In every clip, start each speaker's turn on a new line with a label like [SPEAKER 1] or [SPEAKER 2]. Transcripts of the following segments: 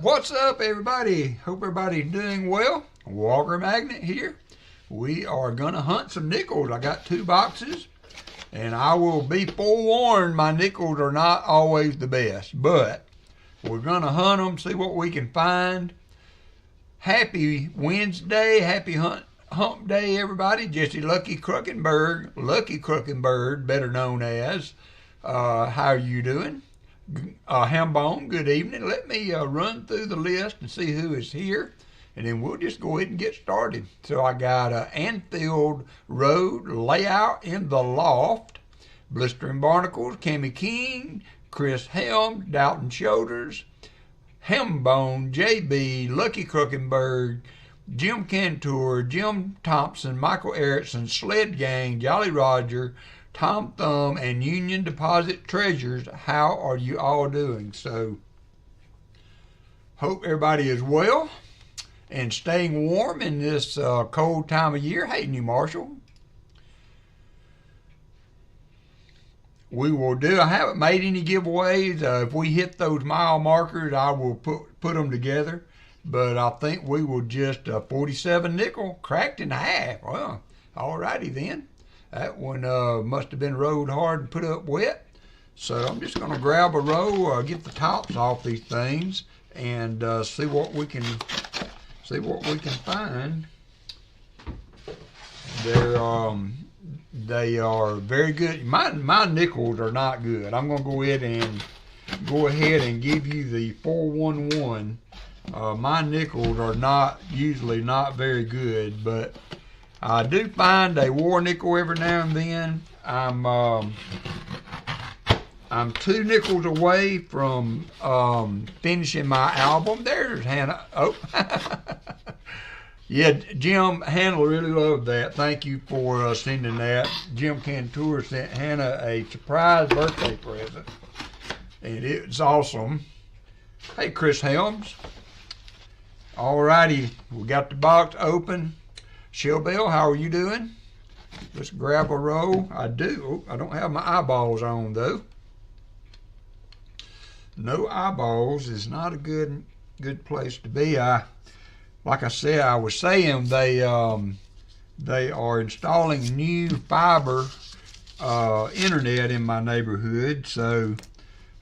[SPEAKER 1] What's up, everybody? Hope everybody's doing well. Walker Magnet here. We are going to hunt some nickels. I got 2 boxes, and I will be forewarned, my nickels are not always the best, but we're going to hunt them, see what we can find. Happy Wednesday, happy hump day, everybody. Jesse Lucky Kruckenberg, better known as. How are you doing? Hambone, good evening. Let me run through the list and see who is here, and then we'll just go ahead and get started. So I got Anfield Road Layout in the Loft, Blistering Barnacles, Cammy King, Chris Helms, Dalton Shoulders, Hambone, JB, Lucky Kruckenberg, Jim Cantor, Jim Thompson, Michael Erickson, Sled Gang, Jolly Roger, Tom Thumb, and Union Deposit Treasures. How are you all doing? So, hope everybody is well and staying warm in this cold time of year. Hey, New Marshall. We will do, I haven't made any giveaways. If we hit those mile markers, I will put them together. But I think we will just 47 nickel cracked in half. Well, alrighty then. That one must have been rode hard and put up wet. So I'm just going to grab a row, get the tops off these things, and see what we can find. They are very good. My nickels are not good. I'm going to go ahead and give you the 411. My nickels are usually not very good, but I do find a war nickel every now and then. I'm 2 nickels away from finishing my album. There's Hannah. Oh, yeah, Jim, Hannah really loved that. Thank you for sending that. Jim Cantor sent Hannah a surprise birthday present, and it's awesome. Hey, Chris Helms. Alrighty, we got the box open. Shellbell, how are you doing? Let's grab a roll. I do. I don't have my eyeballs on though. No eyeballs is not a good place to be. Like I said, I was saying they are installing new fiber internet in my neighborhood, so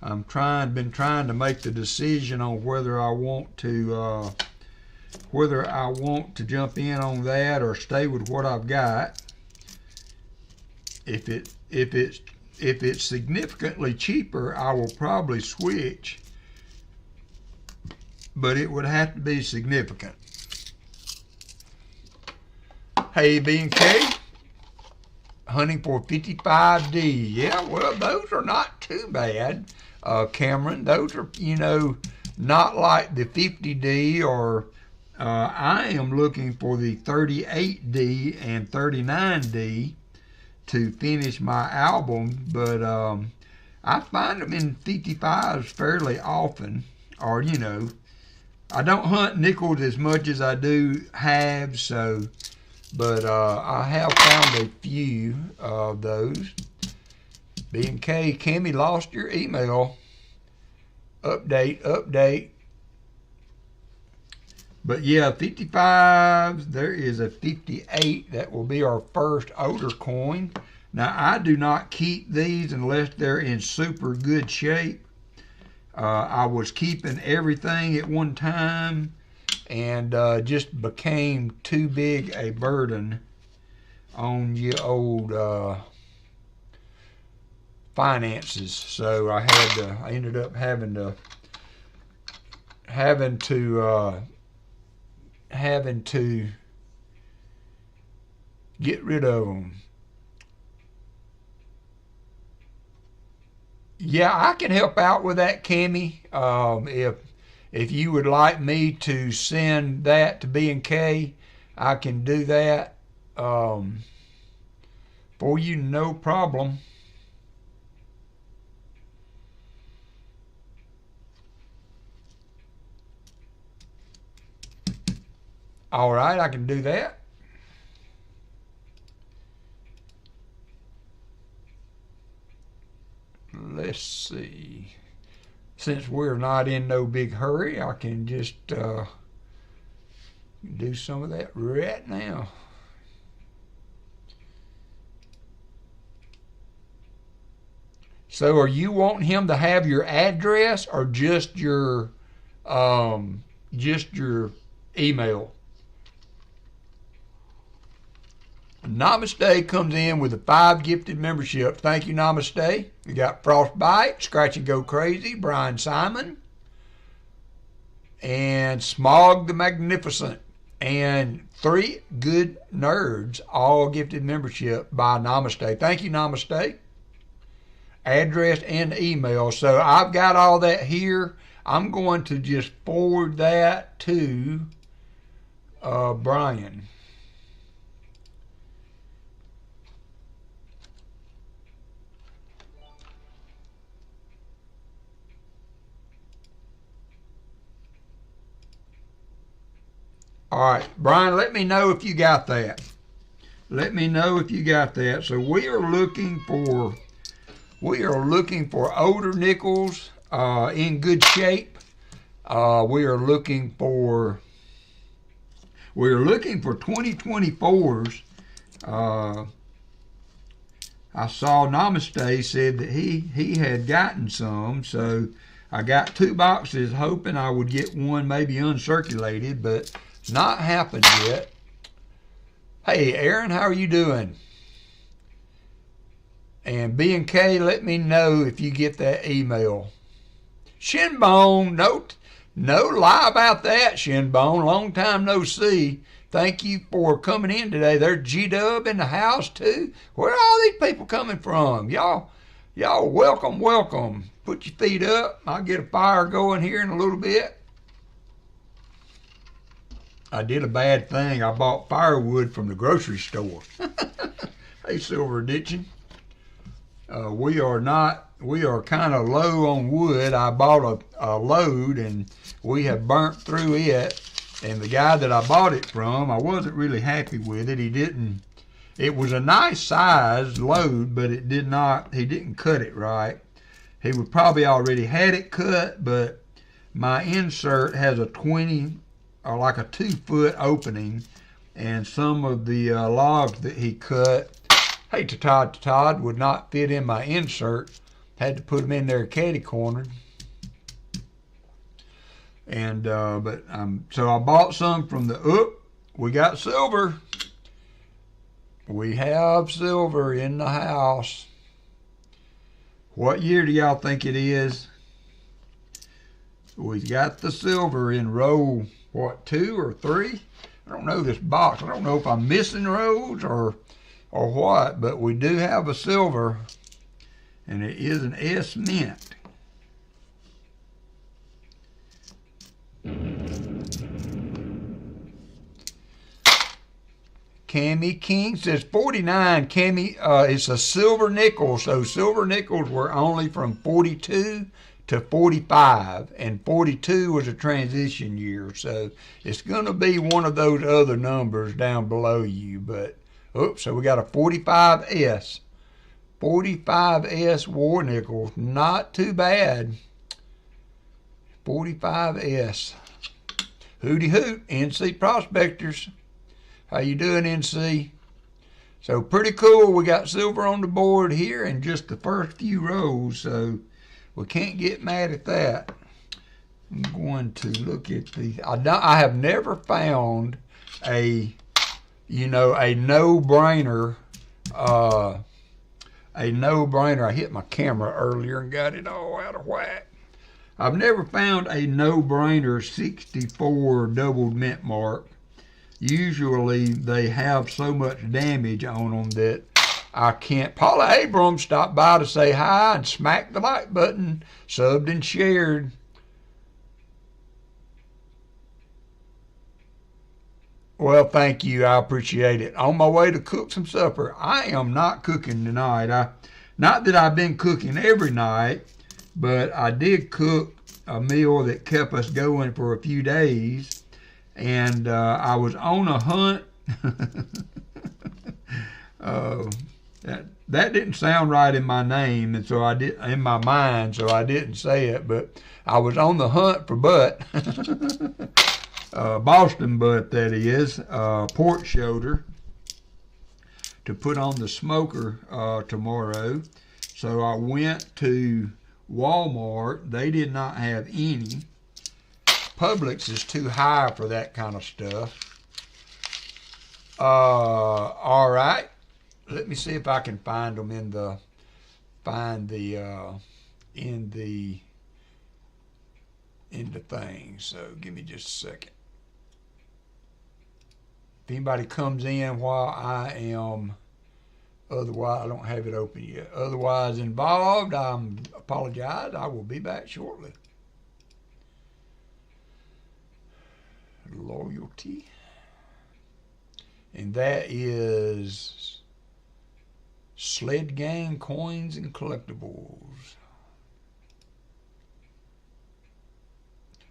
[SPEAKER 1] been trying to make the decision on whether I want to jump in on that or stay with what I've got. If it's significantly cheaper, I will probably switch, but it would have to be significant. Hey, B&K, hunting for 55D. Yeah, well, those are not too bad, Cameron. Those are, not like the 50D or I am looking for the 38D and 39D to finish my album, but I find them in 55s fairly often, or I don't hunt nickels as much as I do halves, but I have found a few of those. B&K, Cammy lost your email. Update. But yeah, 55s, there is a 58 that will be our first older coin. Now, I do not keep these unless they're in super good shape. I was keeping everything at one time and just became too big a burden on your old finances. So I ended up having to get rid of them. Yeah, I can help out with that, Cammy. If you would like me to send that to B&K, I can do that for you, no problem. All right, I can do that. Let's see. since we're not in no big hurry, I can just do some of that right now. So are you wanting him to have your address or just your email? Namaste comes in with a 5 gifted membership. Thank you, Namaste. We got Frostbite, Scratch and Go Crazy, Brian Simon, and Smog the Magnificent, and 3 Good Nerds, all gifted membership by Namaste. Thank you, Namaste. Address and email. So I've got all that here. I'm going to just forward that to Brian. All right, Brian, let me know if you got that. Let me know if you got that. So we are looking for older nickels in good shape. We are looking for 2024s. I saw Namaste said that he had gotten some, so I got 2 boxes hoping I would get one maybe uncirculated, but it's not happened yet. Hey, Aaron, how are you doing? And B&K, let me know if you get that email. Shinbone, no lie about that, Shinbone. Long time no see. Thank you for coming in today. There's G-Dub in the house too. Where are all these people coming from? Y'all welcome. Put your feet up. I'll get a fire going here in a little bit. I did a bad thing. I bought firewood from the grocery store. Hey, Silver Ditching. We are kind of low on wood. I bought a load and we have burnt through it. And the guy that I bought it from, I wasn't really happy with it. It was a nice size load, but he didn't cut it right. He would probably already had it cut, but my insert has a 20 or like a 2-foot opening, and some of the logs that he cut, hey, Todd would not fit in my insert. Had to put them in there catty-cornered. And so I bought some from we got silver. We have silver in the house. What year do y'all think it is? We got the silver in row, 2 or 3? I don't know this box. I don't know if I'm missing rows or what, but we do have a silver, and it is an S Mint. Cammy King says 49. Cammy, it's a silver nickel, so silver nickels were only from 42 to 45, and 42 was a transition year, so it's going to be one of those other numbers down below you. But so we got a 45S. 45S war nickel, not too bad. 45S. Hooty hoot, NC Prospectors. How you doing, NC? So pretty cool. We got silver on the board here in just the first few rows, so we can't get mad at that. I'm going to look at the. I have never found a no-brainer. A no-brainer. I hit my camera earlier and got it all out of whack. I've never found a no-brainer 64 doubled mint mark. Usually they have so much damage on them that I can't. Paula Abrams stopped by to say hi and smacked the like button, subbed and shared. Well, thank you. I appreciate it. On my way to cook some supper. I am not cooking tonight. Not that I've been cooking every night, but I did cook a meal that kept us going for a few days. And I was on a hunt. that didn't sound right in my name, and so I did in my mind, so I didn't say it. But I was on the hunt for butt, Boston butt, that is, pork shoulder, to put on the smoker tomorrow. So I went to Walmart. They did not have any. Publix is too high for that kind of stuff. All right. Let me see if I can find them in the thing. So give me just a second. If anybody comes in while I am, otherwise I don't have it open yet. Otherwise involved, I apologize. I will be back shortly. Loyalty. And that is Sled Gang Coins and Collectibles.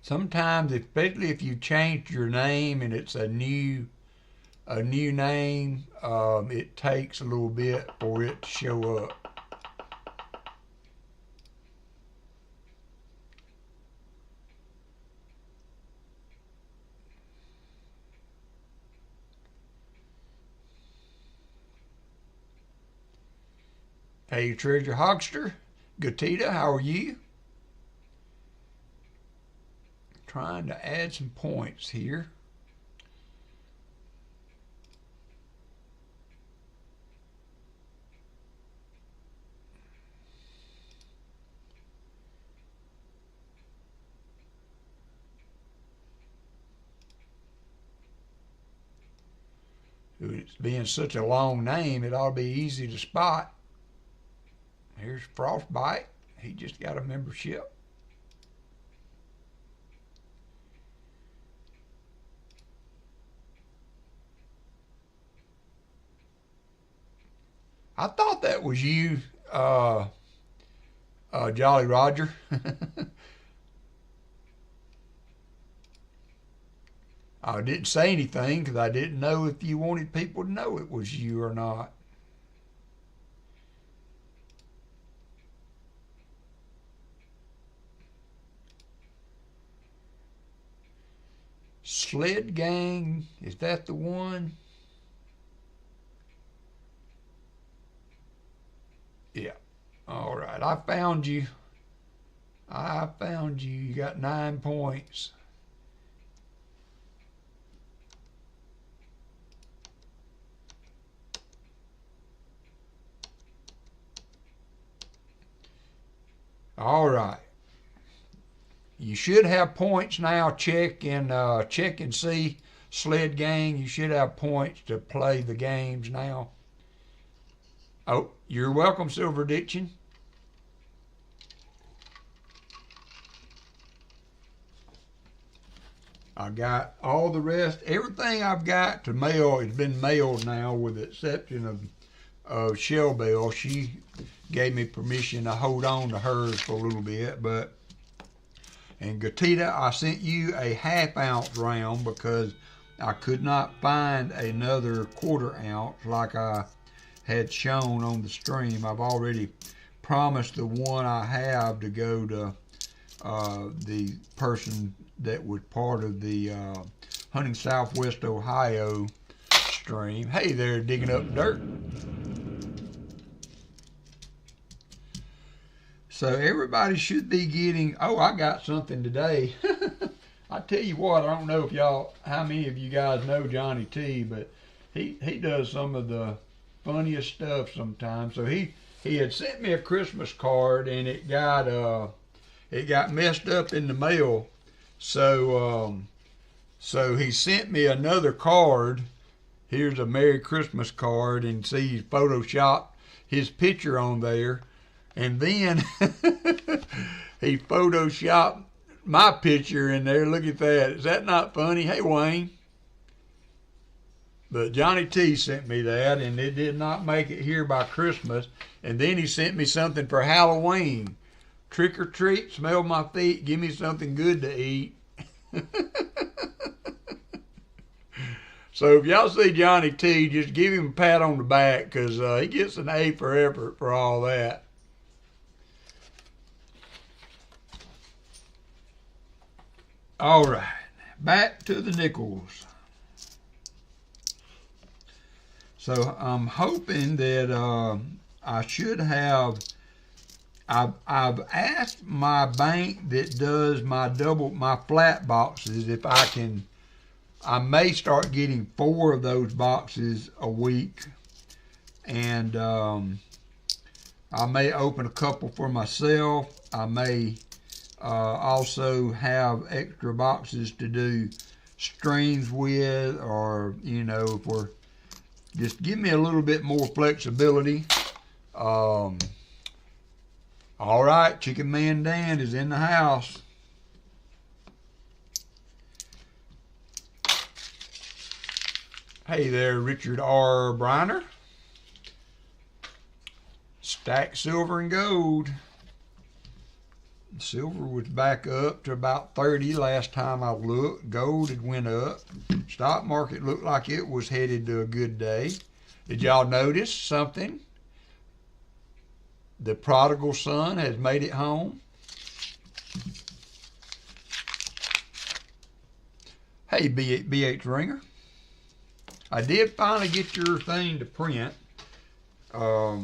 [SPEAKER 1] Sometimes, especially if you changed your name and it's a new name, it takes a little bit for it to show up. Hey, Treasure Hogster, Gatita, how are you? Trying to add some points here. It's being such a long name, it ought to be easy to spot. Here's Frostbite. He just got a membership. I thought that was you, Jolly Roger. I didn't say anything because I didn't know if you wanted people to know it was you or not. Sled Gang, is that the one? Yeah. All right, I found you. I found you. You got 9 points. All right. You should have points now. Check and see. Sled Gang, you should have points to play the games now. Oh, you're welcome, Silver Diction. I got all the rest. Everything I've got to mail has been mailed now, with the exception of Shell Bell. She gave me permission to hold on to hers for a little bit, but. And Gatita, I sent you a 1/2 ounce round because I could not find another 1/4 ounce like I had shown on the stream. I've already promised the one I have to go to the person that was part of the Hunting Southwest Ohio stream. Hey there, digging up dirt. So everybody should be getting, oh, I got something today. I tell you what, I don't know if how many of you guys know Johnny T, but he does some of the funniest stuff sometimes. So he had sent me a Christmas card, and it got messed up in the mail. So he sent me another card. Here's a Merry Christmas card, and see, he's photoshopped his picture on there. And then he photoshopped my picture in there. Look at that. Is that not funny? Hey, Wayne. But Johnny T sent me that, and it did not make it here by Christmas. And then he sent me something for Halloween. Trick or treat, smell my feet, give me something good to eat. So if y'all see Johnny T, just give him a pat on the back, because he gets an A for effort for all that. All right, back to the nickels. So I'm hoping that I should have. I've asked my bank that does my flat boxes if I can. I may start getting 4 of those boxes a week, and I may open a couple for myself. I may also have extra boxes to do streams with, or if we're just give me a little bit more flexibility. All right, Chicken Man Dan is in the house. Hey there, Richard R. Briner. Stack silver and gold. Silver was back up to about 30 last time I looked. Gold had went up. Stock market looked like it was headed to a good day. Did y'all notice something? The prodigal son has made it home. Hey, BH Ringer. I did finally get your thing to print. I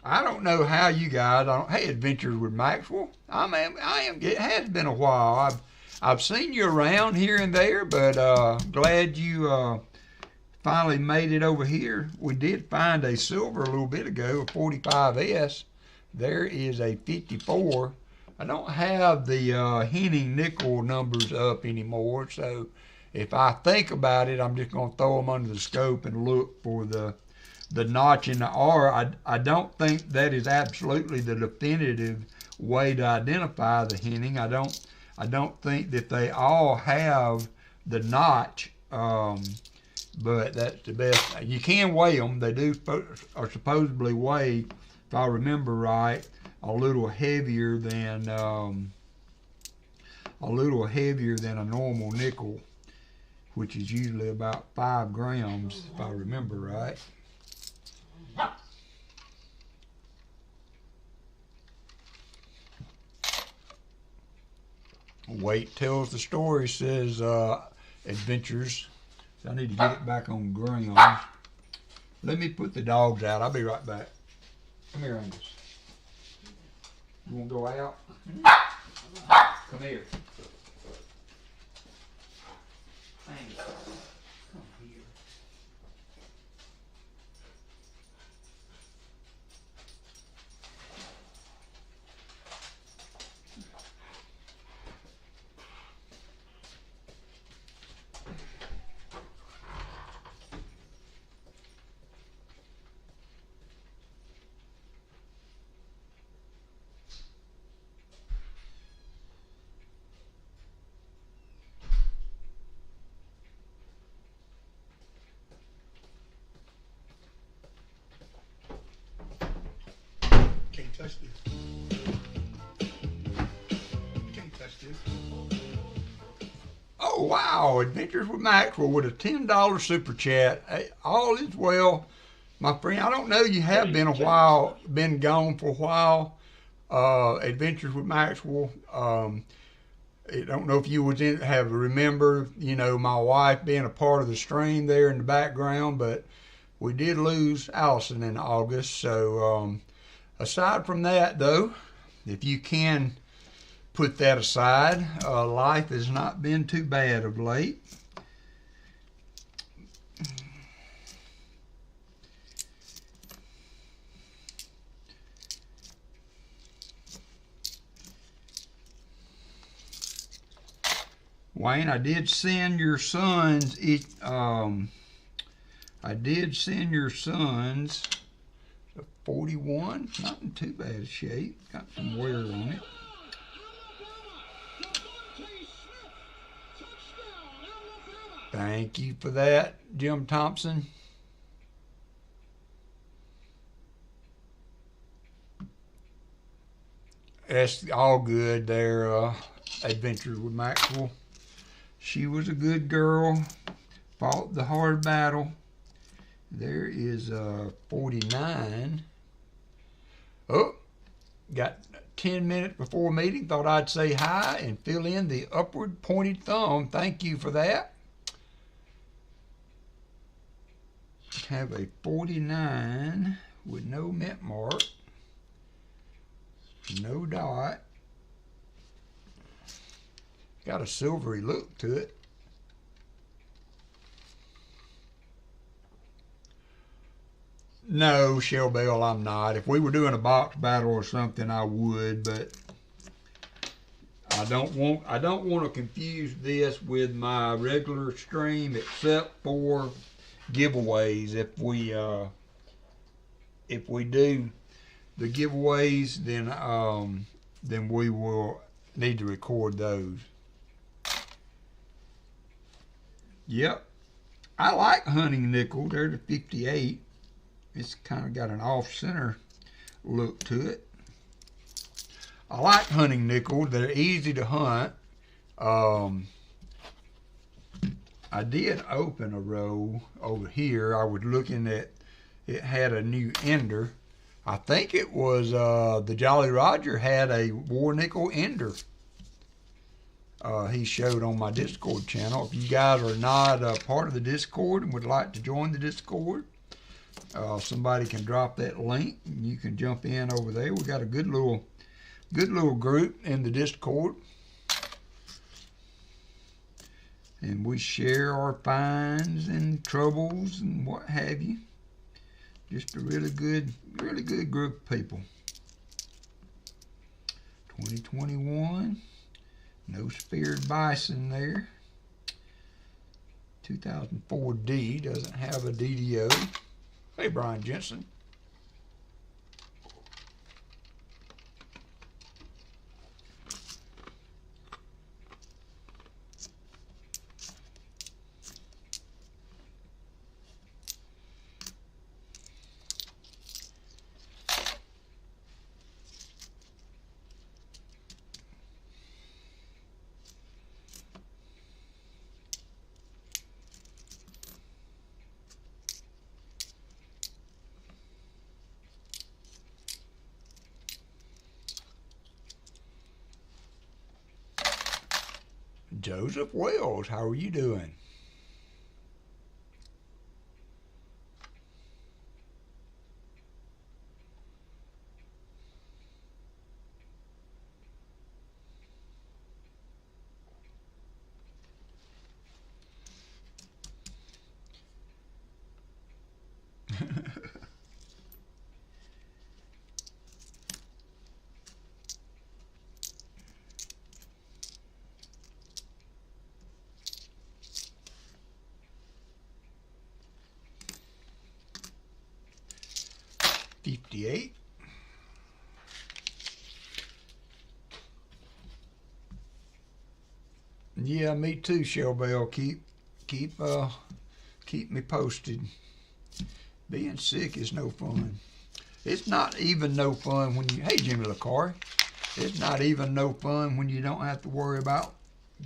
[SPEAKER 1] don't know how you guys. Hey, Adventures with Maxwell. It has been a while. I've seen you around here and there, but glad you finally made it over here. We did find a silver a little bit ago, a 45S. There is a 54. I don't have the Henning nickel numbers up anymore, so if I think about it, I'm just going to throw them under the scope and look for the notch in the R. I don't think that is absolutely the definitive way to identify the Henning. I don't think that they all have the notch, but that's the best. You can weigh them. They are supposedly weigh, if I remember right, a little heavier than a normal nickel, which is usually about 5 grams, if I remember right. Weight tells the story, says Adventures. I need to get it back on ground. Let me put the dogs out. I'll be right back. Come here, Angus. You want to go out? Come here. Angus, come here. Can't touch this. Can't touch this. Oh, wow. Adventures with Maxwell with a $10 super chat. Hey, all is well, my friend. I don't know, you have been gone for a while. Adventures with Maxwell. I don't know if you remember, my wife being a part of the stream there in the background, but we did lose Allison in August. So aside from that, though, if you can put that aside, life has not been too bad of late. Wayne, I did send your sons. I did send your sons a 41. Not in too bad shape. Got some wear on it. Thank you for that, Jim Thompson. That's all good there, Adventures with Maxwell. She was a good girl. fought the hard battle. There is 49. Oh, got 10 minutes before meeting. Thought I'd say hi and fill in the upward pointed thumb. Thank you for that. Have a 49 with no mint mark, no dot. Got a silvery look to it. No, Shell Bell, I'm not. If we were doing a box battle or something, I would, but I don't want to confuse this with my regular stream, except for giveaways. If we do the giveaways, then we will need to record those. Yep, I like hunting nickel. They're the 58. It's kind of got an off-center look to it. I like hunting nickel. They're easy to hunt. I did open a row over here. I was looking at, it had a new ender. I think it was the Jolly Roger had a war nickel ender. He showed on my Discord channel. If you guys are not part of the Discord and would like to join the Discord, somebody can drop that link and you can jump in over there. We got a good little group in the Discord, and we share our finds and troubles and what have you. Just a really good group of people. 2021, no speared bison there. 2004D doesn't have a DDO. Hey, Brian Jensen. Joseph Wells, how are you doing? $58. Yeah, me too, Shell Bell. Keep me posted. Being sick is no fun. It's not even no fun when you, hey Jimmy LaCar, it's not even no fun when you don't have to worry about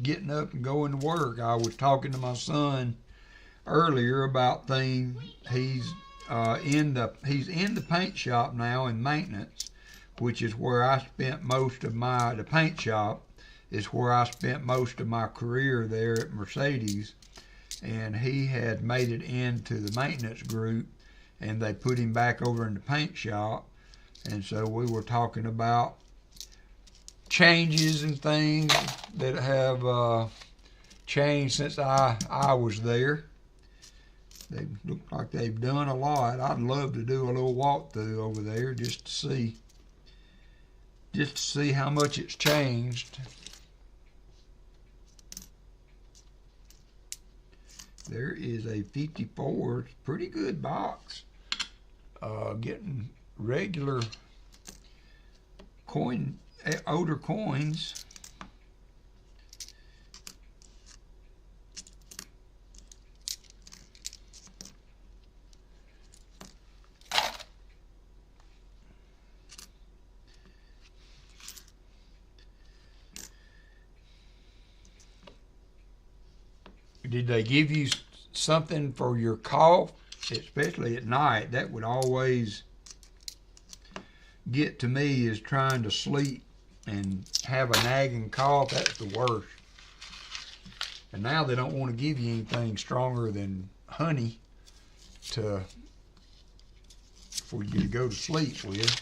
[SPEAKER 1] getting up and going to work. I was talking to my son earlier about things. He's in the paint shop now in maintenance, which is where I spent most of the paint shop is where I spent most of my career there at Mercedes, and he had made it into the maintenance group, and they put him back over in the paint shop, and so we were talking about changes and things that have changed since I was there. They look like they've done a lot. I'd love to do a little walkthrough over there just to see how much it's changed. There is a 54. It's a pretty good box. Getting regular older coins. Did they give you something for your cough, especially at night. That would always get to me, is trying to sleep and have a nagging cough. That's the worst. And now they don't want to give you anything stronger than honey for you to go to sleep with.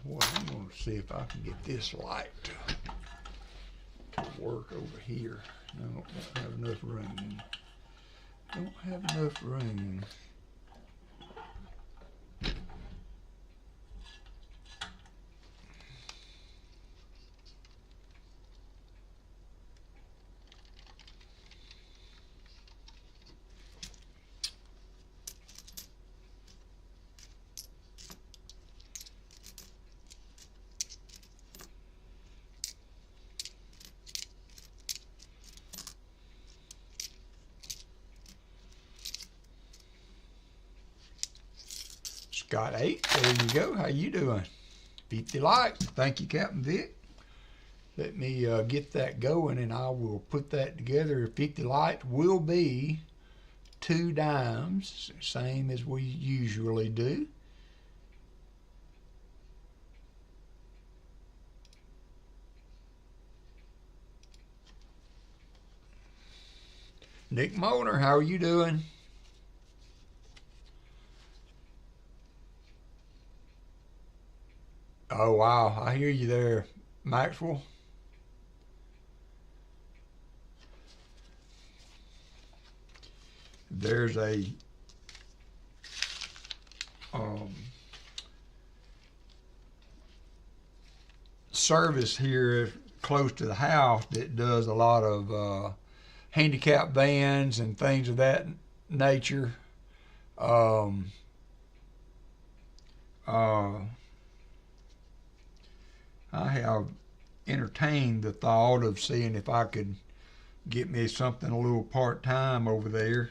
[SPEAKER 1] Well, I'm going to see if I can get this light to work over here. No, don't have enough room. Don't have enough room. Got 8. There you go. How you doing? 50 likes. Thank you, Captain Vic. Let me get that going, and I will put that together. 50 likes will be 2 dimes, same as we usually do. Nick Moner, how are you doing? Oh, wow. I hear you there, Maxwell. There's a service here close to the house that does a lot of handicap vans and things of that nature. I have entertained the thought of seeing if I could get me something a little part-time over there.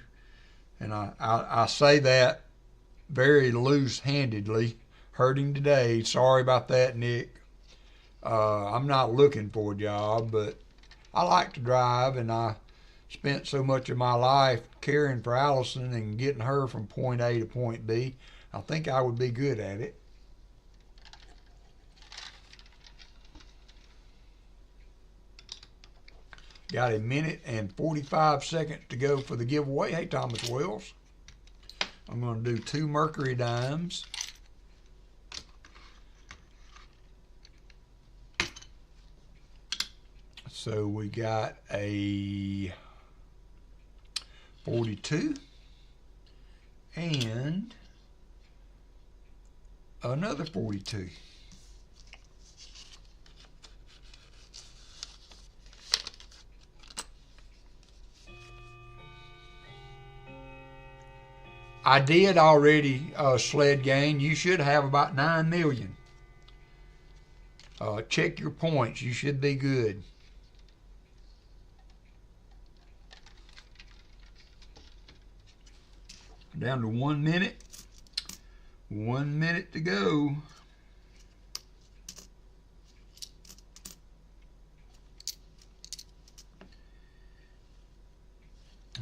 [SPEAKER 1] And I say that very loose-handedly. Hurting today. Sorry about that, Nick. I'm not looking for a job, but I like to drive, and I spent so much of my life caring for Allison and getting her from point A to point B. I think I would be good at it. Got 1 minute and 45 seconds to go for the giveaway. Hey, Thomas Wells. I'm going to do 2 Mercury dimes. So we got a 42 and another 42. I did already sled gain. You should have about 9 million. Check your points. You should be good. Down to 1 minute. 1 minute to go.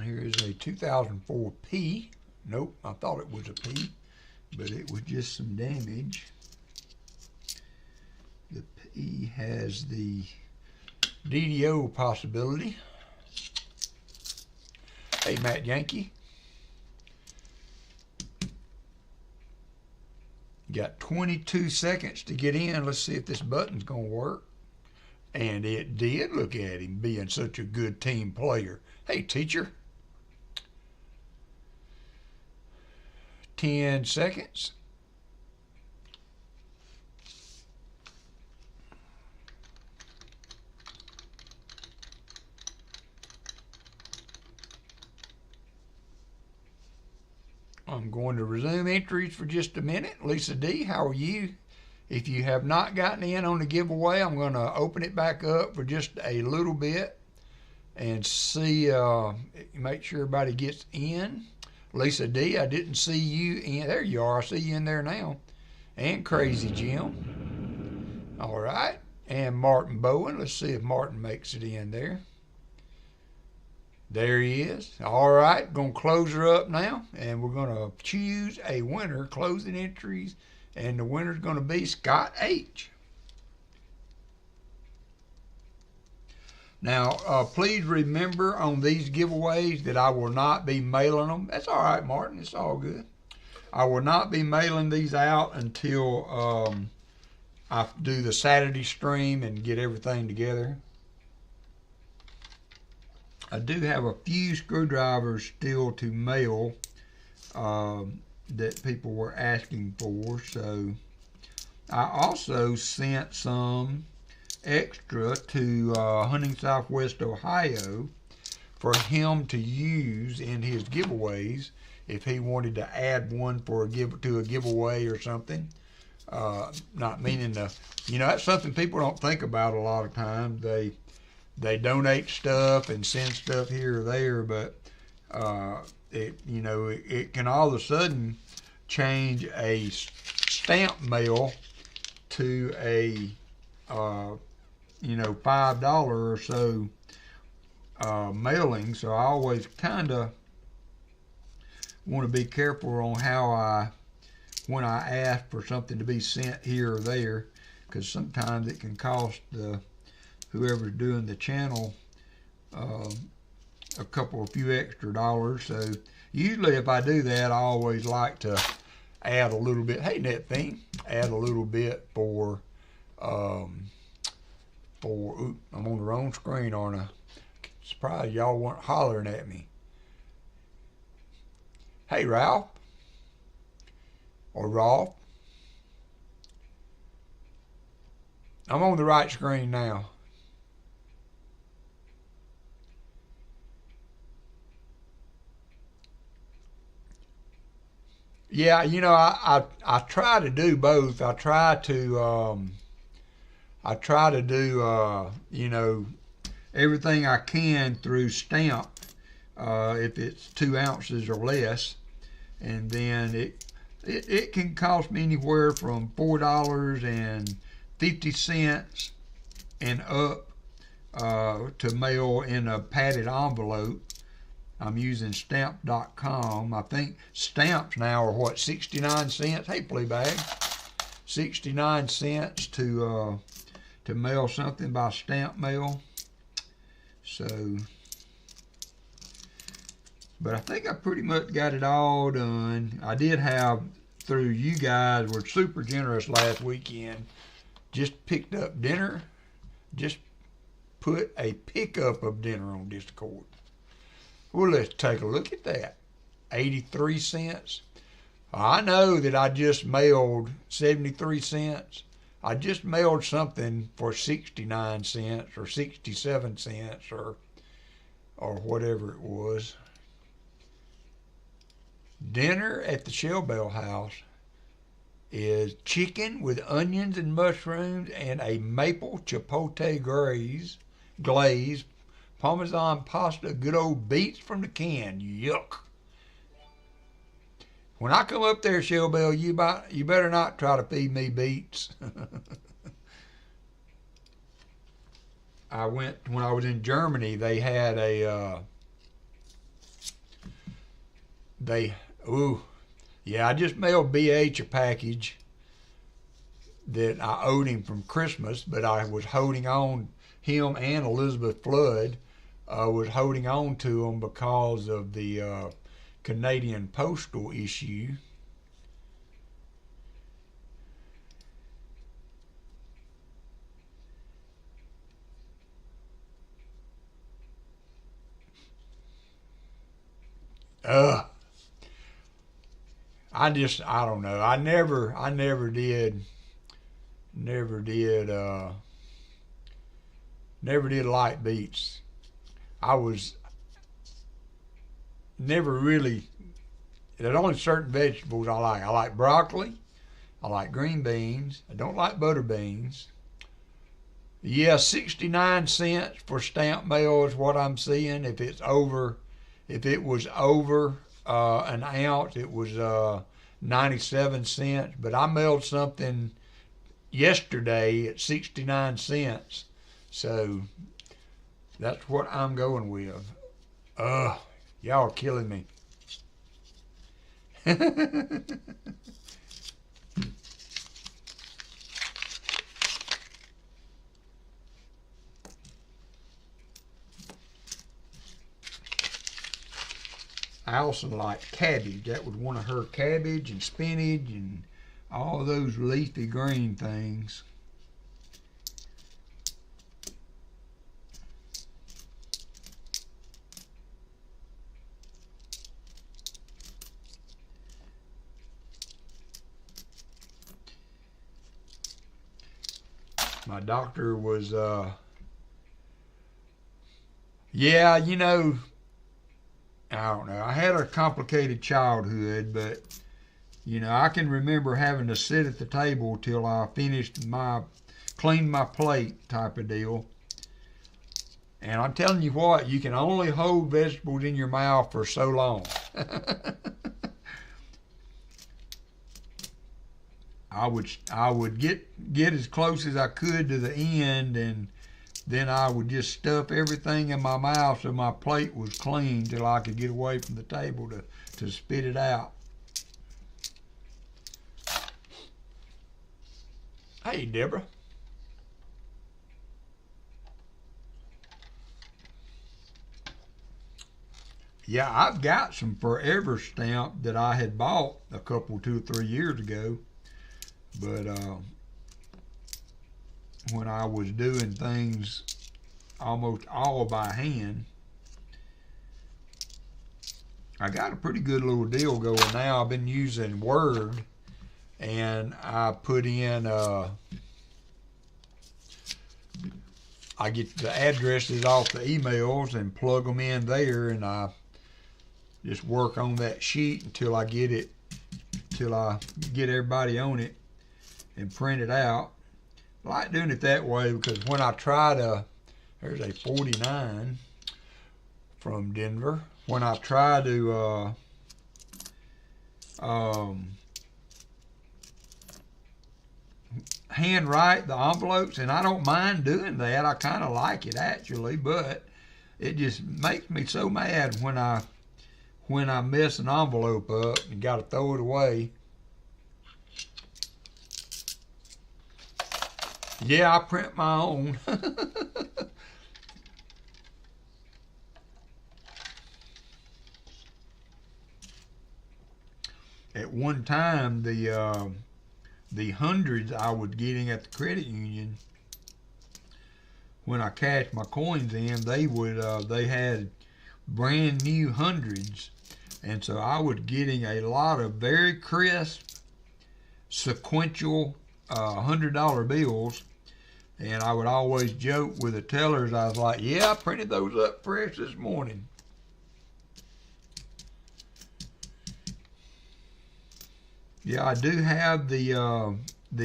[SPEAKER 1] Here is a 2004 P. Nope, I thought it was a P, but it was just some damage. The P has the DDO possibility. Hey, Matt Yankee. Got 22 seconds to get in. Let's see if this button's going to work. And it did. Look at him being such a good team player. Hey, teacher. 10 seconds. I'm going to resume entries for just a minute. Lisa D, how are you? If you have not gotten in on the giveaway, I'm going to open it back up for just a little bit. and see, make sure everybody gets in. Lisa D, I didn't see you in. There you are. I see you in there now. And Crazy Jim. All right. And Martin Bowen. Let's see if Martin makes it in there. There he is. All right. Going to close her up now. And we're going to choose a winner, closing entries. And the winner's going to be Scott H. Now, please remember on these giveaways that I will not be mailing them. That's all right, Martin. It's all good. I will not be mailing these out until I do the Saturday stream and get everything together. I do have a few screwdrivers still to mail that people were asking for. So I also sent some extra to Hunting Southwest Ohio for him to use in his giveaways if he wanted to add one for a giveaway or something. Not meaning to, that's something people don't think about a lot of times. They donate stuff and send stuff here or there, but it can all of a sudden change a stamp mail to a $5 or so mailing. So I always kind of want to be careful on when I ask for something to be sent here or there, because sometimes it can cost whoever's doing the channel a few extra dollars. So usually if I do that, I always like to add a little bit. Hey, NetFiend, add a little bit for ooh, I'm on the wrong screen, aren't I? Surprised y'all weren't hollering at me. Hey, Ralph. Or Rolf. I'm on the right screen now. Yeah, I try to do both. I try to do everything I can through stamp if it's 2 ounces or less, and then it can cost me anywhere from $4.50 and up to mail in a padded envelope. I'm using stamp.com. I think stamps now are what, 69 cents? Hey, Fleabag, 69 cents to mail something by stamp mail. So, but I think I pretty much got it all done. I did have, through you guys were super generous last weekend, just picked up dinner, just put a pickup of dinner on Discord. Well, let's take a look at that. 83 cents. I know that I just mailed 73 cents. I just mailed something for 69 cents or 67 cents or whatever it was. Dinner at the Shell Bell House is chicken with onions and mushrooms and a maple chipotle glaze, Parmesan pasta, good old beets from the can. Yuck. When I come up there, Shell Bell, you better not try to feed me beets. When I was in Germany, they had I just mailed BH a package that I owed him from Christmas, but I was holding on, him and Elizabeth Flood, was holding on to them because of the Canadian postal issue. I don't know. I never did like beets. I was never really, there's only certain vegetables I like. I like broccoli. I like green beans. I don't like butter beans. Yeah, 69 cents for stamp mail is what I'm seeing. If it was over an ounce, it was 97 cents. But I mailed something yesterday at 69 cents. So that's what I'm going with. Y'all are killing me. Allison liked cabbage. That was one of her, cabbage and spinach and all those leafy green things. My doctor was, yeah, you know, I don't know. I had a complicated childhood, but, you know, I can remember having to sit at the table till I cleaned my plate type of deal. And I'm telling you what, you can only hold vegetables in your mouth for so long. I would get as close as I could to the end, and then I would just stuff everything in my mouth so my plate was clean till I could get away from the table to spit it out. Hey, Deborah. Yeah, I've got some Forever stamp that I had bought a couple, 2 or 3 years ago. But when I was doing things almost all by hand, I got a pretty good little deal going now. I've been using Word, and I put in, I get the addresses off the emails and plug them in there, and I just work on that sheet until I get everybody on it and print it out. I like doing it that way because when I try to, there's a 49 from Denver. When I try to handwrite the envelopes, and I don't mind doing that. I kind of like it actually, but it just makes me so mad when I mess an envelope up and got to throw it away. Yeah, I print my own. At one time, the hundreds I was getting at the credit union, when I cashed my coins in, they had brand new hundreds, and so I was getting a lot of very crisp sequential $100 bills. And I would always joke with the tellers, I was like, yeah, I printed those up fresh this morning. Yeah, I do have the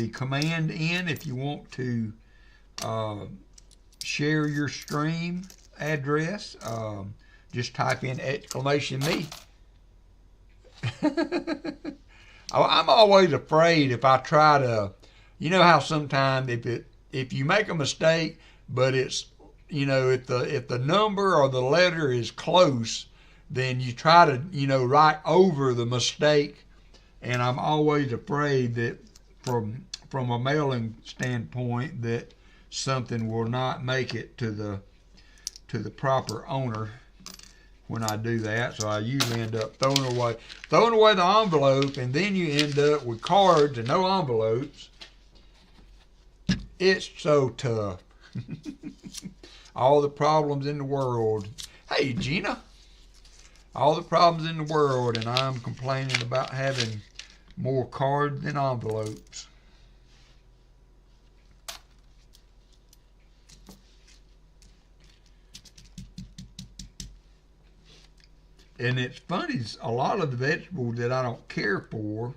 [SPEAKER 1] command in if you want to share your stream address. Just type in !me. I'm always afraid if I try to, you know how sometimes if you make a mistake, but it's, you know, if the number or the letter is close, then you try to, you know, write over the mistake. And I'm always afraid that from a mailing standpoint that something will not make it to the proper owner when I do that. So I usually end up throwing away the envelope, and then you end up with cards and no envelopes. It's so tough. All the problems in the world. Hey, Gina. All the problems in the world, and I'm complaining about having more cards than envelopes. And it's funny, a lot of the vegetables that I don't care for,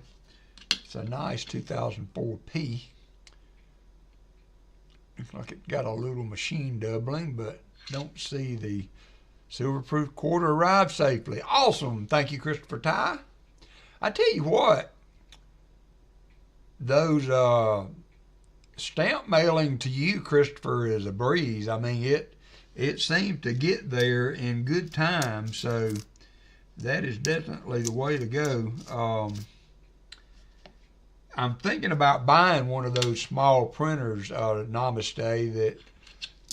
[SPEAKER 1] it's a nice 2004 pea. Looks like it got a little machine doubling, but don't see the silver-proof quarter arrived safely. Awesome. Thank you, Christopher Ty. I tell you what, those stamp mailing to you, Christopher, is a breeze. I mean, it seemed to get there in good time, so that is definitely the way to go. I'm thinking about buying one of those small printers, Namaste,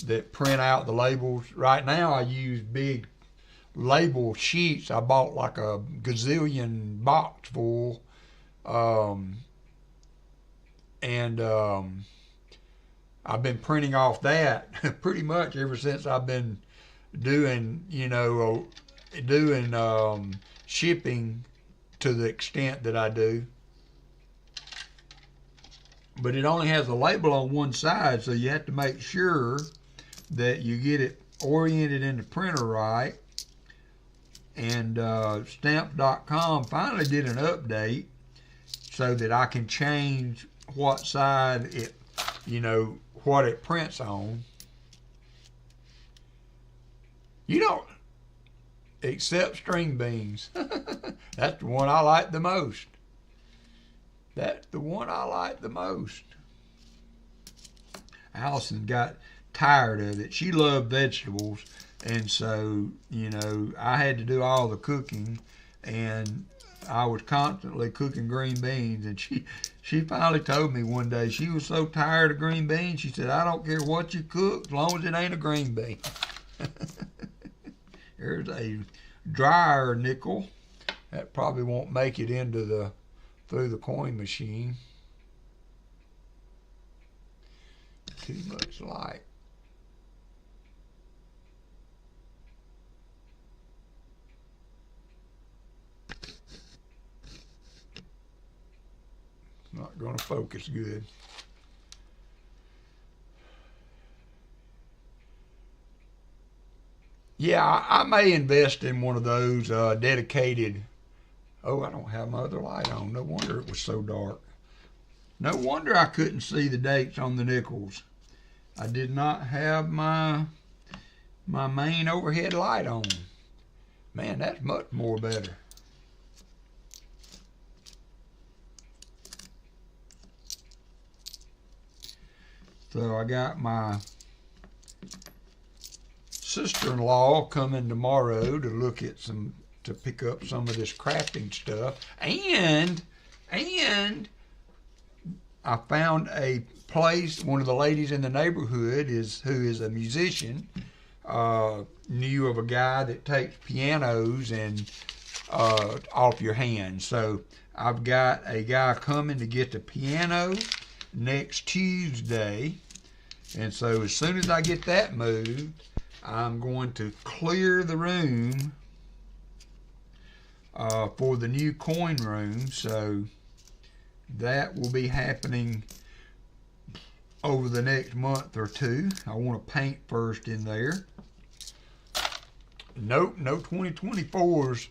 [SPEAKER 1] that print out the labels. Right now I use big label sheets. I bought like a gazillion box full, and I've been printing off that pretty much ever since I've been doing, shipping to the extent that I do. But it only has a label on one side, so you have to make sure that you get it oriented in the printer right. And Stamps.com finally did an update so that I can change what side it, what it prints on. You don't, except string beans. That's the one I like the most. That's the one I like the most. Allison got tired of it. She loved vegetables, and so, I had to do all the cooking, and I was constantly cooking green beans, and she finally told me one day she was so tired of green beans, she said, I don't care what you cook as long as it ain't a green bean. There's a dryer nickel. That probably won't make it into through the coin machine. Too much light. Not going to focus good. Yeah, I may invest in one of those dedicated. Oh, I don't have my other light on. No wonder it was so dark. No wonder I couldn't see the dates on the nickels. I did not have my main overhead light on. Man, that's much more better. So I got my sister-in-law coming tomorrow to look at to pick up some of this crafting stuff, and I found a place. One of the ladies in the neighborhood who is a musician, knew of a guy that takes pianos and off your hands. So I've got a guy coming to get the piano next Tuesday, and so as soon as I get that moved, I'm going to clear the room for the new coin room. So that will be happening over the next month or two. I want to paint first in there. Nope, no 2024s.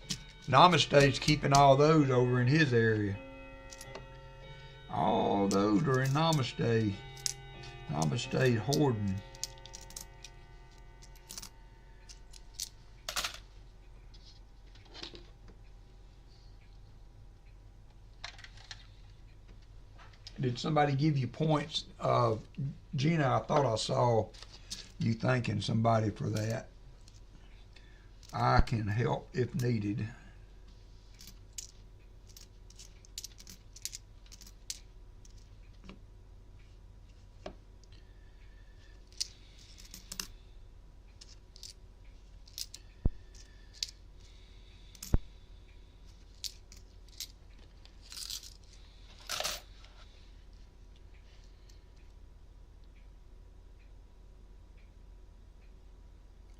[SPEAKER 1] Namaste's keeping all those over in his area. All those are in Namaste. Namaste hoarding. Did somebody give you points? Gina, I thought I saw you thanking somebody for that. I can help if needed.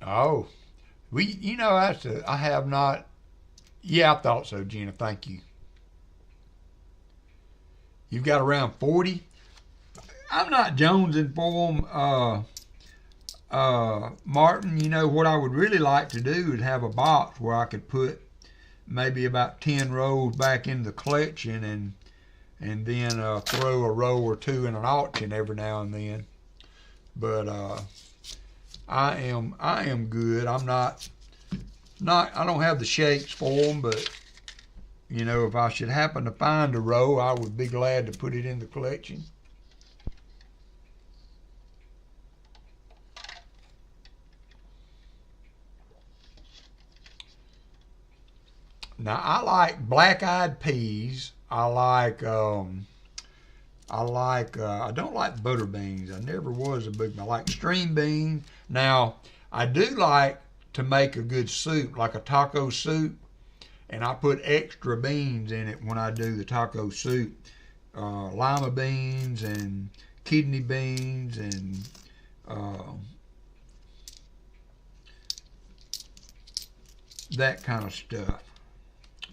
[SPEAKER 1] Oh, I have not. Yeah, I thought so, Gina. Thank you. You've got around 40. I'm not jonesing for them, Martin. What I would really like to do is have a box where I could put maybe about 10 rolls back in the collection, and then throw a roll or two in an auction every now and then. But I am good. I'm not I don't have the shakes for them, but you know, if I should happen to find a row, I would be glad to put it in the collection. Now I like black-eyed peas. I don't like butter beans. I never was a big. I like string beans. Now I do like to make a good soup, like a taco soup, and I put extra beans in it when I do the taco soup. Lima beans and kidney beans and that kind of stuff.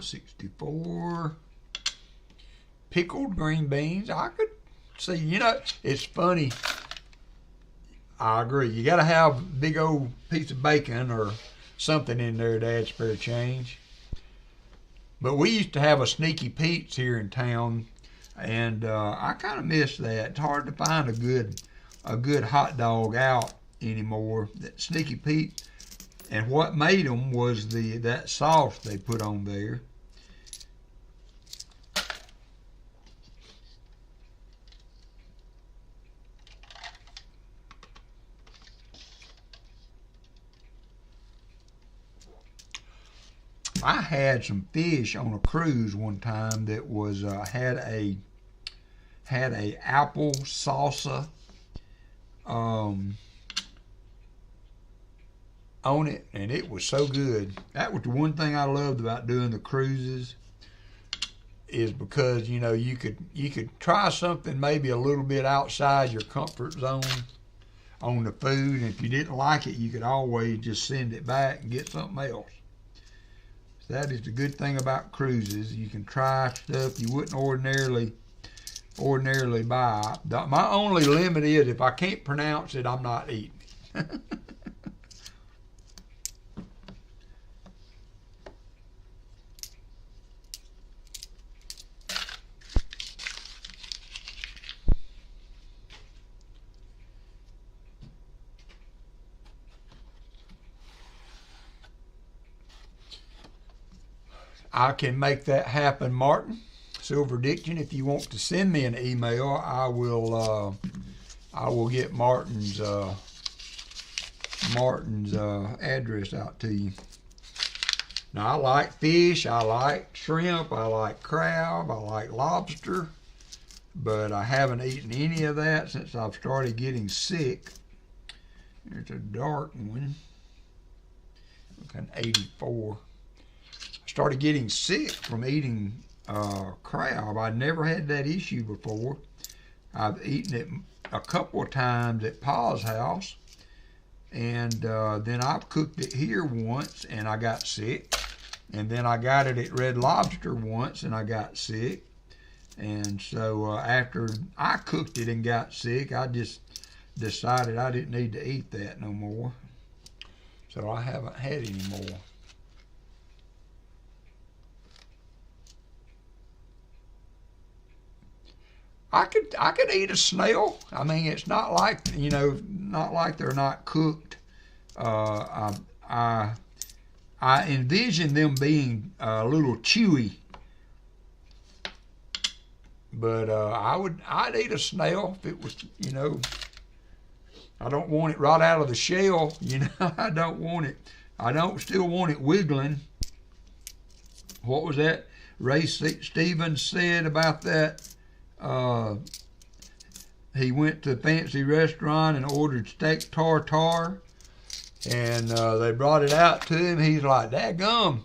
[SPEAKER 1] 64. Pickled green beans. I could see, you know, it's funny. I agree. You got to have a big old piece of bacon or something in there to add spare change. But we used to have a Sneaky Pete's here in town, and I kind of miss that. It's hard to find a good hot dog out anymore. That Sneaky Pete, and what made them was that sauce they put on there. I had some fish on a cruise one time that was had a apple salsa on it, and it was so good. That was the one thing I loved about doing the cruises, is because you know you could try something maybe a little bit outside your comfort zone on the food, and if you didn't like it, you could always just send it back and get something else. That is the good thing about cruises. You can try stuff you wouldn't ordinarily buy. My only limit is if I can't pronounce it, I'm not eating it. I can make that happen, Martin. Silver Diction, if you want to send me an email, I will get Martin's address out to you. Now I like fish, I like shrimp, I like crab, I like lobster, but I haven't eaten any of that since I've started getting sick. There's a dark one, like an 84. Started getting sick from eating crab. I'd never had that issue before. I've eaten it a couple of times at Pa's house, and then I've cooked it here once and I got sick, and then I got it at Red Lobster once and I got sick, and so after I cooked it and got sick, I just decided I didn't need to eat that no more, so I haven't had any more. I could eat a snail. I mean, it's not like, you know, not like they're not cooked. I envision them being a little chewy, but I'd eat a snail if it was, you know. I don't want it right out of the shell, you know. I don't want it. I don't still want it wiggling. What was that Ray Stevens said about that? He went to a fancy restaurant and ordered steak tartare, and they brought it out to him. He's like, "Daggum!"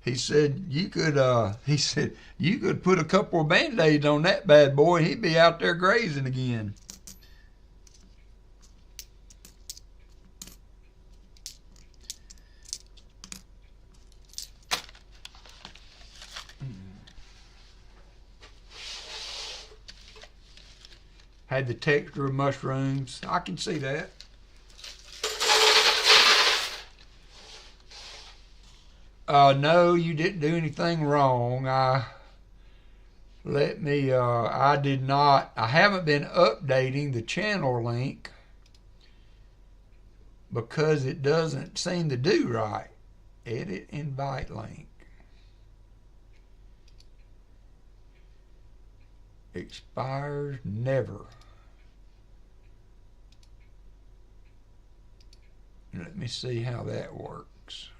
[SPEAKER 1] He said, "You could." He said, "You could put a couple of Band-Aids on that bad boy, and he'd be out there grazing again." Had the texture of mushrooms. I can see that. No, you didn't do anything wrong. I did not. I haven't been updating the channel link because it doesn't seem to do right. Edit invite link. Expires never. Let me see how that works.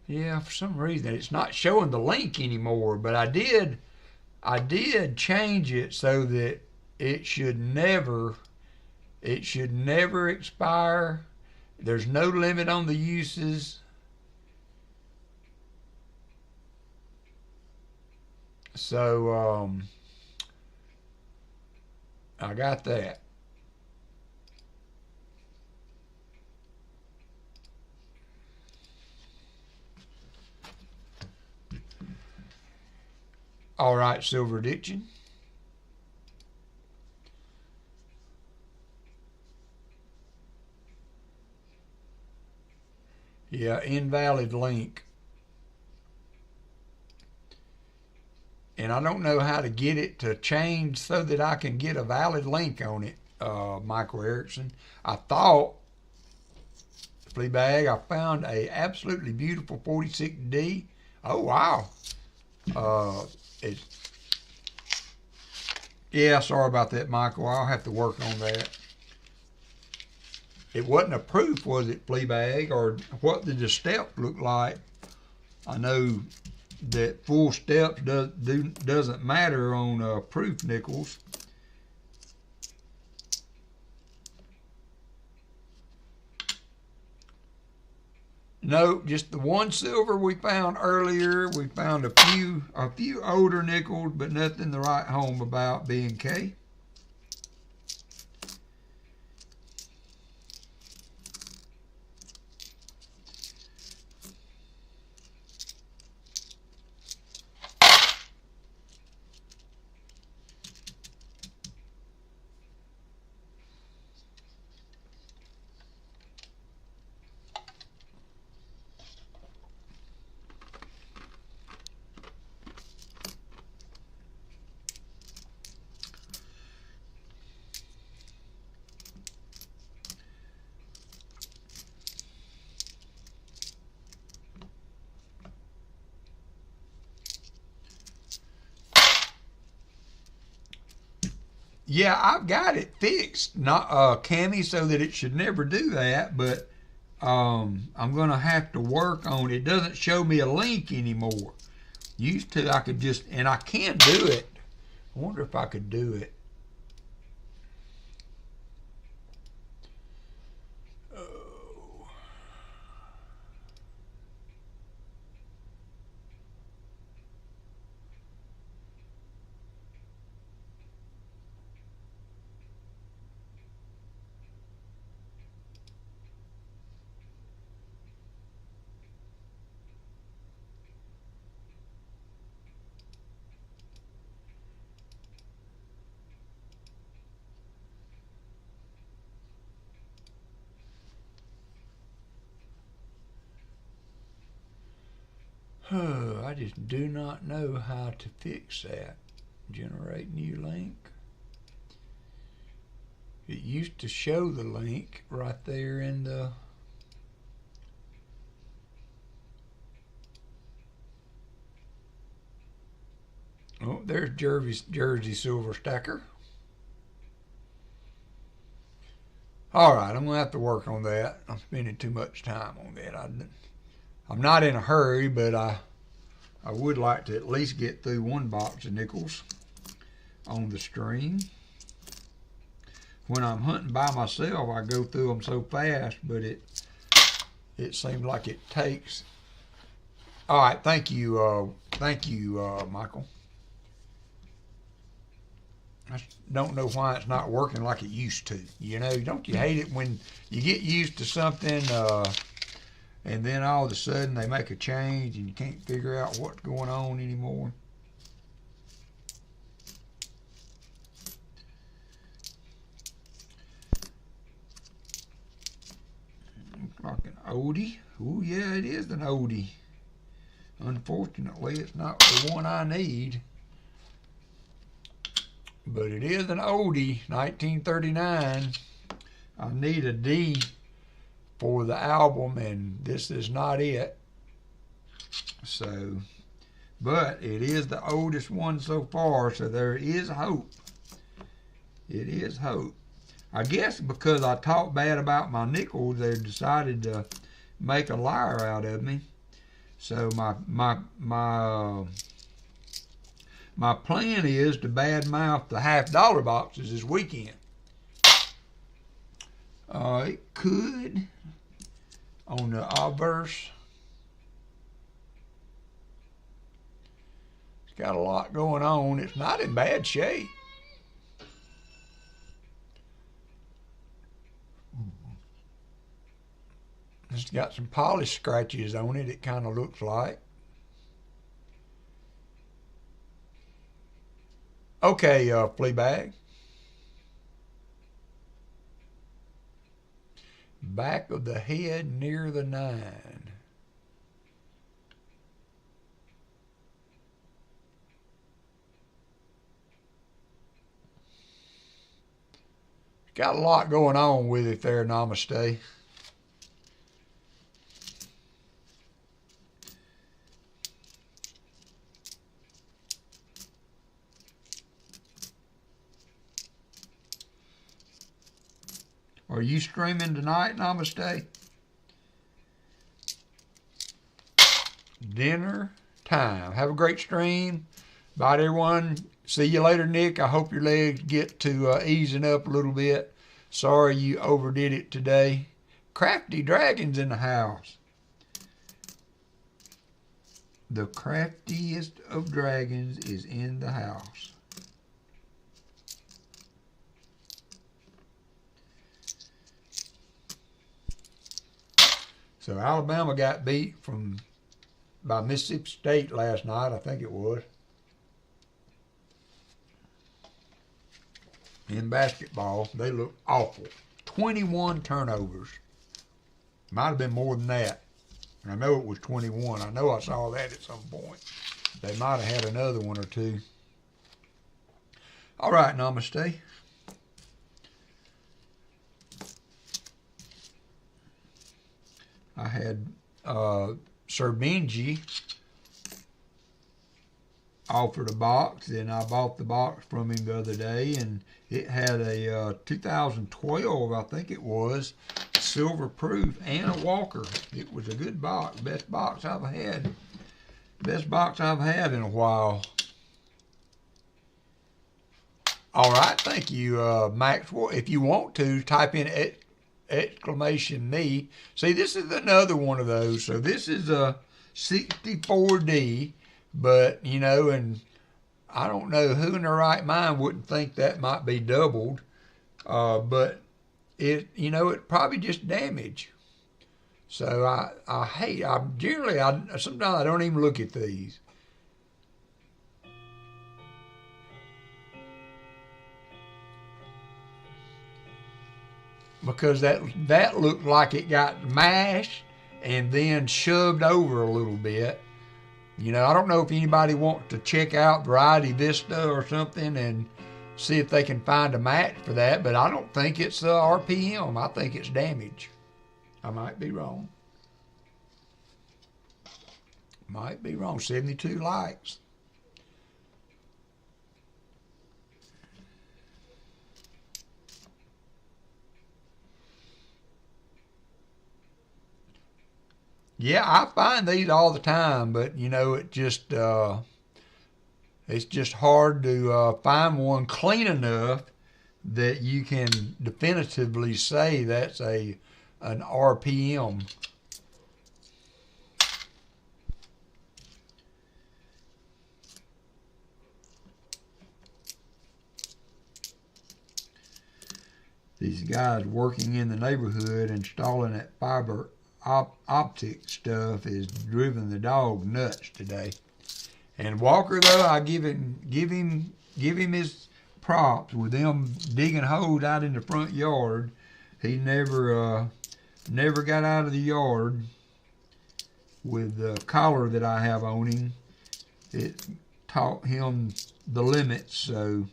[SPEAKER 1] Yeah, for some reason it's not showing the link anymore, but I did change it so that it should never expire. There's no limit on the uses. So I got that. All right, Silver Addiction. Yeah, invalid link. And I don't know how to get it to change so that I can get a valid link on it, Michael Erickson. I thought, Fleabag, I found a absolutely beautiful 46D. Oh, wow. Yeah, sorry about that, Michael. I'll have to work on that. It wasn't a proof, was it, Fleabag? Or what did the steps look like? I know that full steps doesn't matter on proof nickels. No, just the one silver we found earlier. We found a few older nickels, but nothing to write home about, B&K. Yeah, I've got it fixed, not Cami, so that it should never do that, but I'm going to have to work on it. It doesn't show me a link anymore. Used to, I could just, and I can do it. I wonder if I could do it. I just do not know how to fix that. Generate new link. It used to show the link right there in the... Oh, there's Jersey Silver Stacker. All right, I'm going to have to work on that. I'm spending too much time on that. I'm not in a hurry, but I would like to at least get through one box of nickels on the stream. When I'm hunting by myself, I go through them so fast, but it seems like it takes. All right, thank you, Michael. I don't know why it's not working like it used to. You know, don't you hate it when you get used to something? and then all of a sudden they make a change and you can't figure out what's going on anymore. Like an oldie. Oh yeah, it is an oldie. Unfortunately, it's not the one I need. But it is an oldie, 1939. I need a D for the album, and this is not it. So, but it is the oldest one so far, so there is hope. It is hope. I guess because I talked bad about my nickels, they decided to make a liar out of me. So my plan is to badmouth the $50 boxes this weekend. It could on the obverse. It's got a lot going on. It's not in bad shape. It's got some polish scratches on it, it kind of looks like. Okay, Fleabag. Back of the head near the 9. Got a lot going on with it there, Namaste. Are you streaming tonight, Namaste? Dinner time. Have a great stream. Bye, everyone. See you later, Nick. I hope your legs get to easing up a little bit. Sorry you overdid it today. Crafty Dragon's in the house. The craftiest of dragons is in the house. So Alabama got beat by Mississippi State last night, I think it was. In basketball, they looked awful. 21 turnovers. Might have been more than that. I know it was 21. I know I saw that at some point. They might have had another one or two. All right, Namaste. I had Sir Benji offered a box, and I bought the box from him the other day, and it had a 2012, I think it was, silver proof and a walker. It was a good box, best box I've had in a while. All right, thank you, Maxwell. If you want to, type in exclamation me. See, this is another one of those. So this is a 64D, but, you know, and I don't know who in their right mind wouldn't think that might be doubled, but it, you know, it probably just damage. So sometimes I don't even look at these. Because that looked like it got mashed and then shoved over a little bit. You know, I don't know if anybody wants to check out Variety Vista or something and see if they can find a match for that, but I don't think it's RPM. I think it's damage. I might be wrong. Might be wrong. 72 likes. Yeah, I find these all the time, but you know, it's just hard to find one clean enough that you can definitively say that's an RPM. These guys working in the neighborhood installing that fiber optic stuff has driven the dog nuts today. And Walker, though, I give him his props with them digging holes out in the front yard. He never got out of the yard with the collar that I have on him. It taught him the limits. So,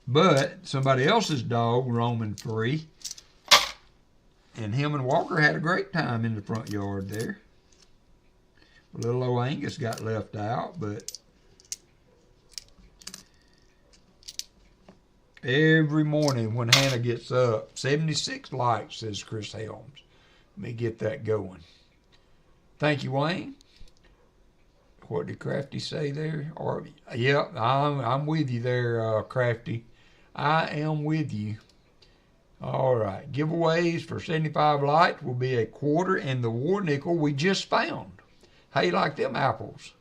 [SPEAKER 1] but somebody else's dog roaming free, and him and Walker had a great time in the front yard there. Little old Angus got left out, but every morning when Hannah gets up, 76 likes, says Chris Helms. Let me get that going. Thank you, Wayne. What did Crafty say there? Or, yep, I'm with you there, Crafty. I am with you. All right, giveaways for 75 likes will be a quarter and the war nickel we just found. How you like them apples?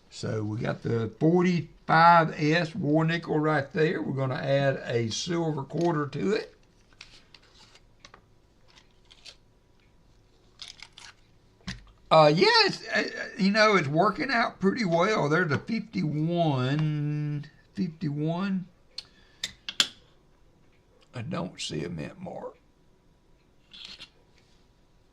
[SPEAKER 1] So we got the 45S war nickel right there. We're going to add a silver quarter to it. Yeah, it's working out pretty well. There's a 51. I don't see a mint mark.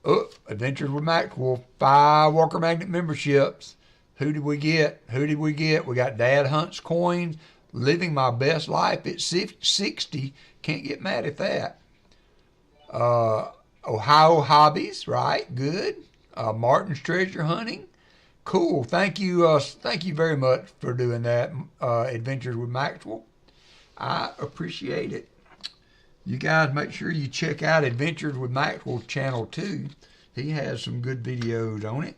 [SPEAKER 1] Oh, Adventures with Maxwell, 5 Walker Magnet memberships. Who did we get? We got Dad Hunt's coins. Living my best life at 60. Can't get mad at that. Ohio Hobbies, right? Good. Martin's Treasure Hunting. Cool. Thank you very much for doing that, Adventures with Maxwell. I appreciate it. You guys make sure you check out Adventures with Maxwell's channel too. He has some good videos on it.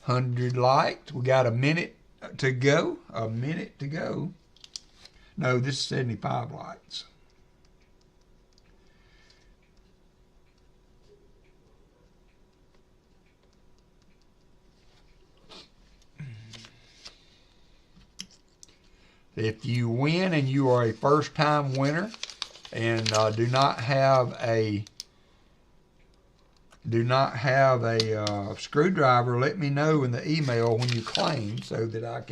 [SPEAKER 1] 100 likes. We got a minute to go. No, this is 75 likes. If you win and you are a first-time winner and do not have a screwdriver, let me know in the email when you claim so that I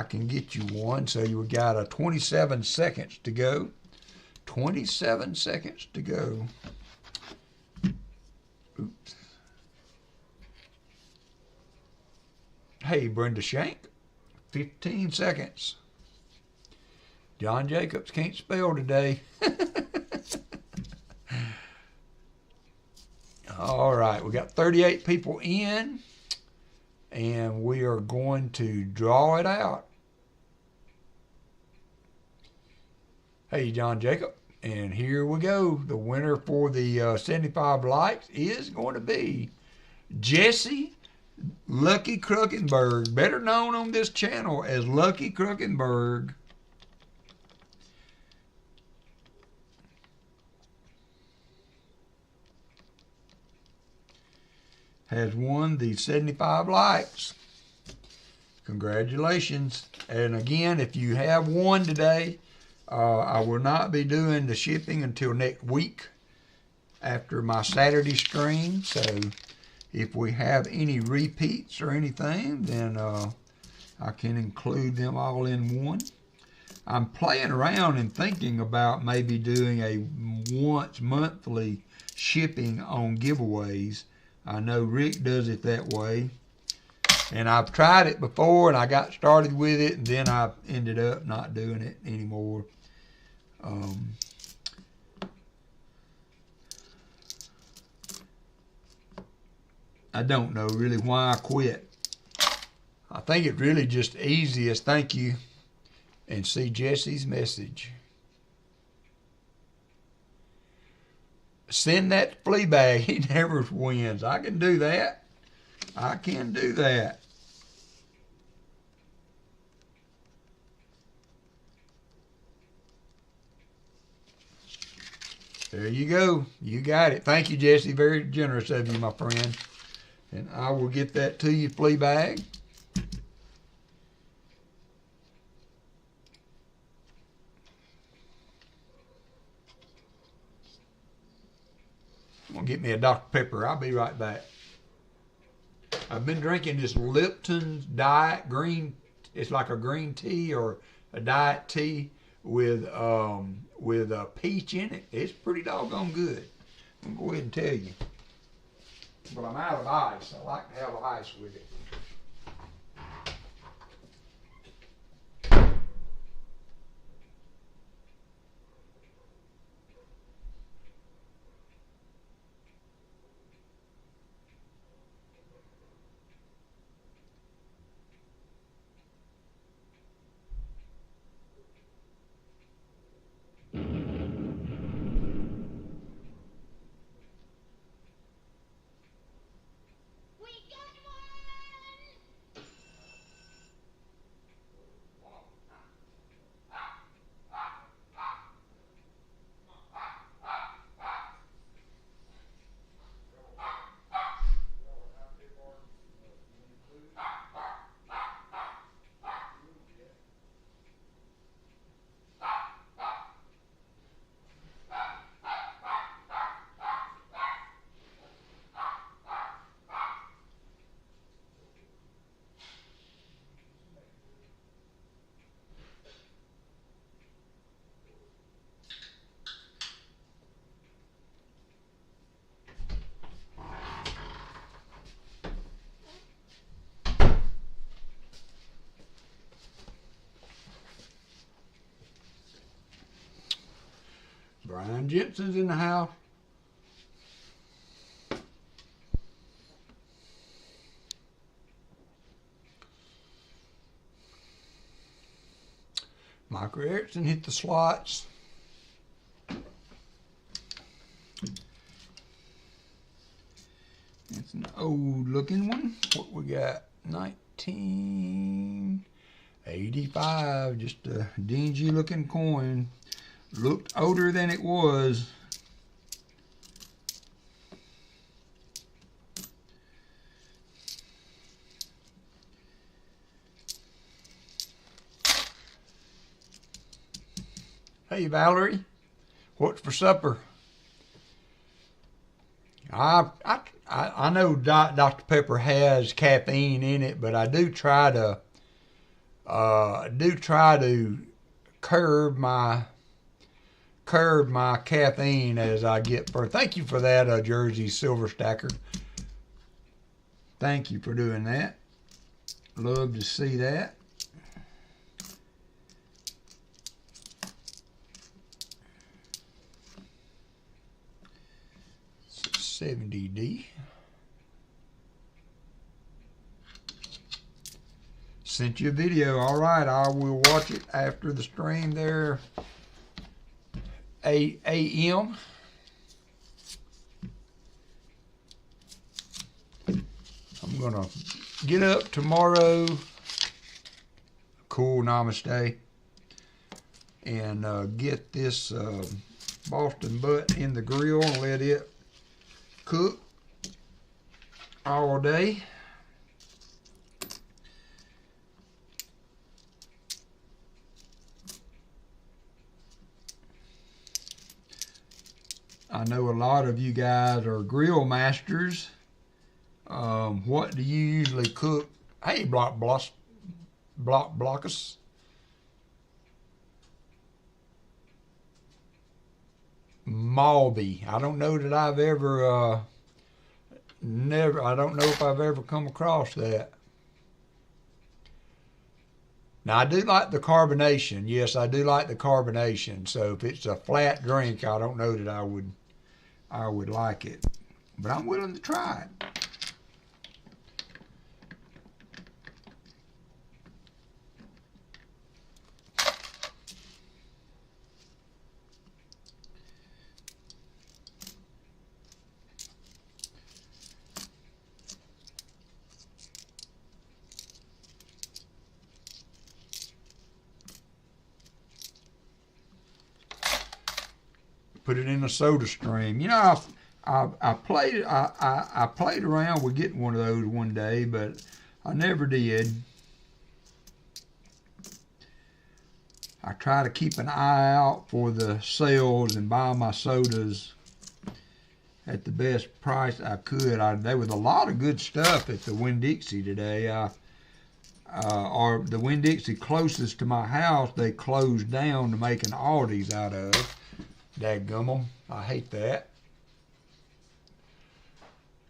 [SPEAKER 1] can get you one. So you got 27 seconds to go. 27 seconds to go. Oops. Hey, Brenda Shank. 15 seconds. John Jacobs can't spell today. All right, we got 38 people in, and we are going to draw it out. Hey, John Jacob, and here we go. The winner for the 75 likes is going to be Jesse Lucky Kruckenberg, better known on this channel as Lucky Kruckenberg. Has won the 75 likes. Congratulations. And again, if you have won today, I will not be doing the shipping until next week after my Saturday stream. So if we have any repeats or anything, then I can include them all in one. I'm playing around and thinking about maybe doing a once monthly shipping on giveaways. I know Rick does it that way. And I've tried it before and I got started with it and then I ended up not doing it anymore. I don't know really why I quit. I think it's really just easiest. Thank you. And see Jesse's message. Send that flea bag. He never wins. I can do that. I can do that. There you go. You got it. Thank you, Jesse. Very generous of you, my friend. And I will get that to you, flea bag. I'm gonna get me a Dr. Pepper. I'll be right back. I've been drinking this Lipton's Diet Green. It's like a green tea or a diet tea with a peach in it. It's pretty doggone good. I'm gonna go ahead and tell you. But I'm out of ice. I like to have ice with it. Brian Jensen's in the house. Michael Erickson hit the slots. It's an old looking one. What we got? 1985. Just a dingy looking coin. Looked older than it was. Hey Valerie, what's for supper? I know Dr. Pepper has caffeine in it, but I do try to curb my caffeine as I get further. Thank you for that, Jersey Silver Stacker. Thank you for doing that. Love to see that. It's 70D. Sent you a video. All right, I will watch it after the stream there. 8 a.m. I'm gonna get up tomorrow. Cool, namaste. And get this Boston butt in the grill and let it cook all day. I know a lot of you guys are grill masters. What do you usually cook? Hey, Blockus. Malby. I don't know that I've ever, I don't know if I've ever come across that. Now, I do like the carbonation. Yes, I do like the carbonation. So if it's a flat drink, I don't know that I would like it. But I'm willing to try it. Put it in a soda stream. You know, I played around with getting one of those one day, but I never did. I try to keep an eye out for the sales and buy my sodas at the best price I could. There was a lot of good stuff at the Winn-Dixie today. Or the Winn-Dixie closest to my house, they closed down to make an Aldi's out of. Dadgummel, I hate that.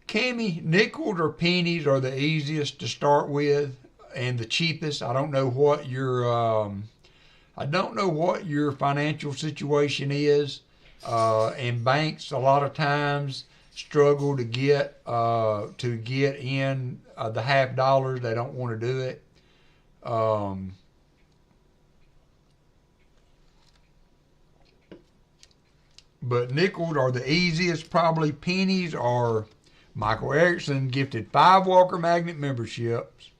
[SPEAKER 1] Cammy, nickels or pennies are the easiest to start with and the cheapest. I don't know what your financial situation is. And banks a lot of times struggle to get in the $50. They don't want to do it. But nickels are the easiest. Probably pennies are. Michael Erickson gifted 5 Walker Magnet memberships.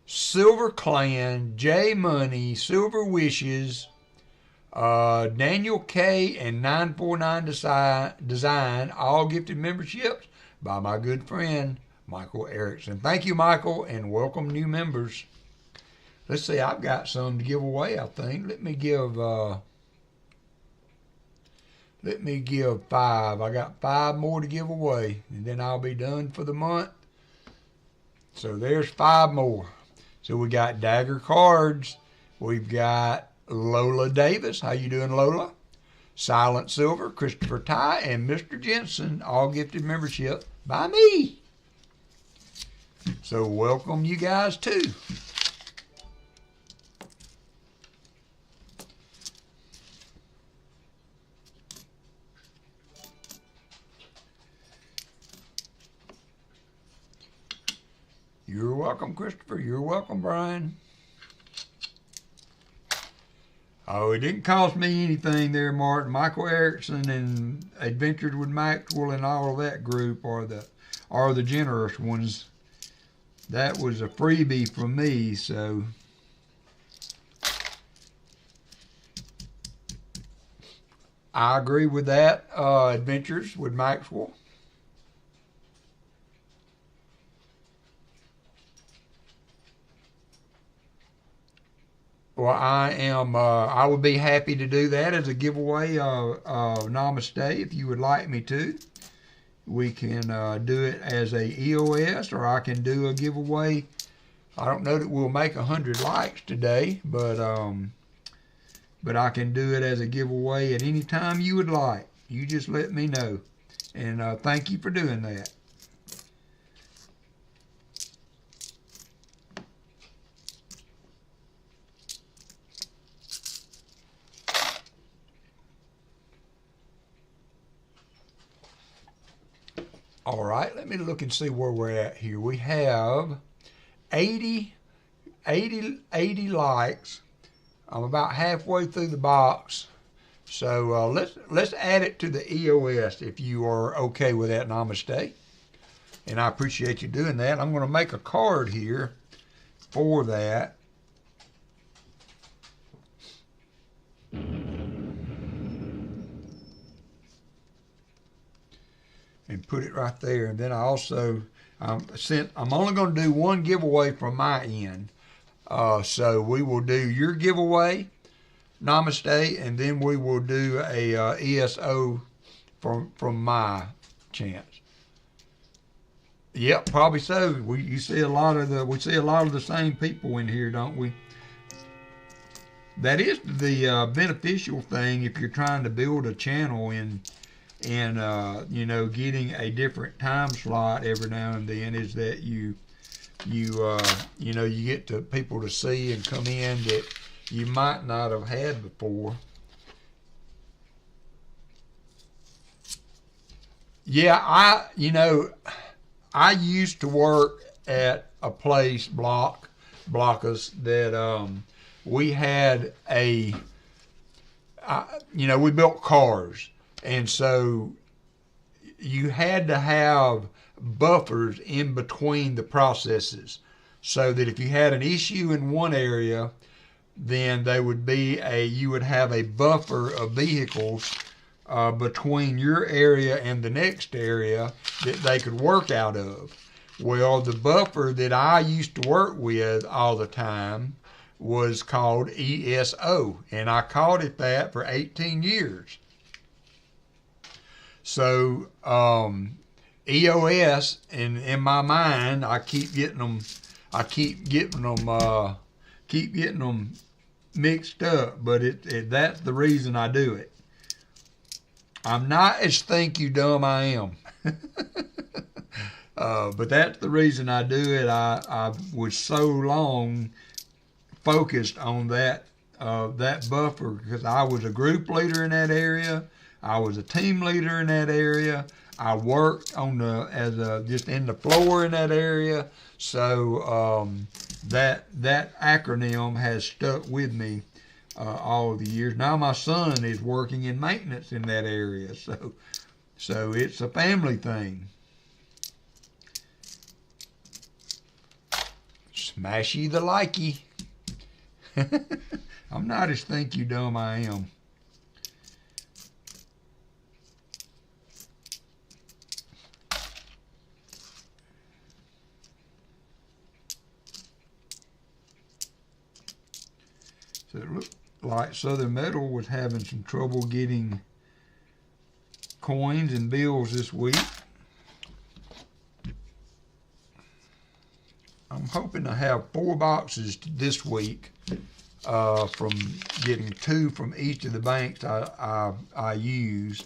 [SPEAKER 1] Silver Clan, J Money, Silver Wishes, Daniel K, and 949 Design, all gifted memberships by my good friend Michael Erickson. Thank you, Michael, and welcome new members. Let's see, I've got some to give away, I think. Let me give 5. I got 5 more to give away, and then I'll be done for the month. So there's 5 more. So we got Dagger Cards. We've got Lola Davis. How you doing, Lola? Silent Silver, Christopher Ty, and Mr. Jensen, all gifted membership by me. So welcome you guys too. You're welcome, Christopher. You're welcome, Brian. Oh, it didn't cost me anything there, Martin. Michael Erickson and Adventures with Maxwell and all of that group are the generous ones. That was a freebie from me, so. I agree with that, Adventures with Maxwell. Well, I would be happy to do that as a giveaway, Namaste, if you would like me to. We can do it as a EOS, or I can do a giveaway. I don't know that we'll make 100 likes today, but I can do it as a giveaway at any time you would like. You just let me know. And thank you for doing that. All right, let me look and see where we're at here. We have 80 likes. I'm about halfway through the box. So let's add it to the EOS if you are okay with that, Namaste. And I appreciate you doing that. I'm going to make a card here for that. And put it right there. And then I also, I'm only going to do one giveaway from my end. So we will do your giveaway, Namaste, and then we will do a ESO from my chance. Yep, probably so. We see a lot of the same people in here, don't we? That is the beneficial thing if you're trying to build a channel and getting a different time slot every now and then, is that you get to people to see and come in that you might not have had before. Yeah, I used to work at a place, Blockers, that we had we built cars. And so you had to have buffers in between the processes so that if you had an issue in one area, then you would have a buffer of vehicles between your area and the next area that they could work out of. Well, the buffer that I used to work with all the time was called ESO, and I called it that for 18 years. So EOS, and in my mind, I keep getting them mixed up. But that's the reason I do it. I'm not as think you dumb I am. But that's the reason I do it. I was so long focused on that buffer because I was a group leader in that area. I was a team leader in that area. I worked just in the floor in that area. So that acronym has stuck with me all the years. Now my son is working in maintenance in that area, so it's a family thing. Smashy the likey. I'm not as think you dumb I am. So it looked like Southern Metal was having some trouble getting coins and bills this week. I'm hoping to have 4 boxes this week from getting 2 from each of the banks I use.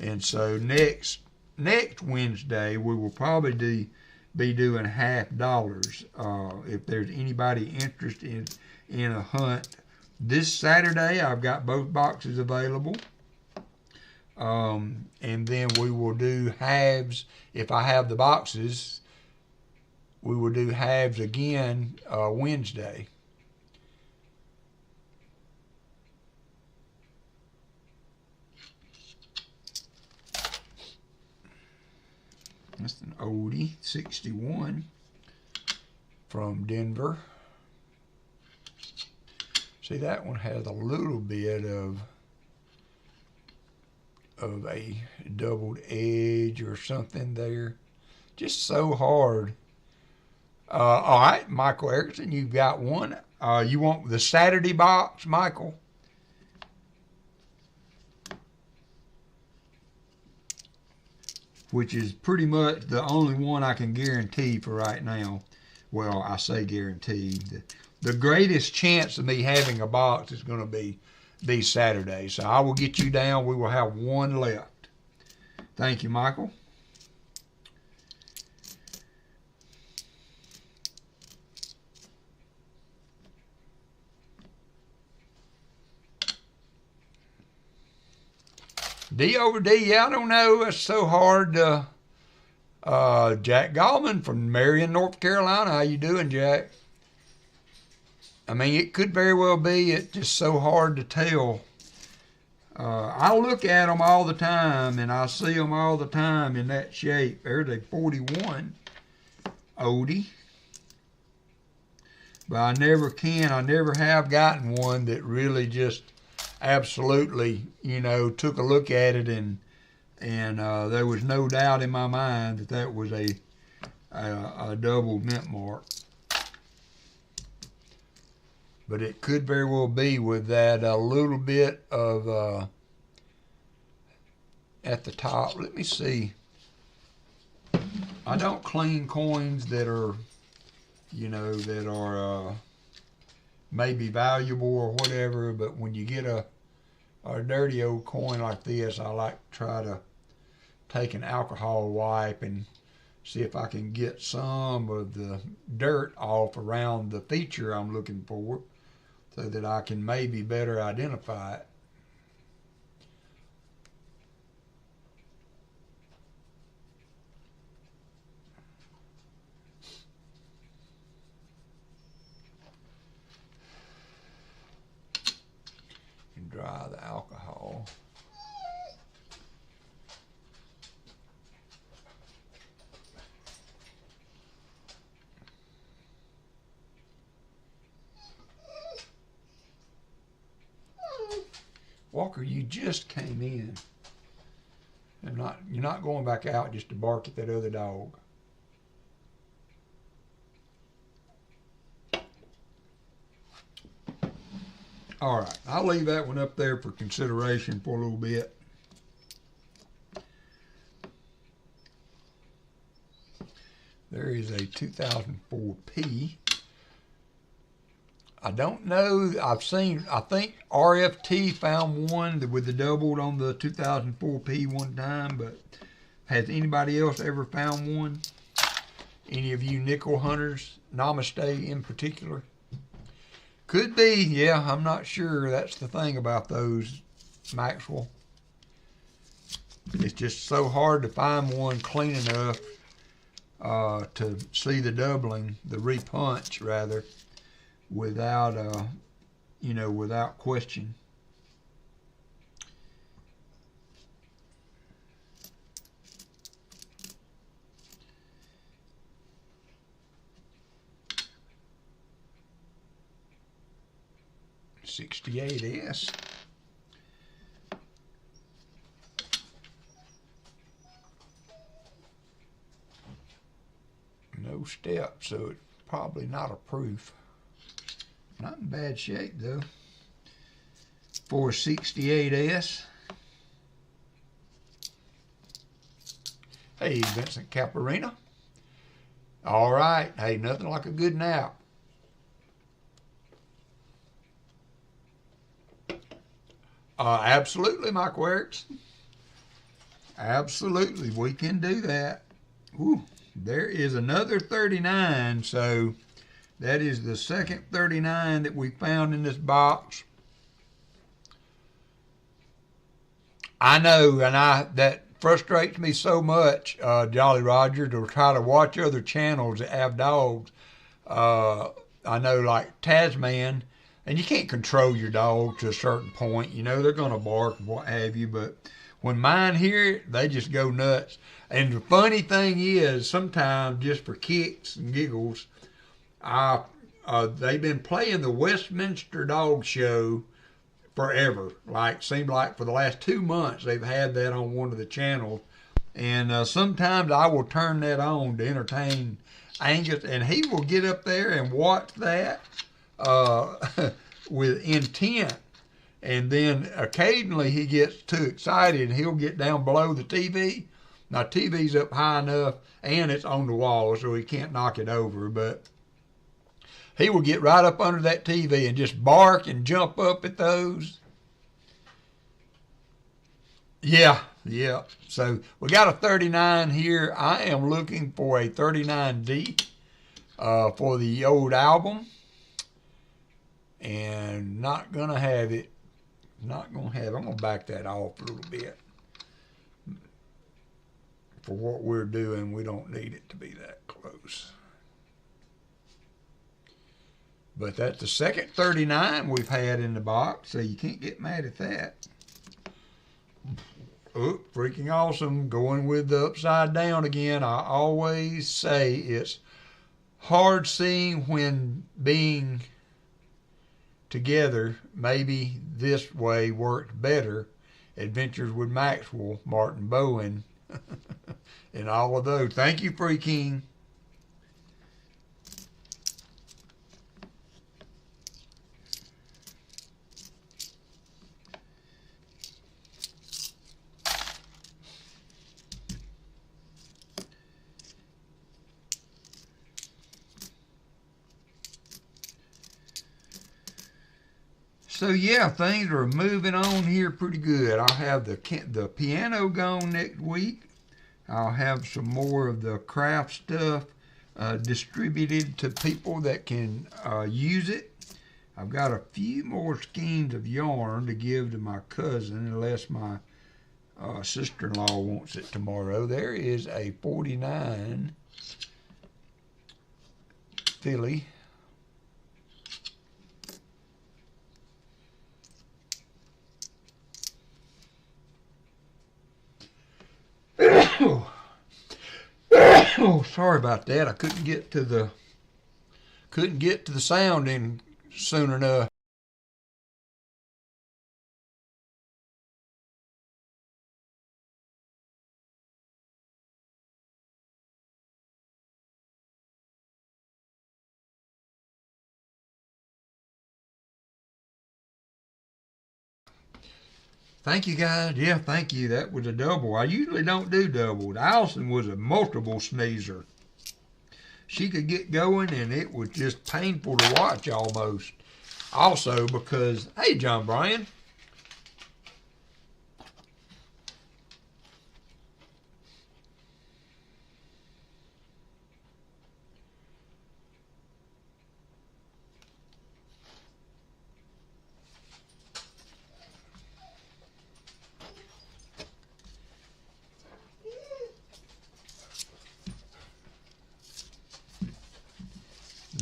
[SPEAKER 1] And so next Wednesday we will probably be doing $50 if there's anybody interested in a hunt. This Saturday I've got both boxes available. And then we will do halves if I have the boxes. We will do halves again Wednesday. That's an oldie, 61 from Denver. See, that one has a little bit of a doubled edge or something there. Just so hard. All right, Michael Erickson, you've got one. You want the Saturday box, Michael? Which is pretty much the only one I can guarantee for right now. Well, I say guaranteed. The greatest chance of me having a box is going to be Saturday. So I will get you down. We will have one left. Thank you, Michael. D over D, yeah, I don't know. It's so hard to... Jack Gallman from Marion, North Carolina. How you doing, Jack? I mean, it could very well be. It's just so hard to tell. I look at them all the time, and I see them all the time in that shape. There's a 41 oldie. But I never have gotten one that really just absolutely, took a look at it and there was no doubt in my mind that was a double mint mark. But it could very well be with that little bit of at the top. Let me see. I don't clean coins that are, maybe valuable or whatever, but when you get a dirty old coin like this, I like to try to take an alcohol wipe and see if I can get some of the dirt off around the feature I'm looking for so that I can maybe better identify it. And dry the alcohol. Walker, you just came in. You're not going back out just to bark at that other dog. All right, I'll leave that one up there for consideration for a little bit. There is a 2004P. I don't know. I think RFT found one with the doubled on the 2004P one time, but has anybody else ever found one? Any of you nickel hunters, Namaste in particular? Could be, yeah, I'm not sure. That's the thing about those, Maxwell. It's just so hard to find one clean enough to see the doubling, the repunch rather, without without question. '68S. No step, so it's probably not a proof. Not in bad shape though. For a '68S. Hey, Vincent Caparina. All right. Hey, nothing like a good nap. Absolutely, Mike Werks. Absolutely, we can do that. Ooh, there is another 39, so that is the second 39 that we found in this box. I know, and that frustrates me so much, Jolly Roger, to try to watch other channels that have dogs. I know, like Tasman, and you can't control your dog to a certain point. You know, they're going to bark and what have you, but when mine hear it, they just go nuts. And the funny thing is, sometimes just for kicks and giggles, they've been playing the Westminster Dog Show forever. Seemed like for the last 2 months they've had that on one of the channels. And sometimes I will turn that on to entertain Angus, and he will get up there and watch that with intent. And then occasionally he gets too excited and he'll get down below the TV. Now, TV's up high enough and it's on the wall, so he can't knock it over, but he will get right up under that TV and just bark and jump up at those. Yeah. So we got a 39 here. I am looking for a 39D for the old album. And not going to have it. I'm going to back that off a little bit. For what we're doing, we don't need it to be that close. But that's the second 39 we've had in the box, so you can't get mad at that. Oh, freaking awesome. Going with the upside down again. I always say it's hard seeing when being together. Maybe this way worked better. Adventures with Maxwell, Martin Bowen, and all of those. Thank you, Free King. So yeah, things are moving on here pretty good. I'll have the piano gone next week. I'll have some more of the craft stuff distributed to people that can use it. I've got a few more skeins of yarn to give to my cousin, unless my sister-in-law wants it tomorrow. There is a 49 filly. Oh, sorry about that. I couldn't get to the sound in soon enough. Thank you, guys. Yeah, thank you. That was a double. I usually don't do doubles. Allison was a multiple sneezer. she could get going, and it was just painful to watch almost. Also because, hey, John Bryan.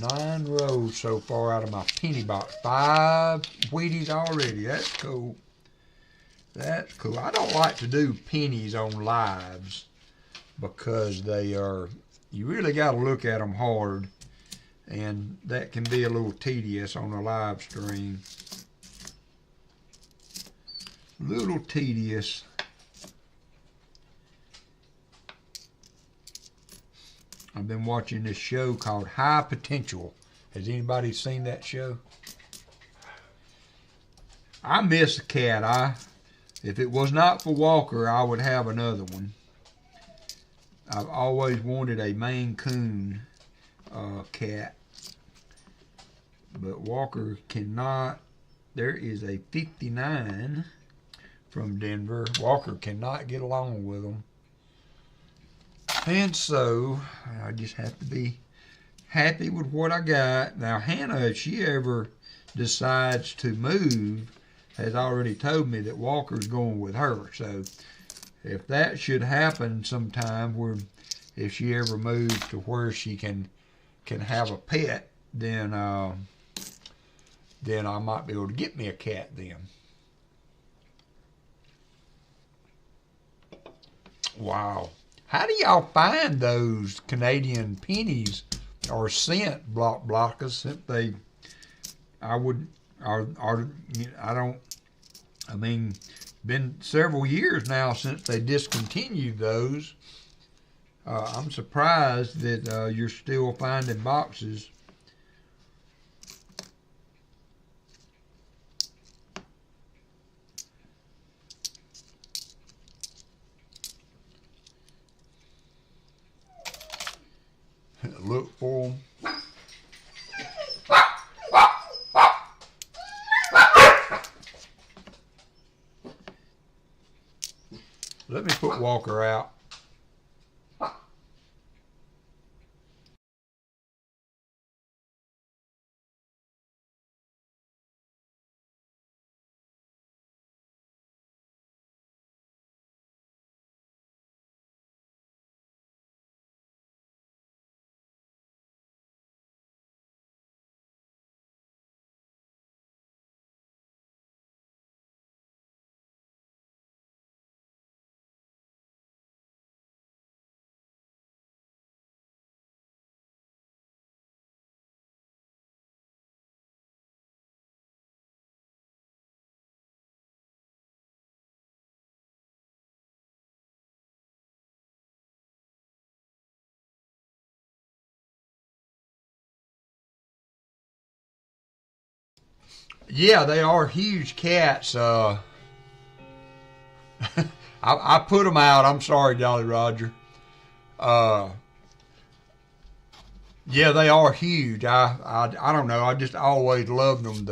[SPEAKER 1] Nine rows so far out of my penny box. 5 Wheaties already. That's cool. That's cool. I don't like to do pennies on lives because they are, you really got to look at them hard, and that can be a little tedious on a live stream. Little tedious. I've been watching this show called High Potential. Has anybody seen that show? I miss a cat. If it was not for Walker, I would have another one. I've always wanted a Maine Coon cat. But Walker cannot. There is a 59 from Denver. Walker cannot get along with them. And so, I just have to be happy with what I got. Now, Hannah, if she ever decides to move, has already told me that Walker's going with her. So, if that should happen sometime, where if she ever moves to where she can have a pet, then I might be able to get me a cat then. Wow. How do y'all find those Canadian pennies or cent blockers? Since been several years now since they discontinued those. I'm surprised that you're still finding boxes. Look for them. Let me put Walker out. Yeah, they are huge cats. I put them out. I'm sorry, Jolly Roger. Yeah, they are huge. I don't know. I just always loved them.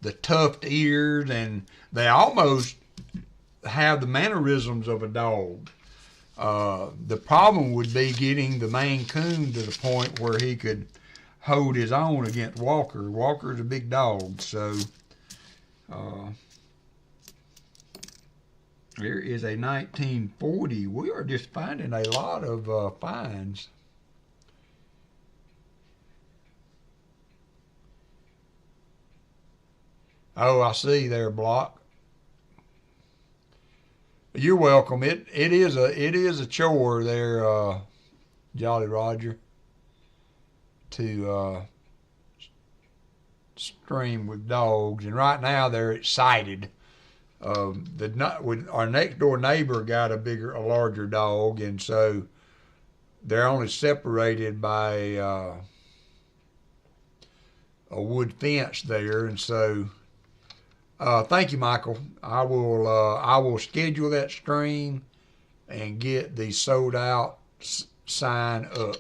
[SPEAKER 1] The tufted ears, and they almost have the mannerisms of a dog. The problem would be getting the Maine Coon to the point where he could hold his own against Walker. Walker's a big dog, so there is a 1940. We are just finding a lot of finds. Oh, I see there, Block. You're welcome. It is a chore there, Jolly Roger, to stream with dogs, and right now they're excited. Our next door neighbor got a larger dog, and so they're only separated by a wood fence there, and so. Thank you, Michael. I will schedule that stream and get the sold out sign up.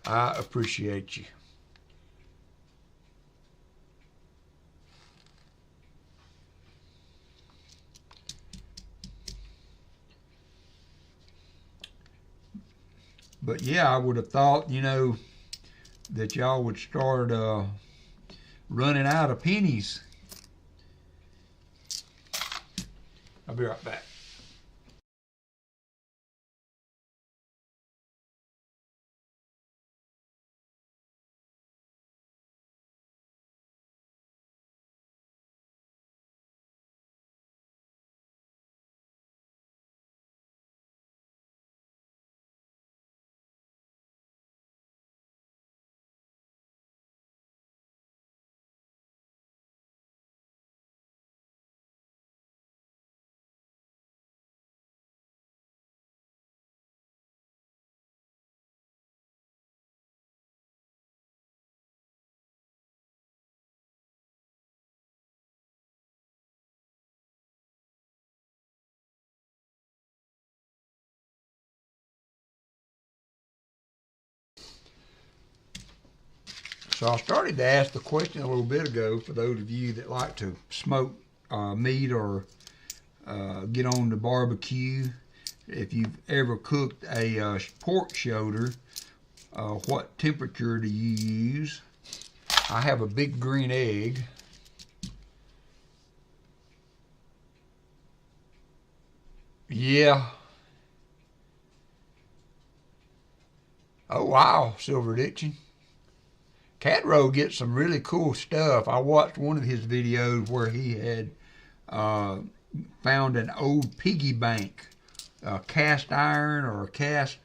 [SPEAKER 1] I appreciate you. But yeah, I would have thought, you know, that y'all would start running out of pennies. I'll be right back. So I started to ask the question a little bit ago for those of you that like to smoke meat or get on the barbecue. If you've ever cooked a pork shoulder, what temperature do you use? I have a big green egg. Yeah. Oh wow, Silver Ditching. Cadro gets some really cool stuff. I watched one of his videos where he had found an old piggy bank, cast iron or cast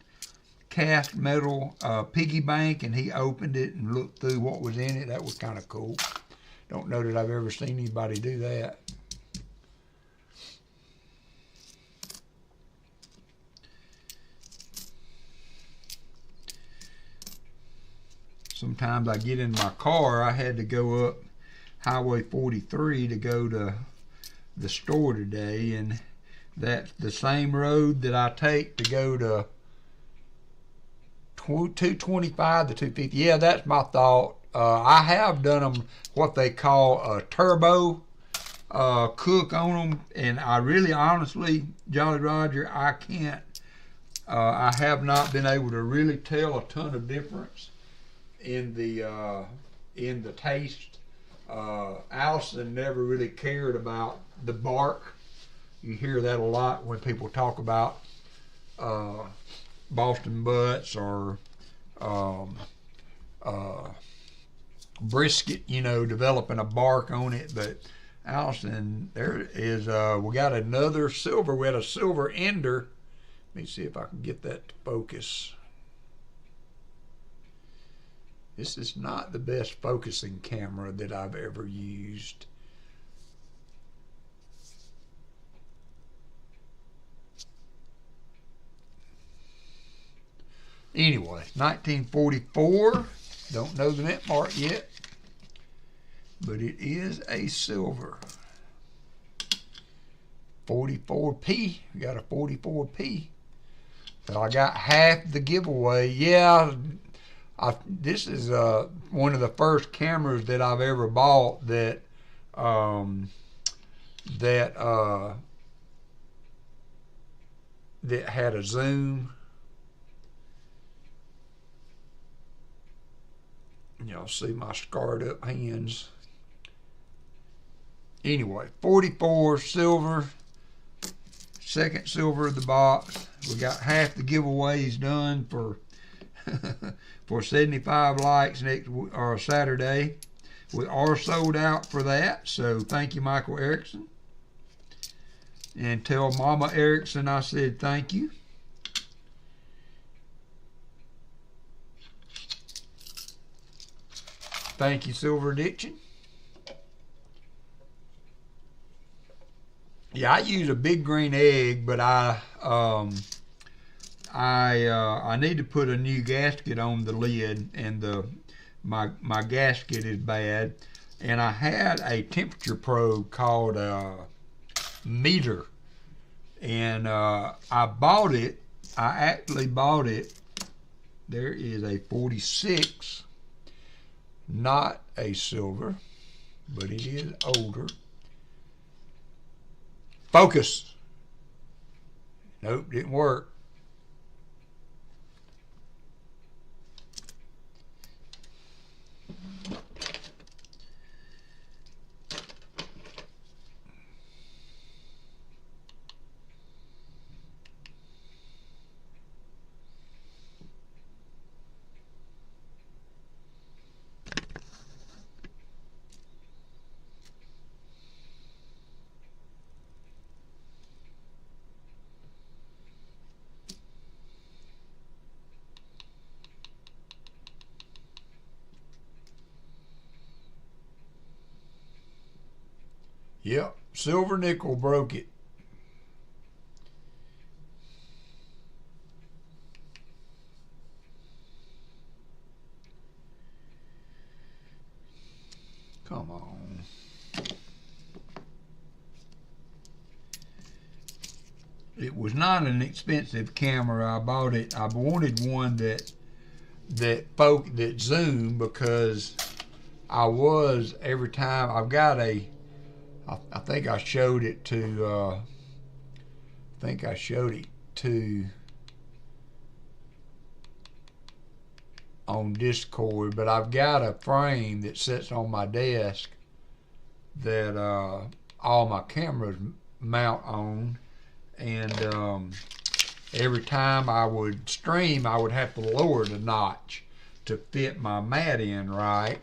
[SPEAKER 1] metal piggy bank, and he opened it and looked through what was in it. That was kind of cool. Don't know that I've ever seen anybody do that. Sometimes I get in my car. I had to go up Highway 43 to go to the store today, and that's the same road that I take to go to 225 to 250. Yeah, that's my thought. I have done them what they call a turbo cook on them, and I really honestly, Jolly Roger, I can't. I have not been able to really tell a ton of difference in the taste. Allison never really cared about the bark. You hear that a lot when people talk about Boston butts or brisket, you know, developing a bark on it. But Allison, there is we got another silver. We had a silver ender. Let me see if I can get that to focus. This is not the best focusing camera that I've ever used. Anyway, 1944. Don't know the mint mark yet, but it is a silver. 44p. We got a 44p. So I got half the giveaway. Yeah. This is one of the first cameras that I've ever bought that that had a zoom. Y'all see my scarred up hands. Anyway, 44 silver, second silver of the box. We got half the giveaways done for for 75 likes next Saturday. We are sold out for that, so thank you, Michael Erickson. And tell Mama Erickson I said thank you. Thank you, Silver Ditching. Yeah, I use a big green egg, but I need to put a new gasket on the lid, and my gasket is bad. And I had a temperature probe called meter, and I bought it. I actually bought it there is a 46, not a silver, but it is older. Focus. Nope, didn't work. Yep, silver nickel broke it. Come on. It was not an expensive camera. I bought it. I wanted one that zoomed, because every time I've got I think I showed it to on Discord, but I've got a frame that sits on my desk that all my cameras mount on, and every time I would stream, I would have to lower the notch to fit my mat in right.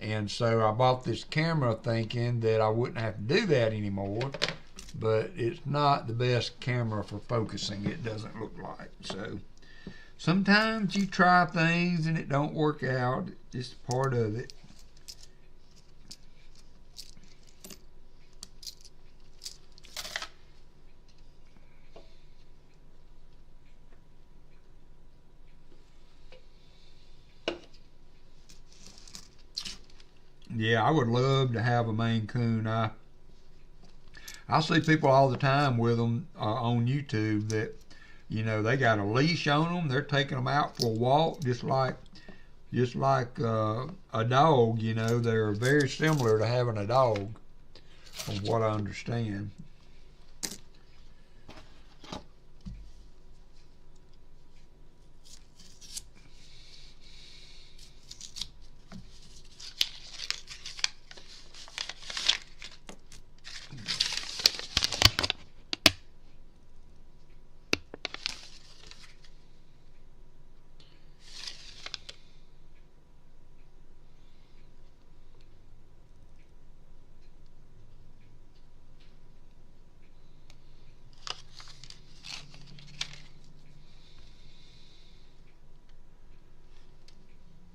[SPEAKER 1] And so I bought this camera thinking that I wouldn't have to do that anymore, but it's not the best camera for focusing, it doesn't look like. So sometimes you try things and it don't work out. It's part of it. Yeah, I would love to have a Maine Coon. I see people all the time with them on YouTube that, they got a leash on them. They're taking them out for a walk, just like a dog. They're very similar to having a dog, from what I understand.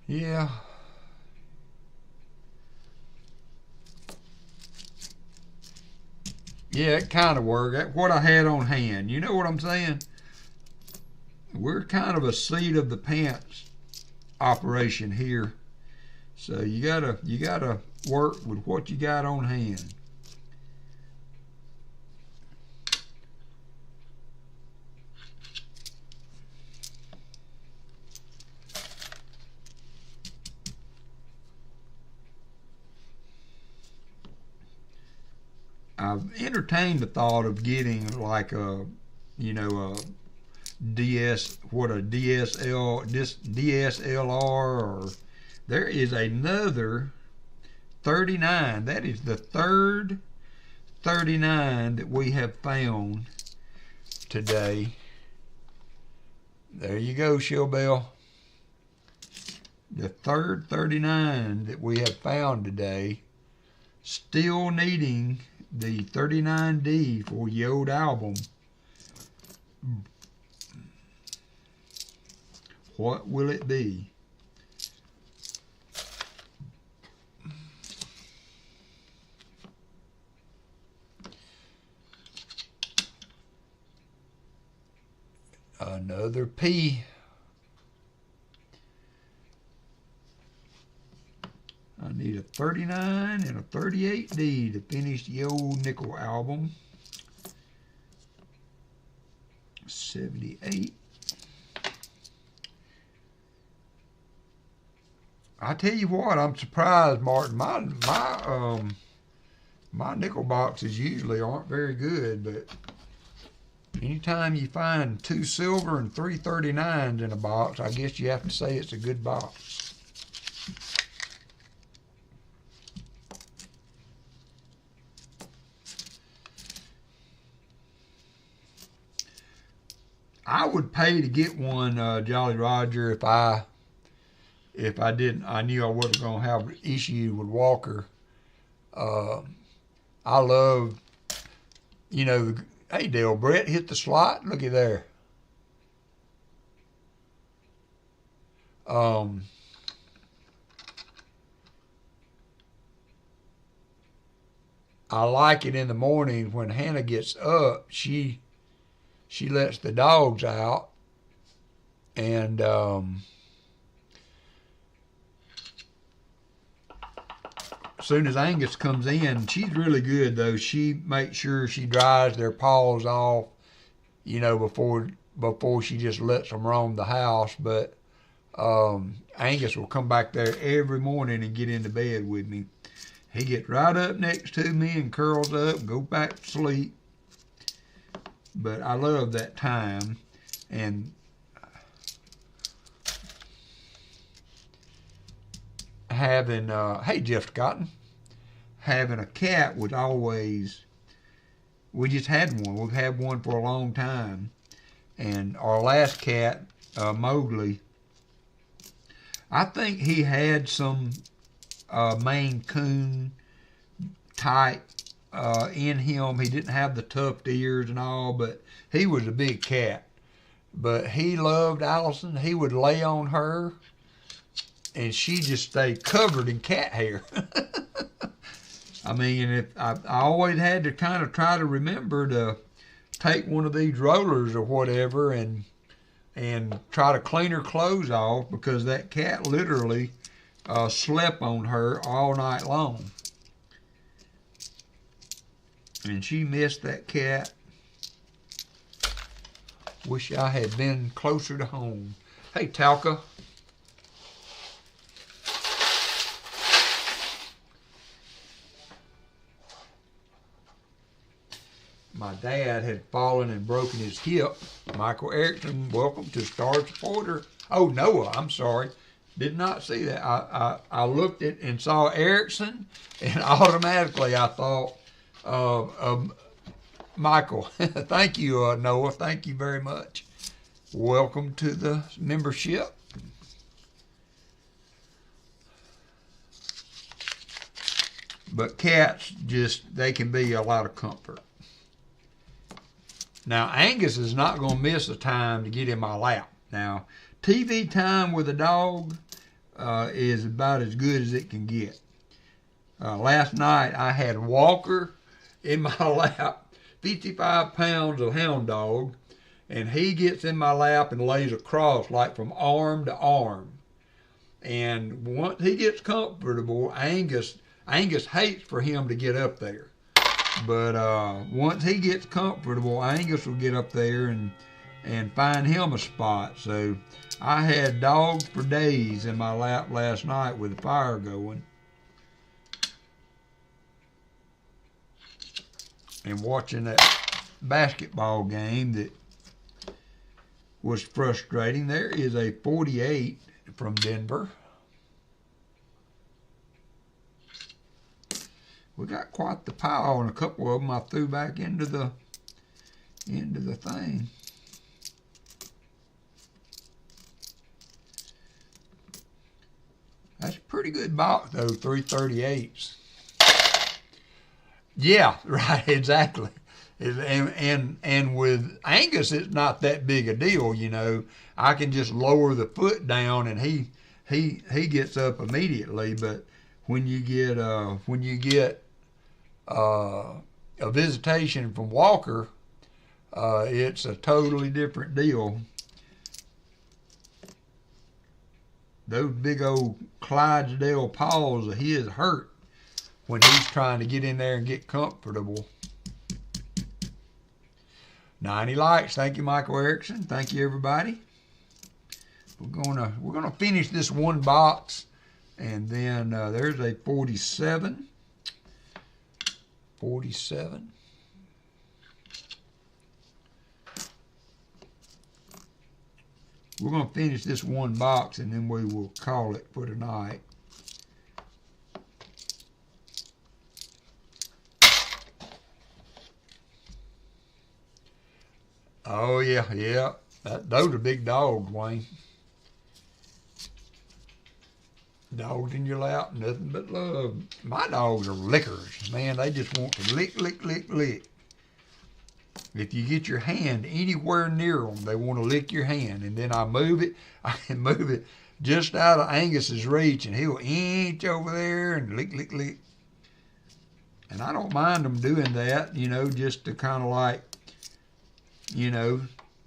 [SPEAKER 1] Yeah. Yeah, it kind of worked. That's what I had on hand. You know what I'm saying? We're kind of a seat of the pants operation here. So you gotta work with what you got on hand. I've entertained the thought of getting like a DSLR, or there is another 39. That is the third 39 that we have found today. There you go, Shellbell. The third 39 that we have found today, still needing the 39D for the old album. What will it be? Another P. I need a 39 and a 38D to finish the old nickel album. 78. I tell you what, I'm surprised, Martin. My nickel boxes usually aren't very good, but anytime you find 2 silver and 3 39s in a box, I guess you have to say it's a good box. I would pay to get one, Jolly Roger, if I didn't. I knew I wasn't going to have an issue with Walker. I love, you know, hey, Dale Brett hit the slot. Looky there. I like it in the morning when Hannah gets up. She lets the dogs out, and as soon as Angus comes in, she's really good though. She makes sure she dries their paws off, you know, before she just lets them roam the house. But Angus will come back there every morning and get into bed with me. He gets right up next to me and curls up and goes back to sleep. But I love that time. And having, hey Jeff Cotton, having a cat was always, we just had one. We've had one for a long time. And our last cat, Mowgli, I think he had some Maine Coon type in him. He didn't have the tufted ears and all, but he was a big cat. But he loved Allison. He would lay on her, and she just stayed covered in cat hair. I mean, I always had to kind of try to remember to take one of these rollers or whatever and try to clean her clothes off, because that cat literally slept on her all night long. And she missed that cat. Wish I had been closer to home. Hey, Talca. My dad had fallen and broken his hip. Michael Erickson, welcome to Star Supporter. Oh, Noah, I'm sorry. Did not see that. I looked at and saw Erickson, and automatically I thought of Michael. Thank you, Noah. Thank you very much. Welcome to the membership. But cats, they can be a lot of comfort. Now, Angus is not going to miss a time to get in my lap. Now, TV time with a dog is about as good as it can get. Last night, I had Walker in my lap, 55 pounds of hound dog, and he gets in my lap and lays across like from arm to arm. And once he gets comfortable, Angus hates for him to get up there. But once he gets comfortable, Angus will get up there and find him a spot. So I had dogs for days in my lap last night with the fire going. And watching that basketball game that was frustrating. There is a 48 from Denver. We got quite the pile, and a couple of them I threw back into the thing. That's a pretty good box though, 338s. Yeah, right, exactly. And with Angus, it's not that big a deal, you know. I can just lower the foot down, and he gets up immediately. But when you get a visitation from Walker, it's a totally different deal. Those big old Clydesdale paws of his hurt when he's trying to get in there and get comfortable. 90 likes. Thank you, Michael Erickson. Thank you, everybody. We're gonna finish this one box, And then there's a 47. 47. We're going to finish this one box and then we will call it for tonight. Oh, yeah, yeah. Those are big dogs, Wayne. Dogs in your lap, nothing but love. My dogs are lickers, man. They just want to lick, lick, lick, lick. If you get your hand anywhere near them, they want to lick your hand. And then I can move it just out of Angus's reach, and he'll inch over there and lick, lick, lick. And I don't mind them doing that, you know, just to kind of like, you know,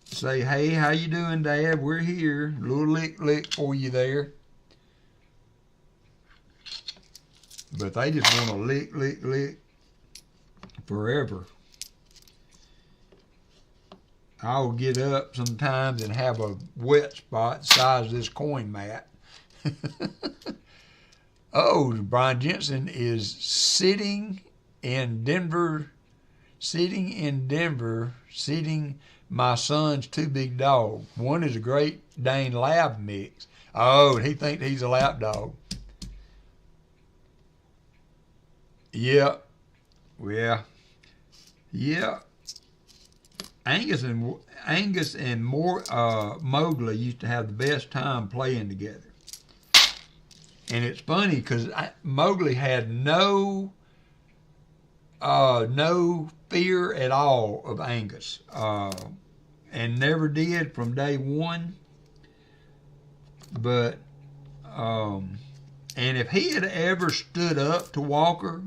[SPEAKER 1] say, hey, how you doing, Dad? We're here. A little lick, lick for you there. But they just want to lick, lick, lick forever. I'll get up sometimes and have a wet spot the size of this coin mat. Oh, Brian Jensen is sitting my son's two big dogs. One is a Great Dane Lab mix. Oh, he thinks he's a lap dog. Yeah. Yeah. Yeah. Angus and Mowgli used to have the best time playing together. And it's funny because Mowgli had no fear at all of Angus, and never did from day one. But and if he had ever stood up to Walker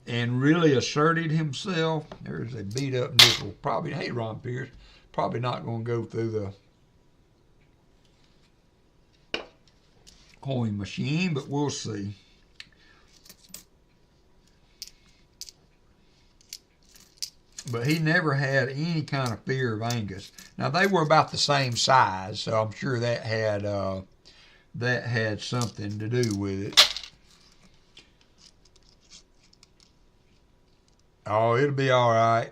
[SPEAKER 1] and really asserted himself, there's a beat up nickel. Probably, hey, Ron Pierce, probably not going to go through the coin machine, but we'll see. But he never had any kind of fear of Angus. Now they were about the same size, so I'm sure that had something to do with it. Oh, it'll be all right.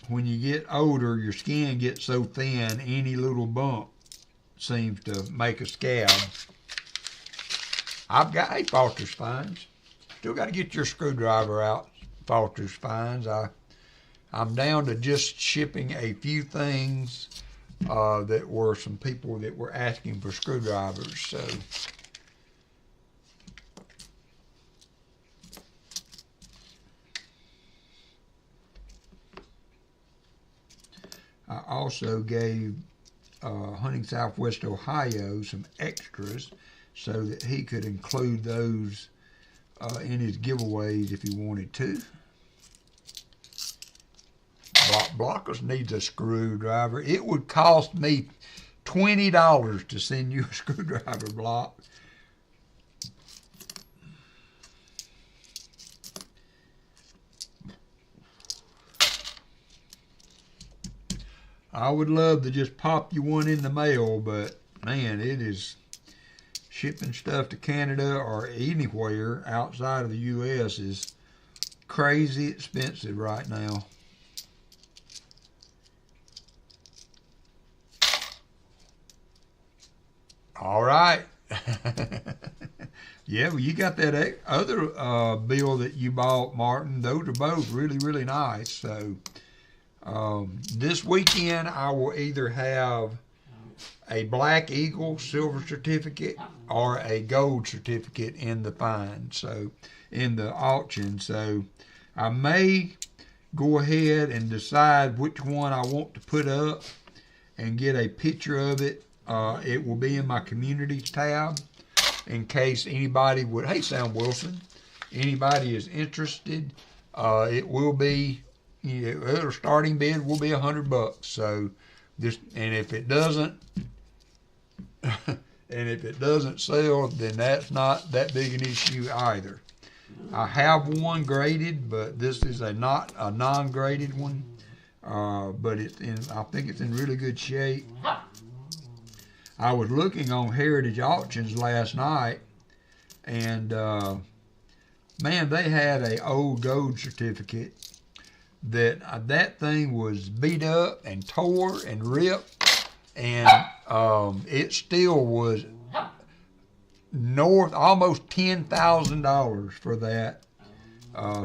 [SPEAKER 1] When you get older, your skin gets so thin, any little bump seems to make a scab. I've got a Foster's Finds. Still got to get your screwdriver out, Foster's Finds. I'm down to just shipping a few things that were some people that were asking for screwdrivers. So I also gave Hunting Southwest Ohio some extras so that he could include those in his giveaways if he wanted to. Blockers needs a screwdriver. It would cost me $20 to send you a screwdriver, Block. I would love to just pop you one in the mail, but man, it is shipping stuff to Canada or anywhere outside of the U.S. is crazy expensive right now. All right. Yeah, well, you got that other bill that you bought, Martin. Those are both really, really nice. So this weekend I will either have a Black Eagle silver certificate or a gold certificate in the find, so in the auction. So I may go ahead and decide which one I want to put up and get a picture of it. It will be in my communities tab in case anybody would, hey Sam Wilson, anybody is interested. It will be, the starting bid will be $100. So this, and if it doesn't, sell, then that's not that big an issue either. I have one graded, but this is not a non-graded one. But I think it's in really good shape. I was looking on Heritage Auctions last night, and man, they had a old gold certificate that thing was beat up and tore and ripped, and it still was north almost $10,000 for that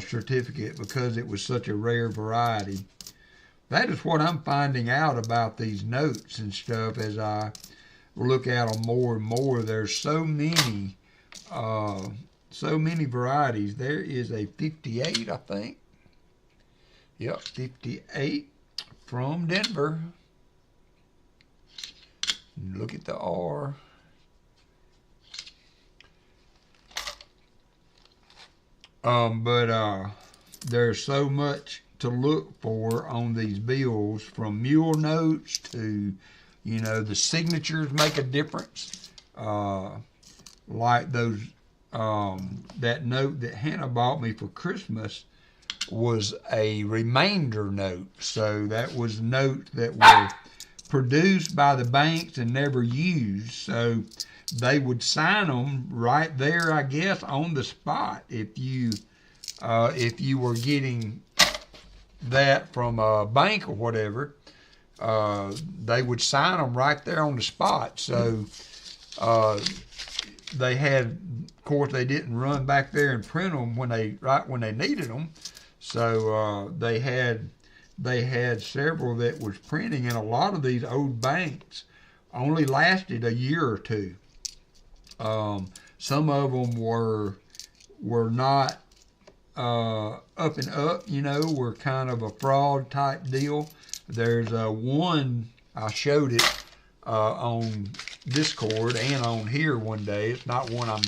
[SPEAKER 1] certificate because it was such a rare variety. That is what I'm finding out about these notes and stuff as I look at them more and more. There's so many varieties. There is a 58, I think. Yep, 58 from Denver. Look at the R. But there's so much to look for on these bills, from mule notes to, you know, the signatures make a difference. Like those, that note that Hannah bought me for Christmas was a remainder note. So that was notes that were produced by the banks and never used. So they would sign them right there, I guess, on the spot. If you were getting that from a bank or whatever, they would sign them right there on the spot. So they had, of course, they didn't run back there and print them right when they needed them. So they had several that was printing, and a lot of these old banks only lasted a year or two. Some of them were not up and up, you know, were kind of a fraud type deal. There's one, I showed it on Discord and on here one day. It's not one I'm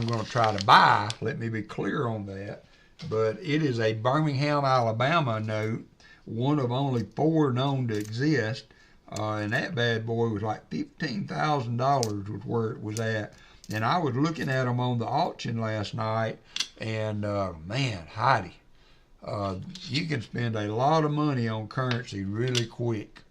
[SPEAKER 1] going to try to buy. Let me be clear on that. But it is a Birmingham, Alabama note, one of only 4 known to exist. And that bad boy was like $15,000 was where it was at. And I was looking at them on the auction last night, and man, Heidi, you can spend a lot of money on currency really quick.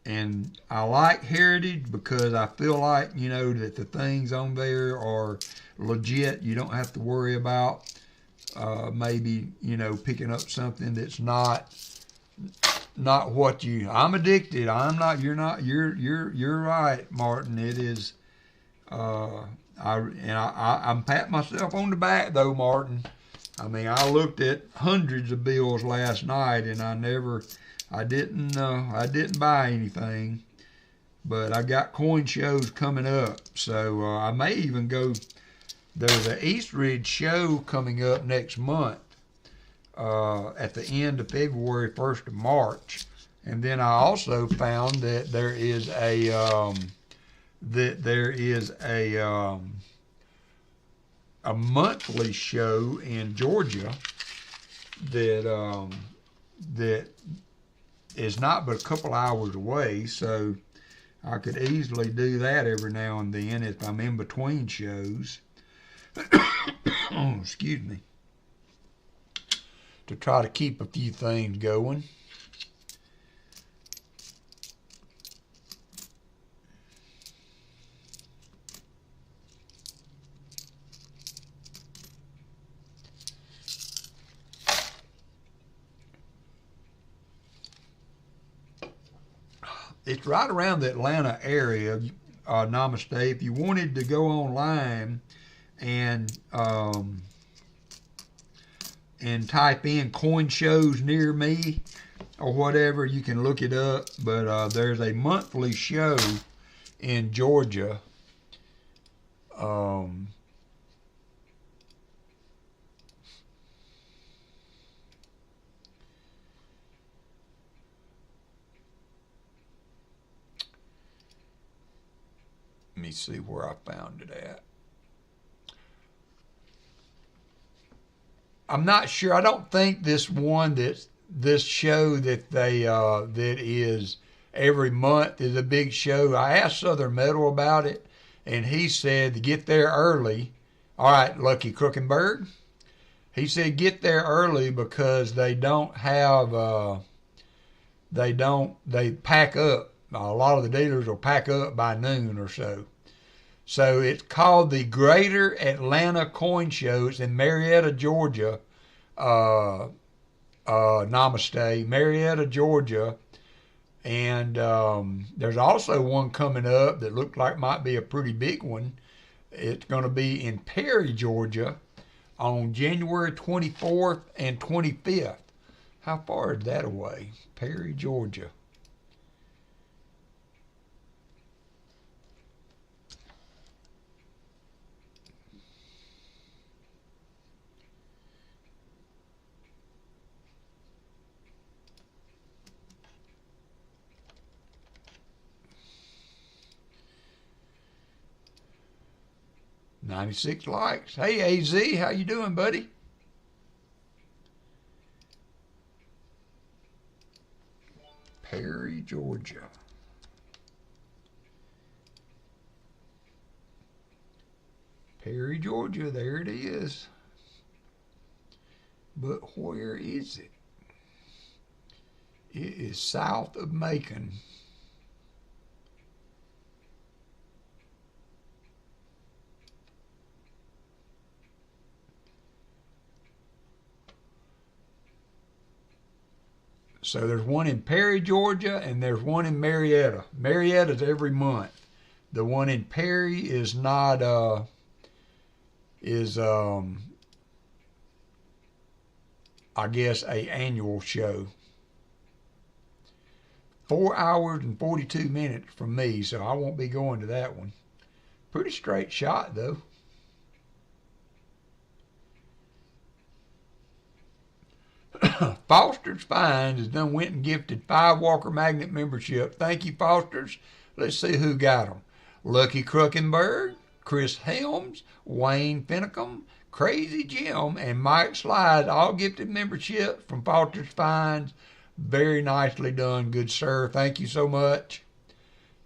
[SPEAKER 1] And I like Heritage because I feel like, you know, that the things on there are legit. You don't have to worry about maybe, you know, picking up something that's not what you. I'm addicted. I'm not. You're not. You're right, Martin. It is. I'm patting myself on the back though, Martin. I mean, I looked at hundreds of bills last night, and I didn't buy anything, but I got coin shows coming up, so I may even go. There's an East Ridge show coming up next month, at the end of February, 1st of March, and then I also found that there is a monthly show in Georgia that is not but a couple hours away, so I could easily do that every now and then if I'm in between shows. Oh, excuse me. To try to keep a few things going. It's right around the Atlanta area, Namaste. If you wanted to go online and type in coin shows near me or whatever, you can look it up. But there's a monthly show in Georgia. Let me see where I found it at. I'm not sure. I don't think this show that they that is every month is a big show. I asked Southern Metal about it, and he said to get there early. All right, Lucky Crookenberg. He said get there early because they don't have they pack up. A lot of the dealers will pack up by noon or so. So it's called the Greater Atlanta Coin Show. It's in Marietta, Georgia. Namaste, Marietta, Georgia. And there's also one coming up that looked like might be a pretty big one. It's going to be in Perry, Georgia on January 24th and 25th. How far is that away? Perry, Georgia. "96 likes. Hey, AZ, how you doing, buddy?" Perry, Georgia. Perry, Georgia, there it is. But where is it? It is south of Macon. So there's one in Perry, Georgia, and there's one in Marietta. Marietta's every month. The one in Perry is not, I guess, a annual show. 4 hours and 42 minutes from me, so I won't be going to that one. Pretty straight shot, though. Foster's Finds has done went and gifted 5 Walker Magnet membership. Thank you, Foster's. Let's see who got them. Lucky Kruckenberg, Chris Helms, Wayne Finicum, Crazy Jim, and Mike Slide all gifted membership from Foster's Finds. Very nicely done, good sir. Thank you so much.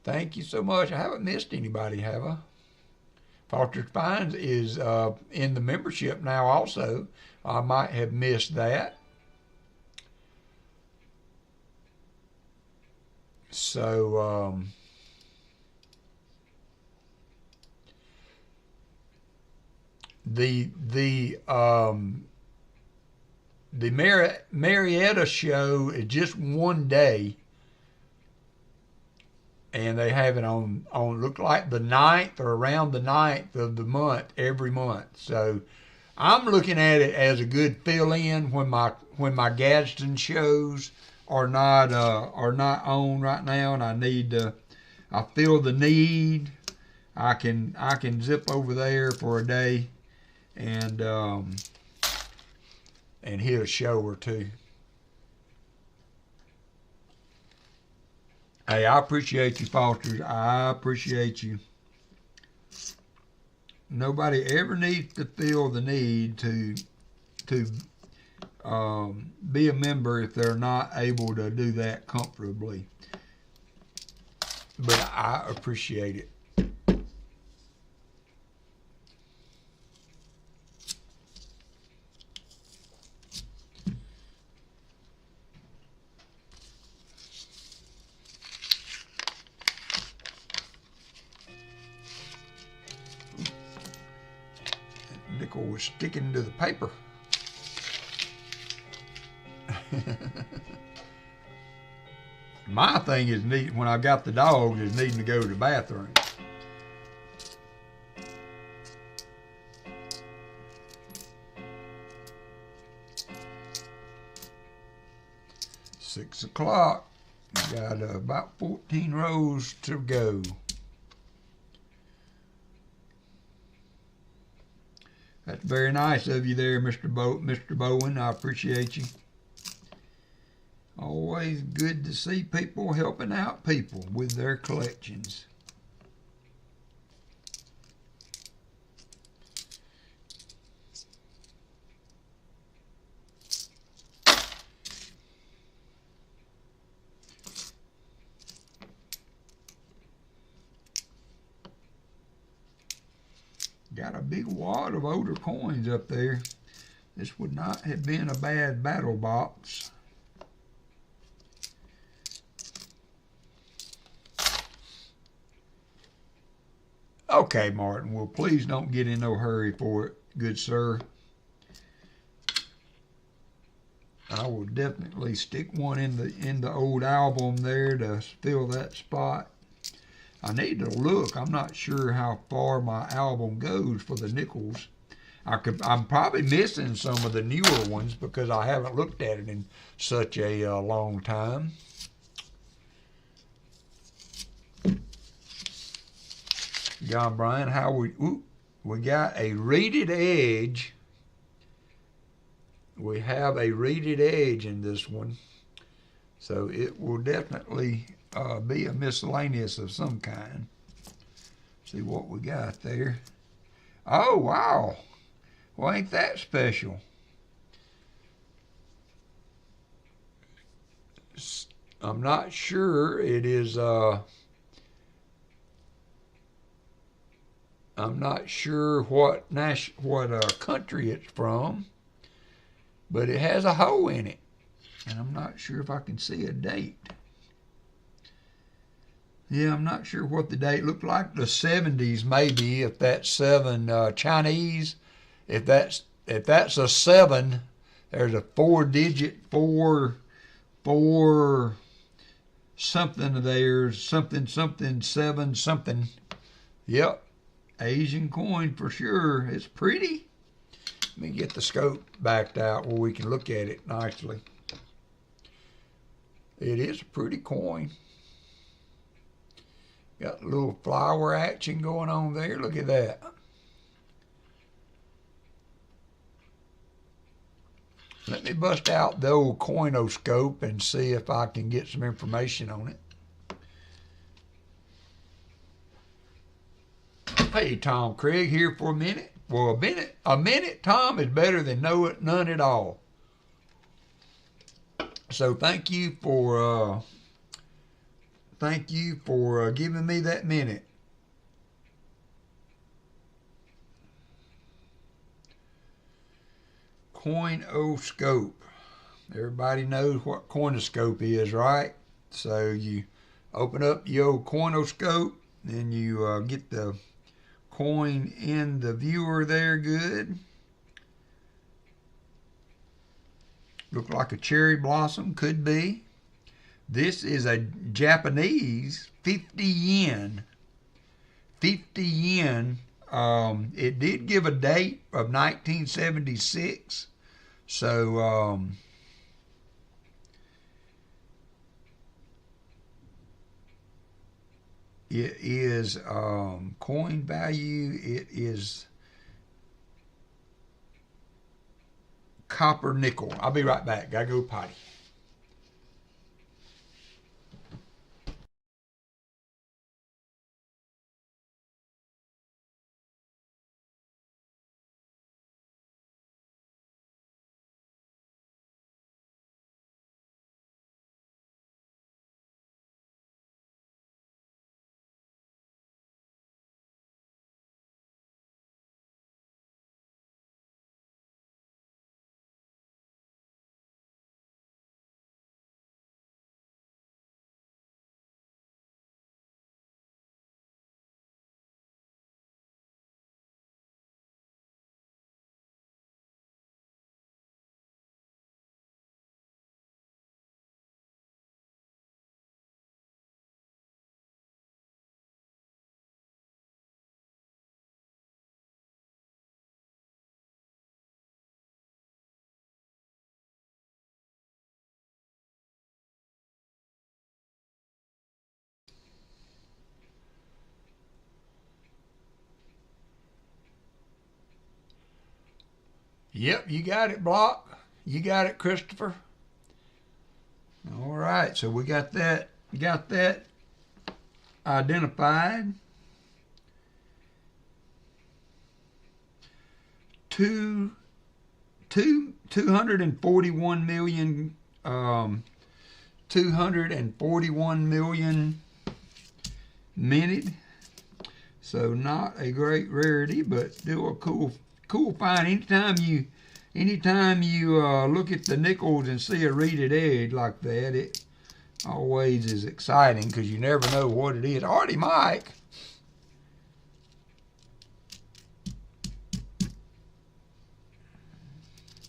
[SPEAKER 1] Thank you so much. I haven't missed anybody, have I? Foster's Finds is in the membership now also. I might have missed that. So, the Marietta show is just one day, and they have it on look like the 9th or around the 9th of the month every month. So I'm looking at it as a good fill-in when my Gadsden shows are not on right now, and I feel the need. I can zip over there for a day and hit a show or two. Hey, I appreciate you, Foster. I appreciate you. Nobody ever needs to feel the need to be a member if they're not able to do that comfortably. But I appreciate it. That nickel was sticking to the paper. My thing is neat when I got the dogs is needing to go to the bathroom. Six o'clock. Got about 14 rows to go. That's very nice of you there, Mr. Bowen. I appreciate you. Always good to see people helping out people with their collections. Got a big wad of older coins up there. This would not have been a bad battle box. Okay, Martin. Well, please don't get in no hurry for it, good sir. I will definitely stick one in the old album there to fill that spot. I need to look. I'm not sure how far my album goes for the nickels. I'm probably missing some of the newer ones because I haven't looked at it in such a long time. John Bryan, how we got a reeded edge. We have a reeded edge in this one, so it will definitely be a miscellaneous of some kind. See what we got there. Oh, wow. Well, ain't that special? I'm not sure it is, I'm not sure what country it's from, but it has a hoe in it. And I'm not sure if I can see a date. Yeah, I'm not sure what the date looked like. The 70s maybe, if that's 7 Chinese. If that's a 7, there's a 4-digit 4 something there, something 7 something. Yep, Asian coin for sure. It's pretty. Let me get the scope backed out where we can look at it nicely. It is a pretty coin. Got a little flower action going on there. Look at that. Let me bust out the old coinoscope and see if I can get some information on it. Hey, Tom Craig here for a minute. Well, a minute, Tom, is better than none at all. So thank you for giving me that minute. Coinoscope. Everybody knows what coinoscope is, right? So you open up your old coinoscope, then you get the coin in the viewer there good. Look like a cherry blossom, could be. This is a Japanese 50 yen. 50 yen. It did give a date of 1976. So, it is coin value. It is copper nickel. I'll be right back. Gotta go potty. Yep, you got it, Block. You got it, Christopher. All right, so we got that identified. 241 million 241 million minted. So not a great rarity, but still a cool find. Anytime you look at the nickels and see a reeded edge like that, it always is exciting because you never know what it is. Artie Mike,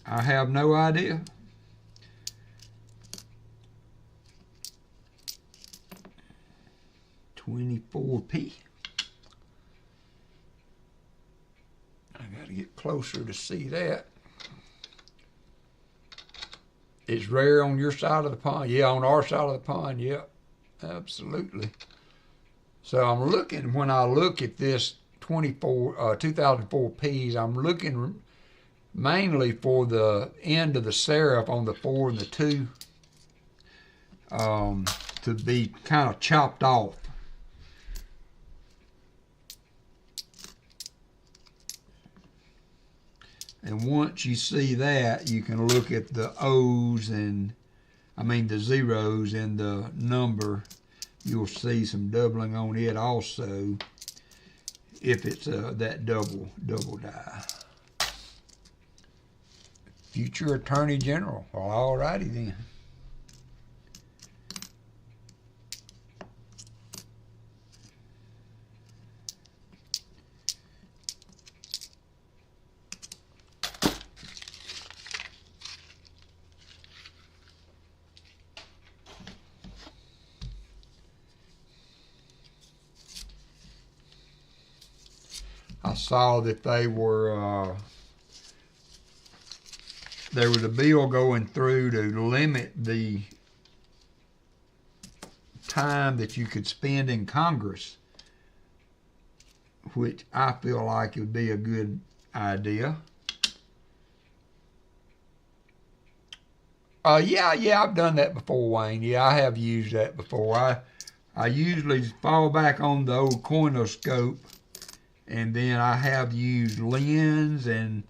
[SPEAKER 1] I have no idea. $24p. I got to get closer to see that. It's rare on your side of the pond. Yeah, on our side of the pond. Yeah, absolutely. So I'm looking, when I look at this 2004 P's, I'm looking mainly for the end of the serif on the 4 and the 2 to be kind of chopped off. And once you see that, you can look at the O's and, the zeros and the number. You'll see some doubling on it also if it's that double die. Future Attorney General. Well, all righty then. I saw that there was a bill going through to limit the time that you could spend in Congress, which I feel like would be a good idea. Yeah, I've done that before, Wayne. Yeah, I have used that before. I usually fall back on the old Coinoscope. And then I have used Lens and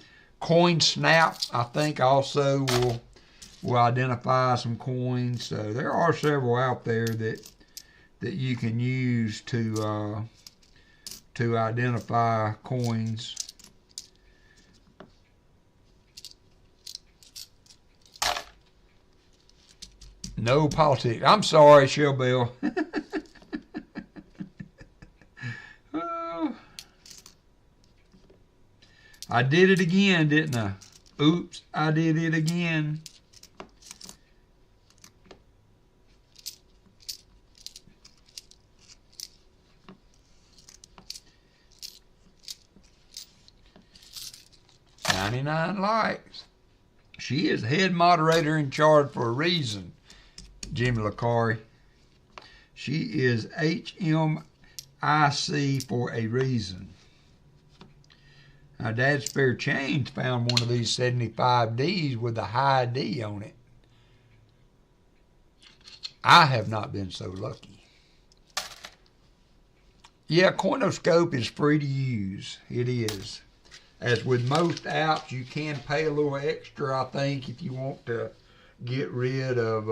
[SPEAKER 1] CoinSnap, I think also will identify some coins. So there are several out there that you can use to identify coins. No politics. I'm sorry, Shell Bell. I did it again, didn't I? Oops, I did it again. $99 likes. She is head moderator in charge for a reason, Jimmy LaCari. She is HMIC for a reason. Now, Dad's Spare Change found one of these 75Ds with a high D on it. I have not been so lucky. Yeah, Coinoscope is free to use. It is. As with most apps, you can pay a little extra, I think, if you want to get rid of,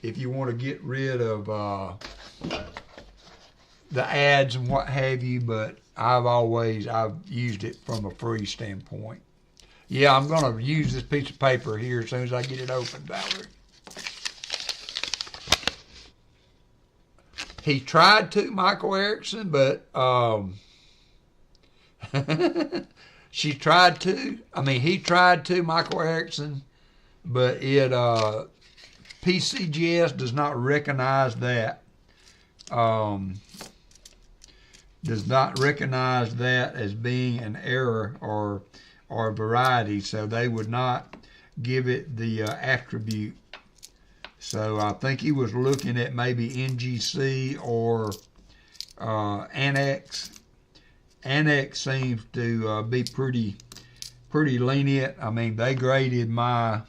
[SPEAKER 1] if you want to get rid of the ads and what have you, but I've used it from a free standpoint. Yeah, I'm going to use this piece of paper here as soon as I get it open, Valerie. He tried to, Michael Erickson, but he tried to, Michael Erickson, but PCGS does not recognize that. Does not recognize that as being an error or variety, so they would not give it the attribute. So I think he was looking at maybe NGC or Annex. Annex seems to be pretty lenient. They graded my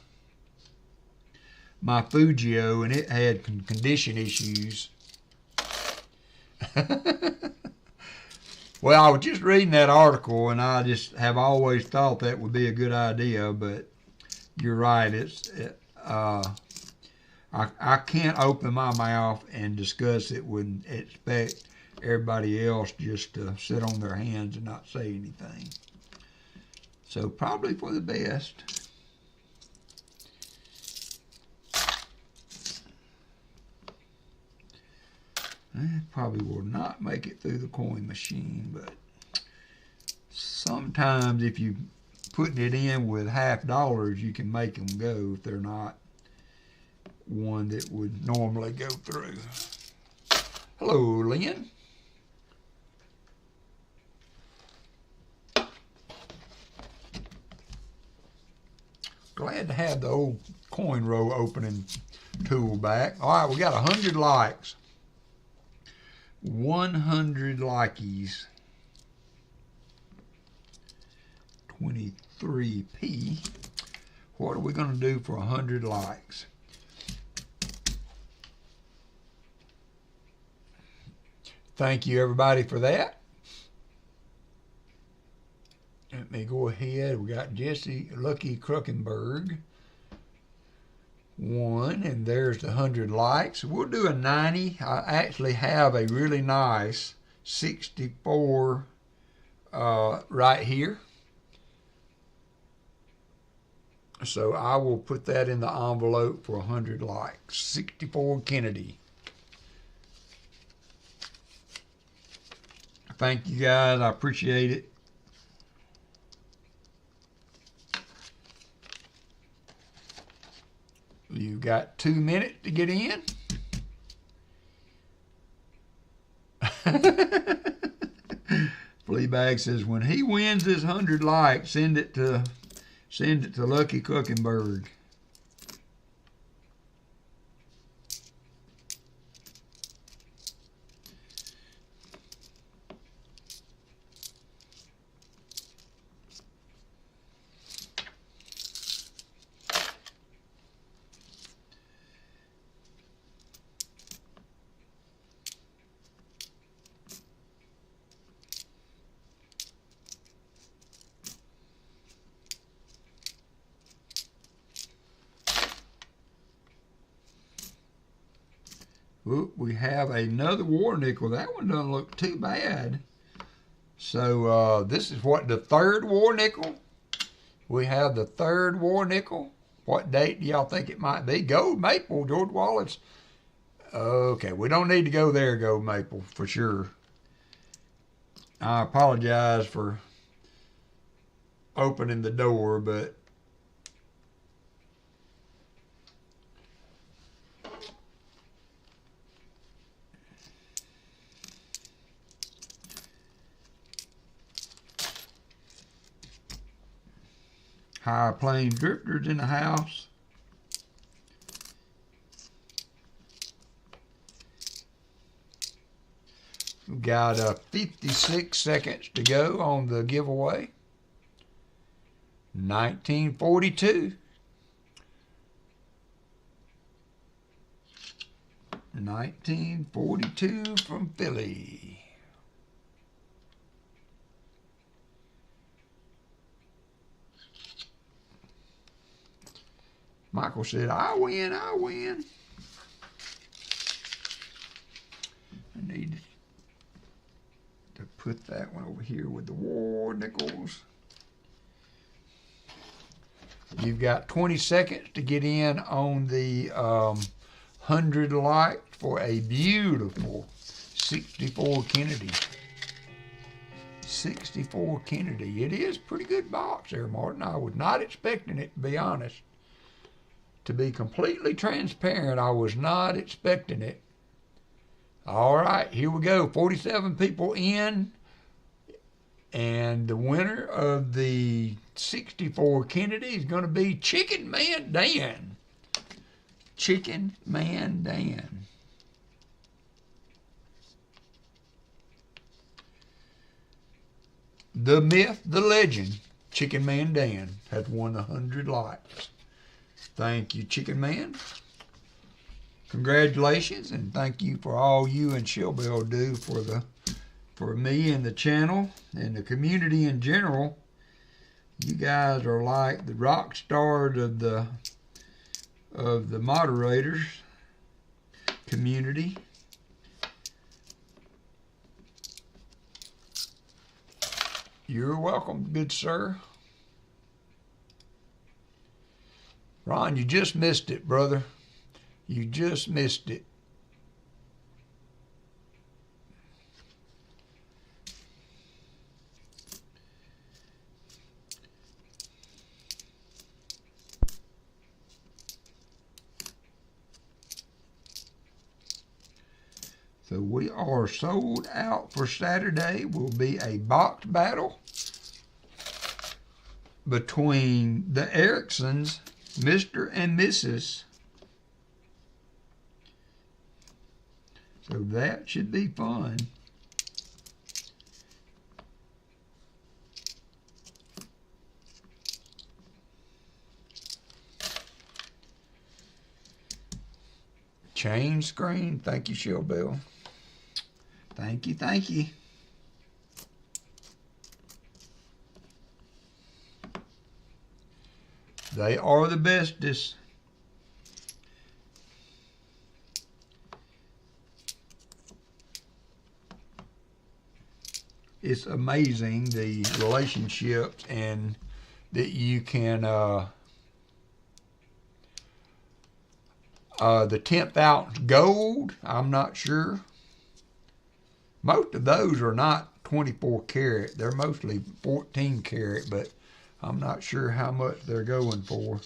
[SPEAKER 1] Fujio and it had condition issues. Well, I was just reading that article, and I just have always thought that would be a good idea, but you're right. I can't open my mouth and discuss it and expect everybody else just to sit on their hands and not say anything. So probably for the best. Probably will not make it through the coin machine, but sometimes if you putting it in with $50, you can make them go if they're not one that would normally go through. Hello, Lynn. Glad to have the old coin roll opening tool back. All right, we got 100 likes. 100 likies. 23p. What are we going to do for 100 likes? Thank you, everybody, for that. Let me go ahead. We got Jesse Lucky Kruckenberg. 1, and there's the 100 likes. We'll do a 90. I actually have a really nice 64 right here. So I will put that in the envelope for 100 likes. 64 Kennedy. Thank you guys. I appreciate it. You've got 2 minutes to get in. Fleabag says when he wins his 100 likes, send it to Lucky Kuckenberg. Oop, we have another war nickel. That one doesn't look too bad. So this is what, the third war nickel? We have the third war nickel. What date do y'all think it might be? Gold Maple, George Wallace. Okay, we don't need to go there, Gold Maple, for sure. I apologize for opening the door, but High Plains Drifters in the house. We've got 56 seconds to go on the giveaway. 1942. 1942 from Philly. Michael said, I win, I win. I need to put that one over here with the war nickels. You've got 20 seconds to get in on the 100 likes for a beautiful 64 Kennedy. 64 Kennedy. It is a pretty good box there, Martin. I was not expecting it, to be honest. To be completely transparent, I was not expecting it. All right, here we go. 47 people in. And the winner of the 64 Kennedy is going to be Chicken Man Dan. Chicken Man Dan. The myth, the legend, Chicken Man Dan has won 100 likes. Thank you, Chicken Man. Congratulations, and thank you for all you and Shellbell do for me and the channel and the community in general. You guys are like the rock stars of the moderators community. You're welcome, good sir. Ron, you just missed it, brother. You just missed it. So we are sold out for Saturday. Will be a box battle between the Ericksons, Mr. and Mrs. So that should be fun. Change screen. Thank you, Shellbell. Thank you, thank you. They are the bestest. It's amazing the relationships and that you can the 10th ounce gold, I'm not sure. Most of those are not 24 karat. They're mostly 14 karat, but I'm not sure how much they're going for.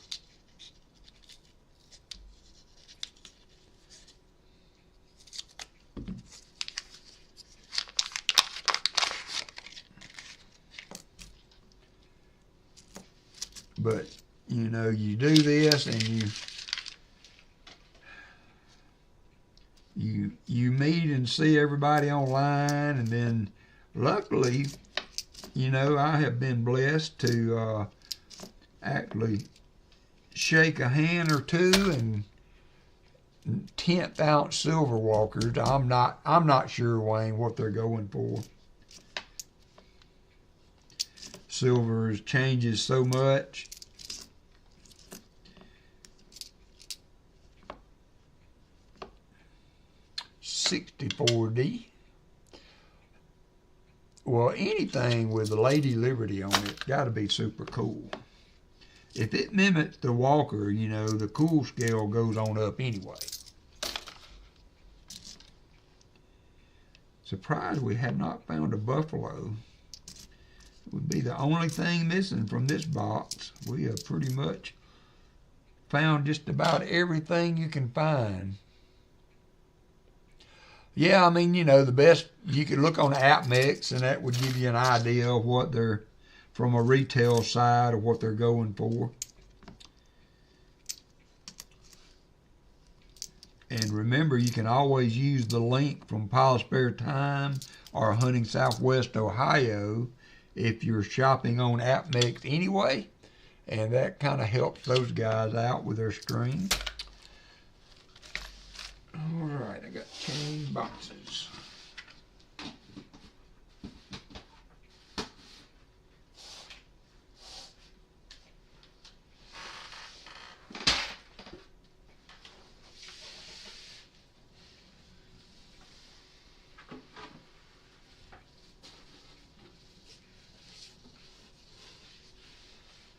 [SPEAKER 1] But, you know, you do this and you meet and see everybody online, and then luckily, you know, I have been blessed to actually shake a hand or two, and 10th ounce silver walkers. I'm not sure, Wayne, what they're going for. Silver changes so much. $64D. Well, anything with the Lady Liberty on it got to be super cool. If it mimics the Walker, you know, the cool scale goes on up anyway. Surprised we had not found a buffalo. It would be the only thing missing from this box. We have pretty much found just about everything you can find. Yeah, I mean, you know, the best, you could look on AppMix, and that would give you an idea of what they're, from a retail side, of what they're going for. And remember, you can always use the link from Pile Spare Time or Hunting Southwest Ohio if you're shopping on AppMix anyway. And that kind of helps those guys out with their string. All right, I got 10 boxes.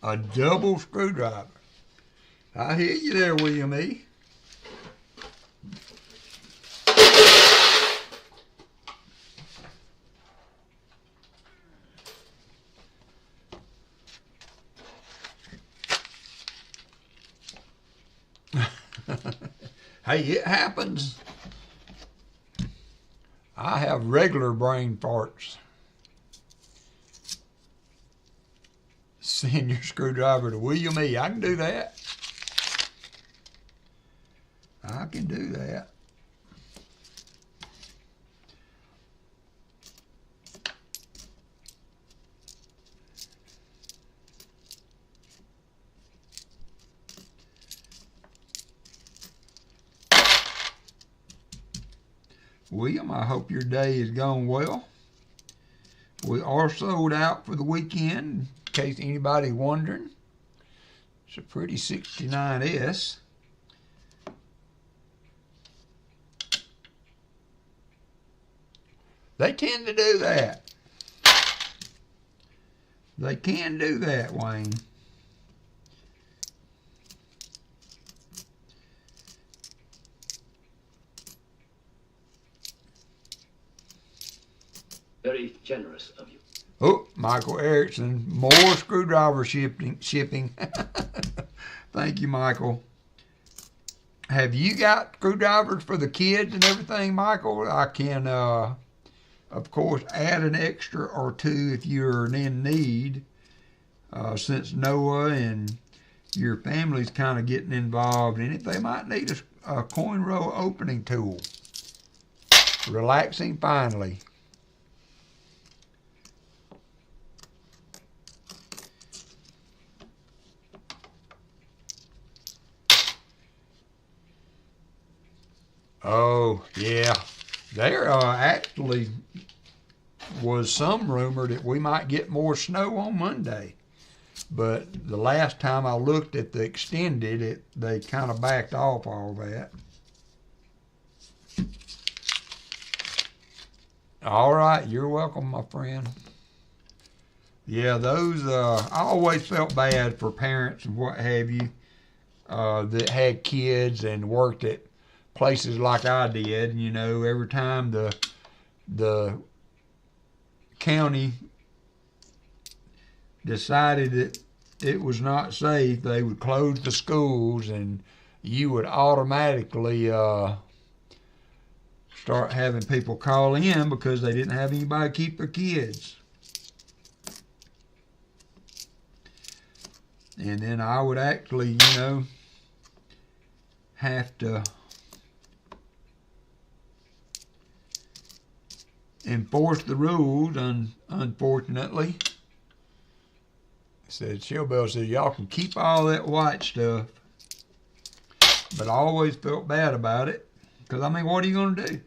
[SPEAKER 1] A double screwdriver. I hear you there, William E. Hey, it happens. I have regular brain farts. Send your screwdriver to William E. I can do that. I can do that. William, I hope your day is going well. We are sold out for the weekend, in case anybody's wondering. It's a pretty 69S. They tend to do that. They can do that, Wayne.
[SPEAKER 2] Very generous of you.
[SPEAKER 1] Oh, Michael Erickson, more screwdriver shipping. Thank you, Michael. have you got screwdrivers for the kids and everything, Michael? I can, of course, add an extra or two if you're in need, since Noah and your family's kind of getting involved in it. They might need a coin roll opening tool. Relaxing finally. Oh, yeah. There actually was some rumor that we might get more snow on Monday. But the last time I looked at the extended, they kind of backed off all that. All right, you're welcome, my friend. Yeah, those, I always felt bad for parents and what have you that had kids and worked at places like I did. You know, every time the county decided that it was not safe, they would close the schools, and you would automatically start having people call in because they didn't have anybody to keep their kids. And then I would actually, you know, have to enforce the rules, unfortunately. Said Shellbell said, y'all can keep all that white stuff. But I always felt bad about it. Because, I mean, what are you going to do?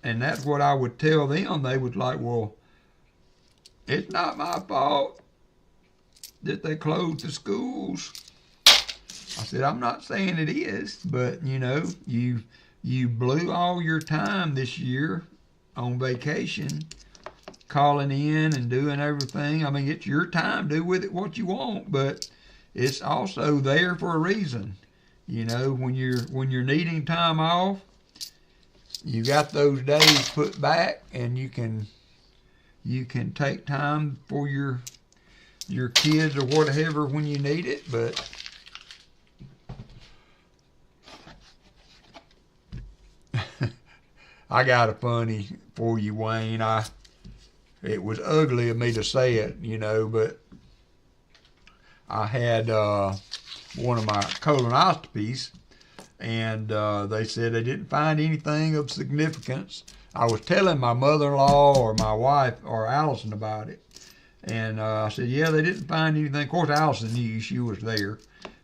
[SPEAKER 1] And that's what I would tell them. They would like, well, it's not my fault that they closed the schools. I said, I'm not saying it is, but, you know, you blew all your time this year on vacation, calling in and doing everything. I mean, it's your time. Do with it what you want, but it's also there for a reason. You know, when you're needing time off, you got those days put back, and you can take time for your kids or whatever when you need it. But I got a funny for you, Wayne. It was ugly of me to say it, you know, but I had one of my colonoscopies, and they said they didn't find anything of significance. I was telling my mother-in-law or my wife or Allison about it, and I said, yeah, they didn't find anything. Of course, Allison knew, she was there,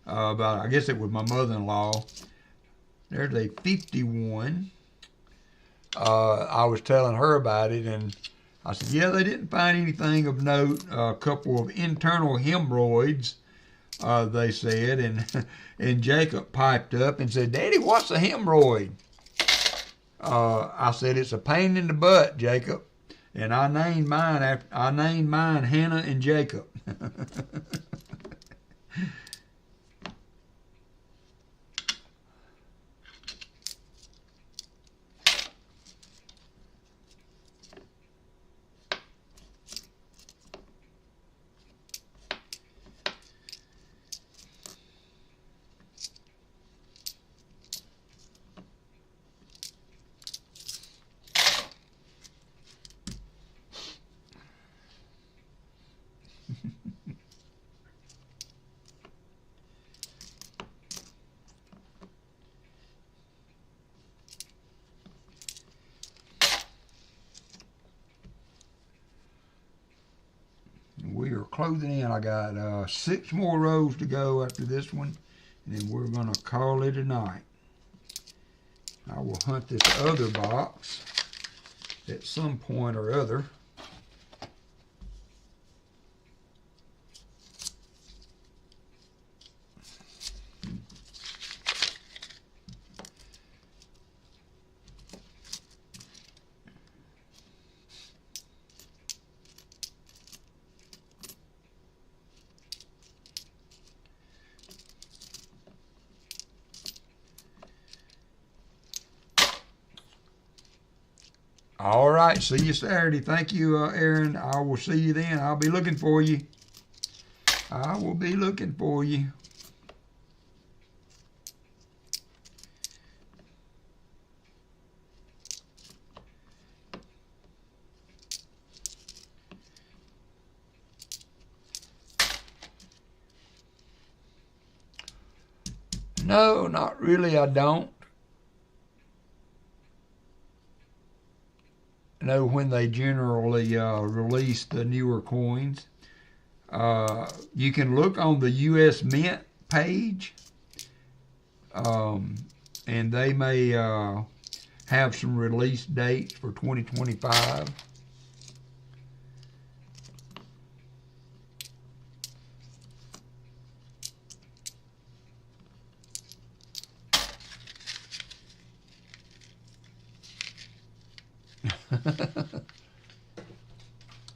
[SPEAKER 1] but I guess it was my mother-in-law. There's a 51. I was telling her about it, and I said, yeah, they didn't find anything of note. A couple of internal hemorrhoids, they said, and Jacob piped up and said, Daddy, what's a hemorrhoid? I said, it's a pain in the butt, Jacob. And I named mine Hannah and Jacob. We are closing in. I got 6 more rows to go after this one, and then we're going to call it a night. I will hunt this other box at some point or other. All right, see you Saturday. Thank you, Aaron. I will see you then. I'll be looking for you. I will be looking for you. No, not really, I don't. Know when they generally release the newer coins. You can look on the U.S. Mint page, and they may have some release dates for 2025.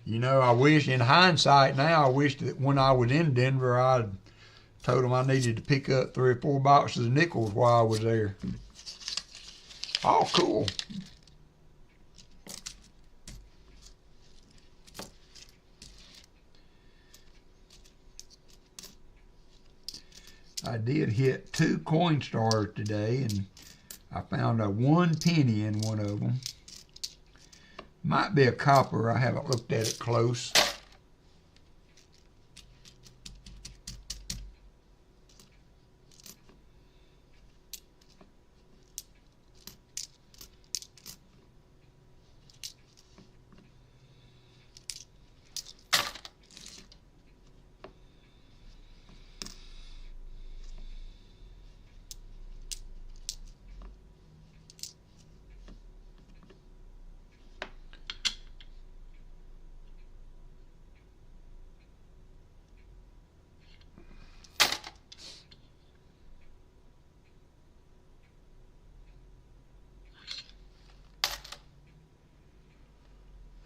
[SPEAKER 1] You know, I wish, in hindsight now, I wish that when I was in Denver, I told them I needed to pick up 3 or 4 boxes of nickels while I was there. Oh, cool. I did hit 2 coin stars today, and I found a 1 penny in one of them. Might be a copper. I haven't looked at it close.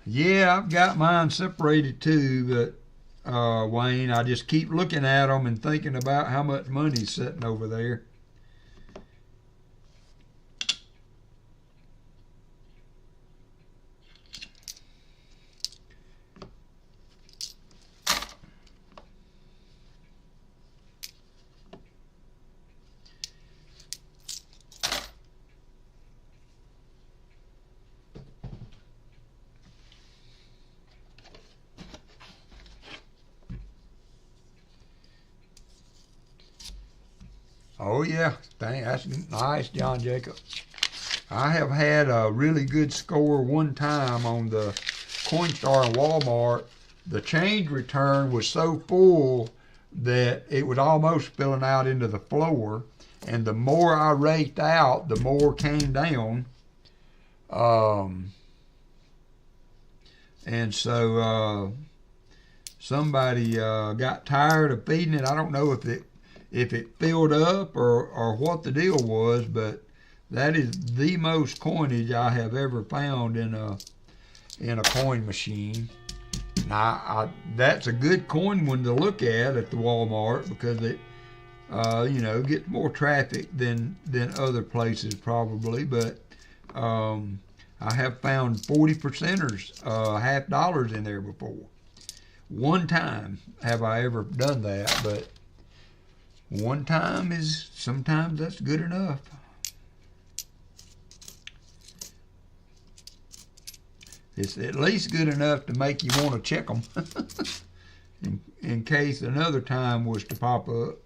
[SPEAKER 1] Yeah, I've got mine separated too, but Wayne, I just keep looking at them and thinking about how much money's sitting over there. Oh yeah, that's nice, John Jacob. I have had a really good score one time on the Coinstar in Walmart. The change return was so full that it was almost spilling out into the floor, and the more I raked out, the more came down. And so somebody got tired of feeding it. I don't know if it filled up or what the deal was, but that is the most coinage I have ever found in a coin machine. Now, that's a good coin one to look at the Walmart, because it gets more traffic than other places probably, but I have found 40 percenters, $50 in there before. One time have I ever done that, but one time sometimes that's good enough. It's at least good enough to make you want to check them in case another time was to pop up.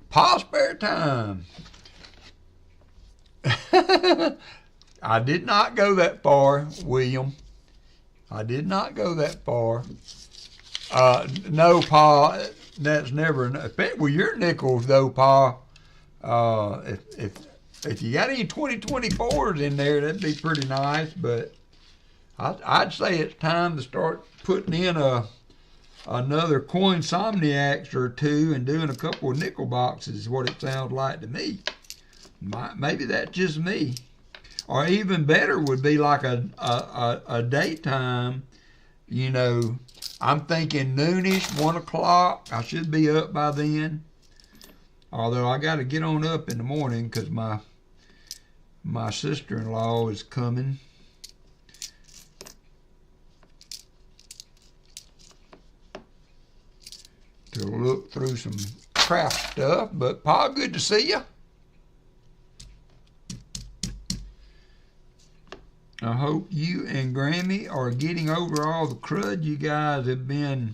[SPEAKER 1] Pa spare time. I did not go that far, William. I did not go that far. No, Pa, that's never. With your nickels, though, Pa, if you got any 2024s in there, that'd be pretty nice. But I'd say it's time to start putting in another Coin Somniacs or 2 and doing a couple of nickel boxes, is what it sounds like to me. Maybe that's just me. Or even better would be like a daytime, I'm thinking noonish, 1 o'clock. I should be up by then. Although I got to get on up in the morning because my sister-in-law is coming. To look through some craft stuff. But Pa, good to see you. I hope you and Grammy are getting over all the crud you guys have been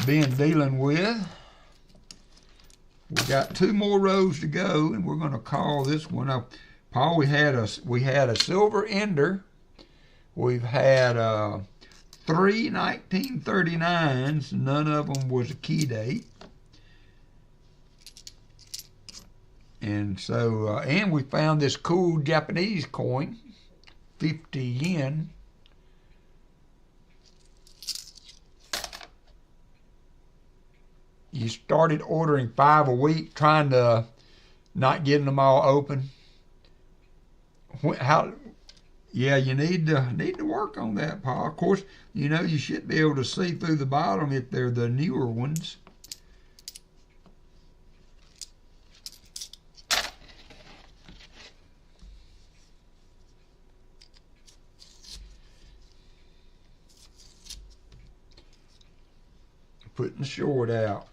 [SPEAKER 1] dealing with. We got 2 more rows to go, and we're going to call this one up. Paul, we had a silver ender. We've had 3 1939s. None of them was a key date. And so, and we found this cool Japanese coin, 50 yen. You started ordering 5 a week, trying to not getting them all open. How? Yeah, you need to work on that, Paul. Of course, you know you should be able to see through the bottom if they're the newer ones. Putting the short out.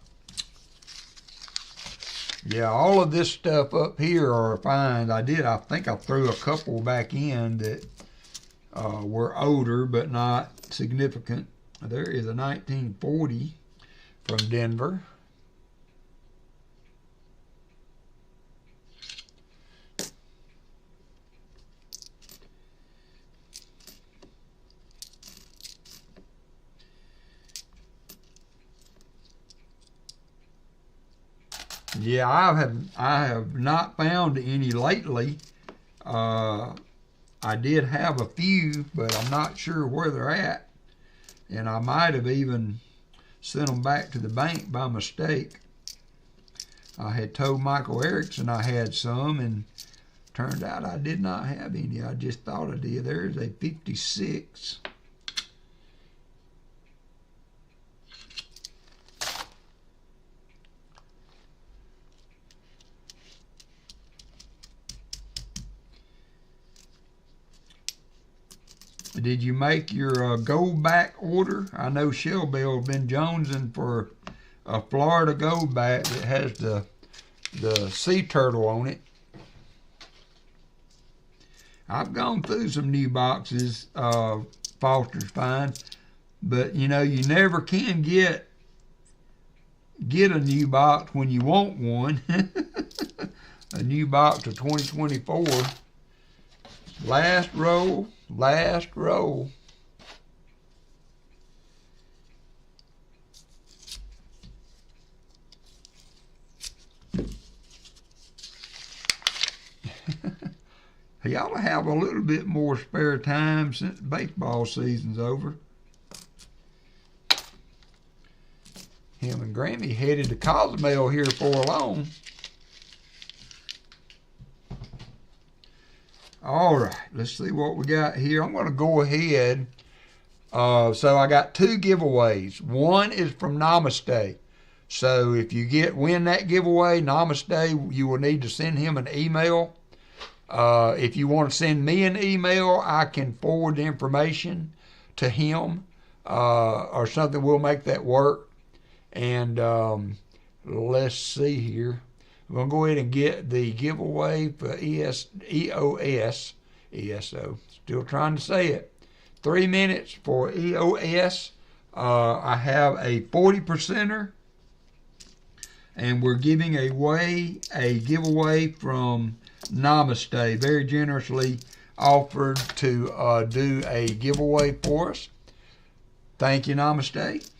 [SPEAKER 1] Yeah, all of this stuff up here are fine. I think I threw a couple back in that were older but not significant. There is a 1940 from Denver. Yeah, I have not found any lately. I did have a few, but I'm not sure where they're at. And I might have even sent them back to the bank by mistake. I had told Michael Erickson I had some, and turned out I did not have any. I just thought I did. There's a 56. Did you make your gold back order? I know Shelby's been jonesing for a Florida gold back that has the sea turtle on it. I've gone through some new boxes, Foster's finds, but you know you never can get a new box when you want one. A new box of 2024. Last roll. Last roll. He ought to have a little bit more spare time since baseball season's over. Him and Grammy headed to Cozumel here for long. All right, let's see what we got here. I'm going to go ahead. So I got 2 giveaways. One is from Namaste. So if you win that giveaway, Namaste, you will need to send him an email. If you want to send me an email, I can forward the information to him or something. We'll make that work. And let's see here. We're going to go ahead and get the giveaway for EOS. Still trying to say it. 3 minutes for EOS. I have a 40%er. And we're giving away a giveaway from Namaste. Very generously offered to do a giveaway for us. Thank you, Namaste.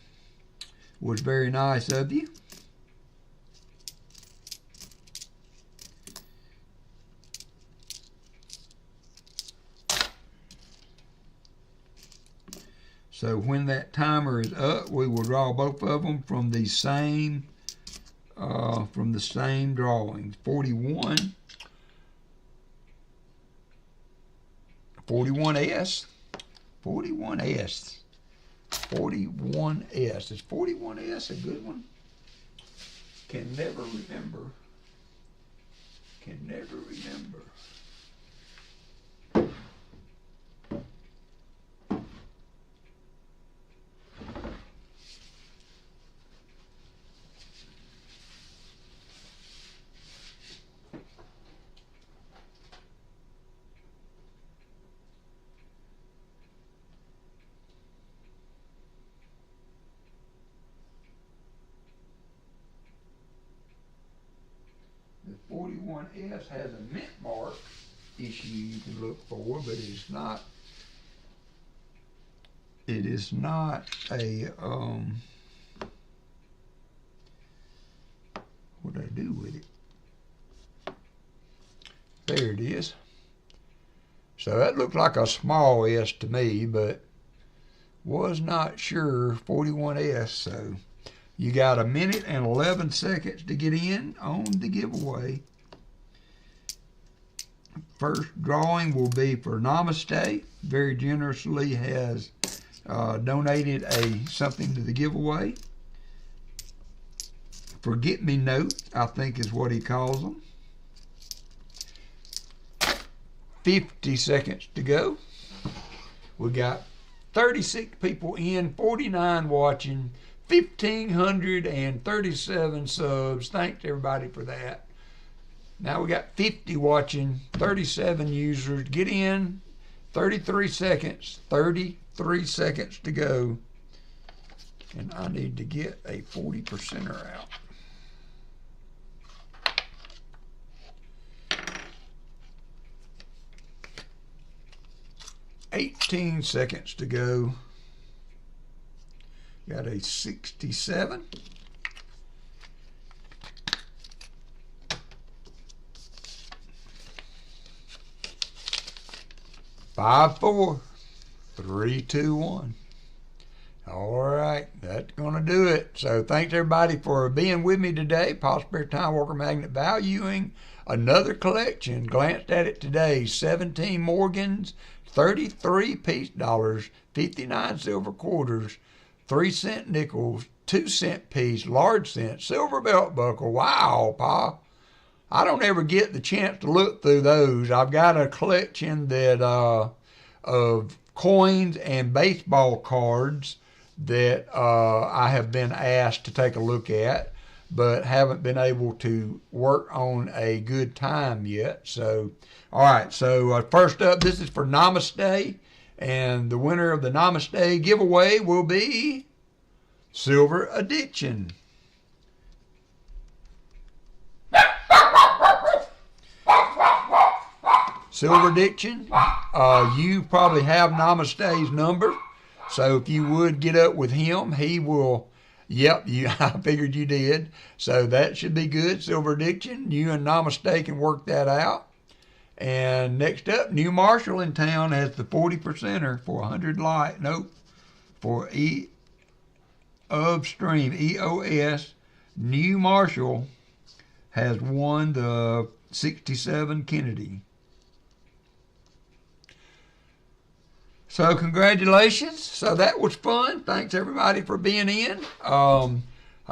[SPEAKER 1] Was very nice of you. So when that timer is up, we will draw both of them from the same drawings. 41. 41S. 41S. 41S. Is 41S a good one? Can never remember. Can never remember. 41S has a mint mark issue you can look for, but it is not a, what did I do with it? There it is. So that looked like a small S to me, but was not sure. 41S. So you got 1 minute and 11 seconds to get in on the giveaway. First drawing will be for Namaste. Very generously has donated something to the giveaway. Forget Me Note, I think is what he calls them. 50 seconds to go. We got 36 people in, 49 watching, 1,537 subs. Thanks everybody for that. Now we got 50 watching, 37 users. Get in, 33 seconds, 33 seconds to go. And I need to get a 40%er out. 18 seconds to go. Got a 67. Five, 4, 3, 2, 1. All right, that's going to do it. So thanks everybody for being with me today. Prosperity Time Worker Magnet valuing another collection. Glanced at it today. 17 Morgans, 33 peace dollars, 59 silver quarters, 3-cent nickels, 2-cent piece, large cent, silver belt buckle. Wow, Pa. I don't ever get the chance to look through those. I've got a collection that of coins and baseball cards that I have been asked to take a look at, but haven't been able to work on a good time yet. So, all right, so first up, this is for Namaste, and the winner of the Namaste giveaway will be Silver Addiction. Silver Addiction, you probably have Namaste's number, so if you would get up with him, he will. Yep, I figured you did. So that should be good. Silver Addiction, you and Namaste can work that out. And next up, New Marshall in town has the 40%er for 100 light. Nope, for Upstream, EOS. New Marshall has won the 67 Kennedy. So congratulations. So that was fun. Thanks everybody for being in. I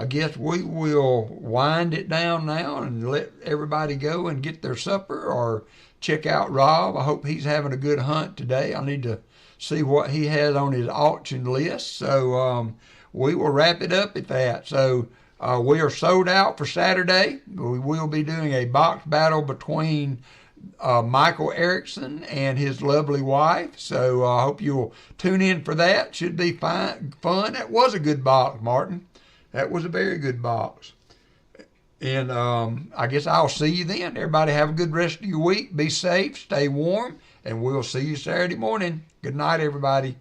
[SPEAKER 1] guess we will wind it down now and let everybody go and get their supper or check out Rob. I hope he's having a good hunt today. I need to see what he has on his auction list. So we will wrap it up at that. So we are sold out for Saturday. We will be doing a box battle between Michael Erickson and his lovely wife. So I hope you'll tune in for that. Should be fun. That was a good box, Martin. That was a very good box. And I guess I'll see you then. Everybody have a good rest of your week. Be safe, stay warm, and we'll see you Saturday morning. Good night, everybody.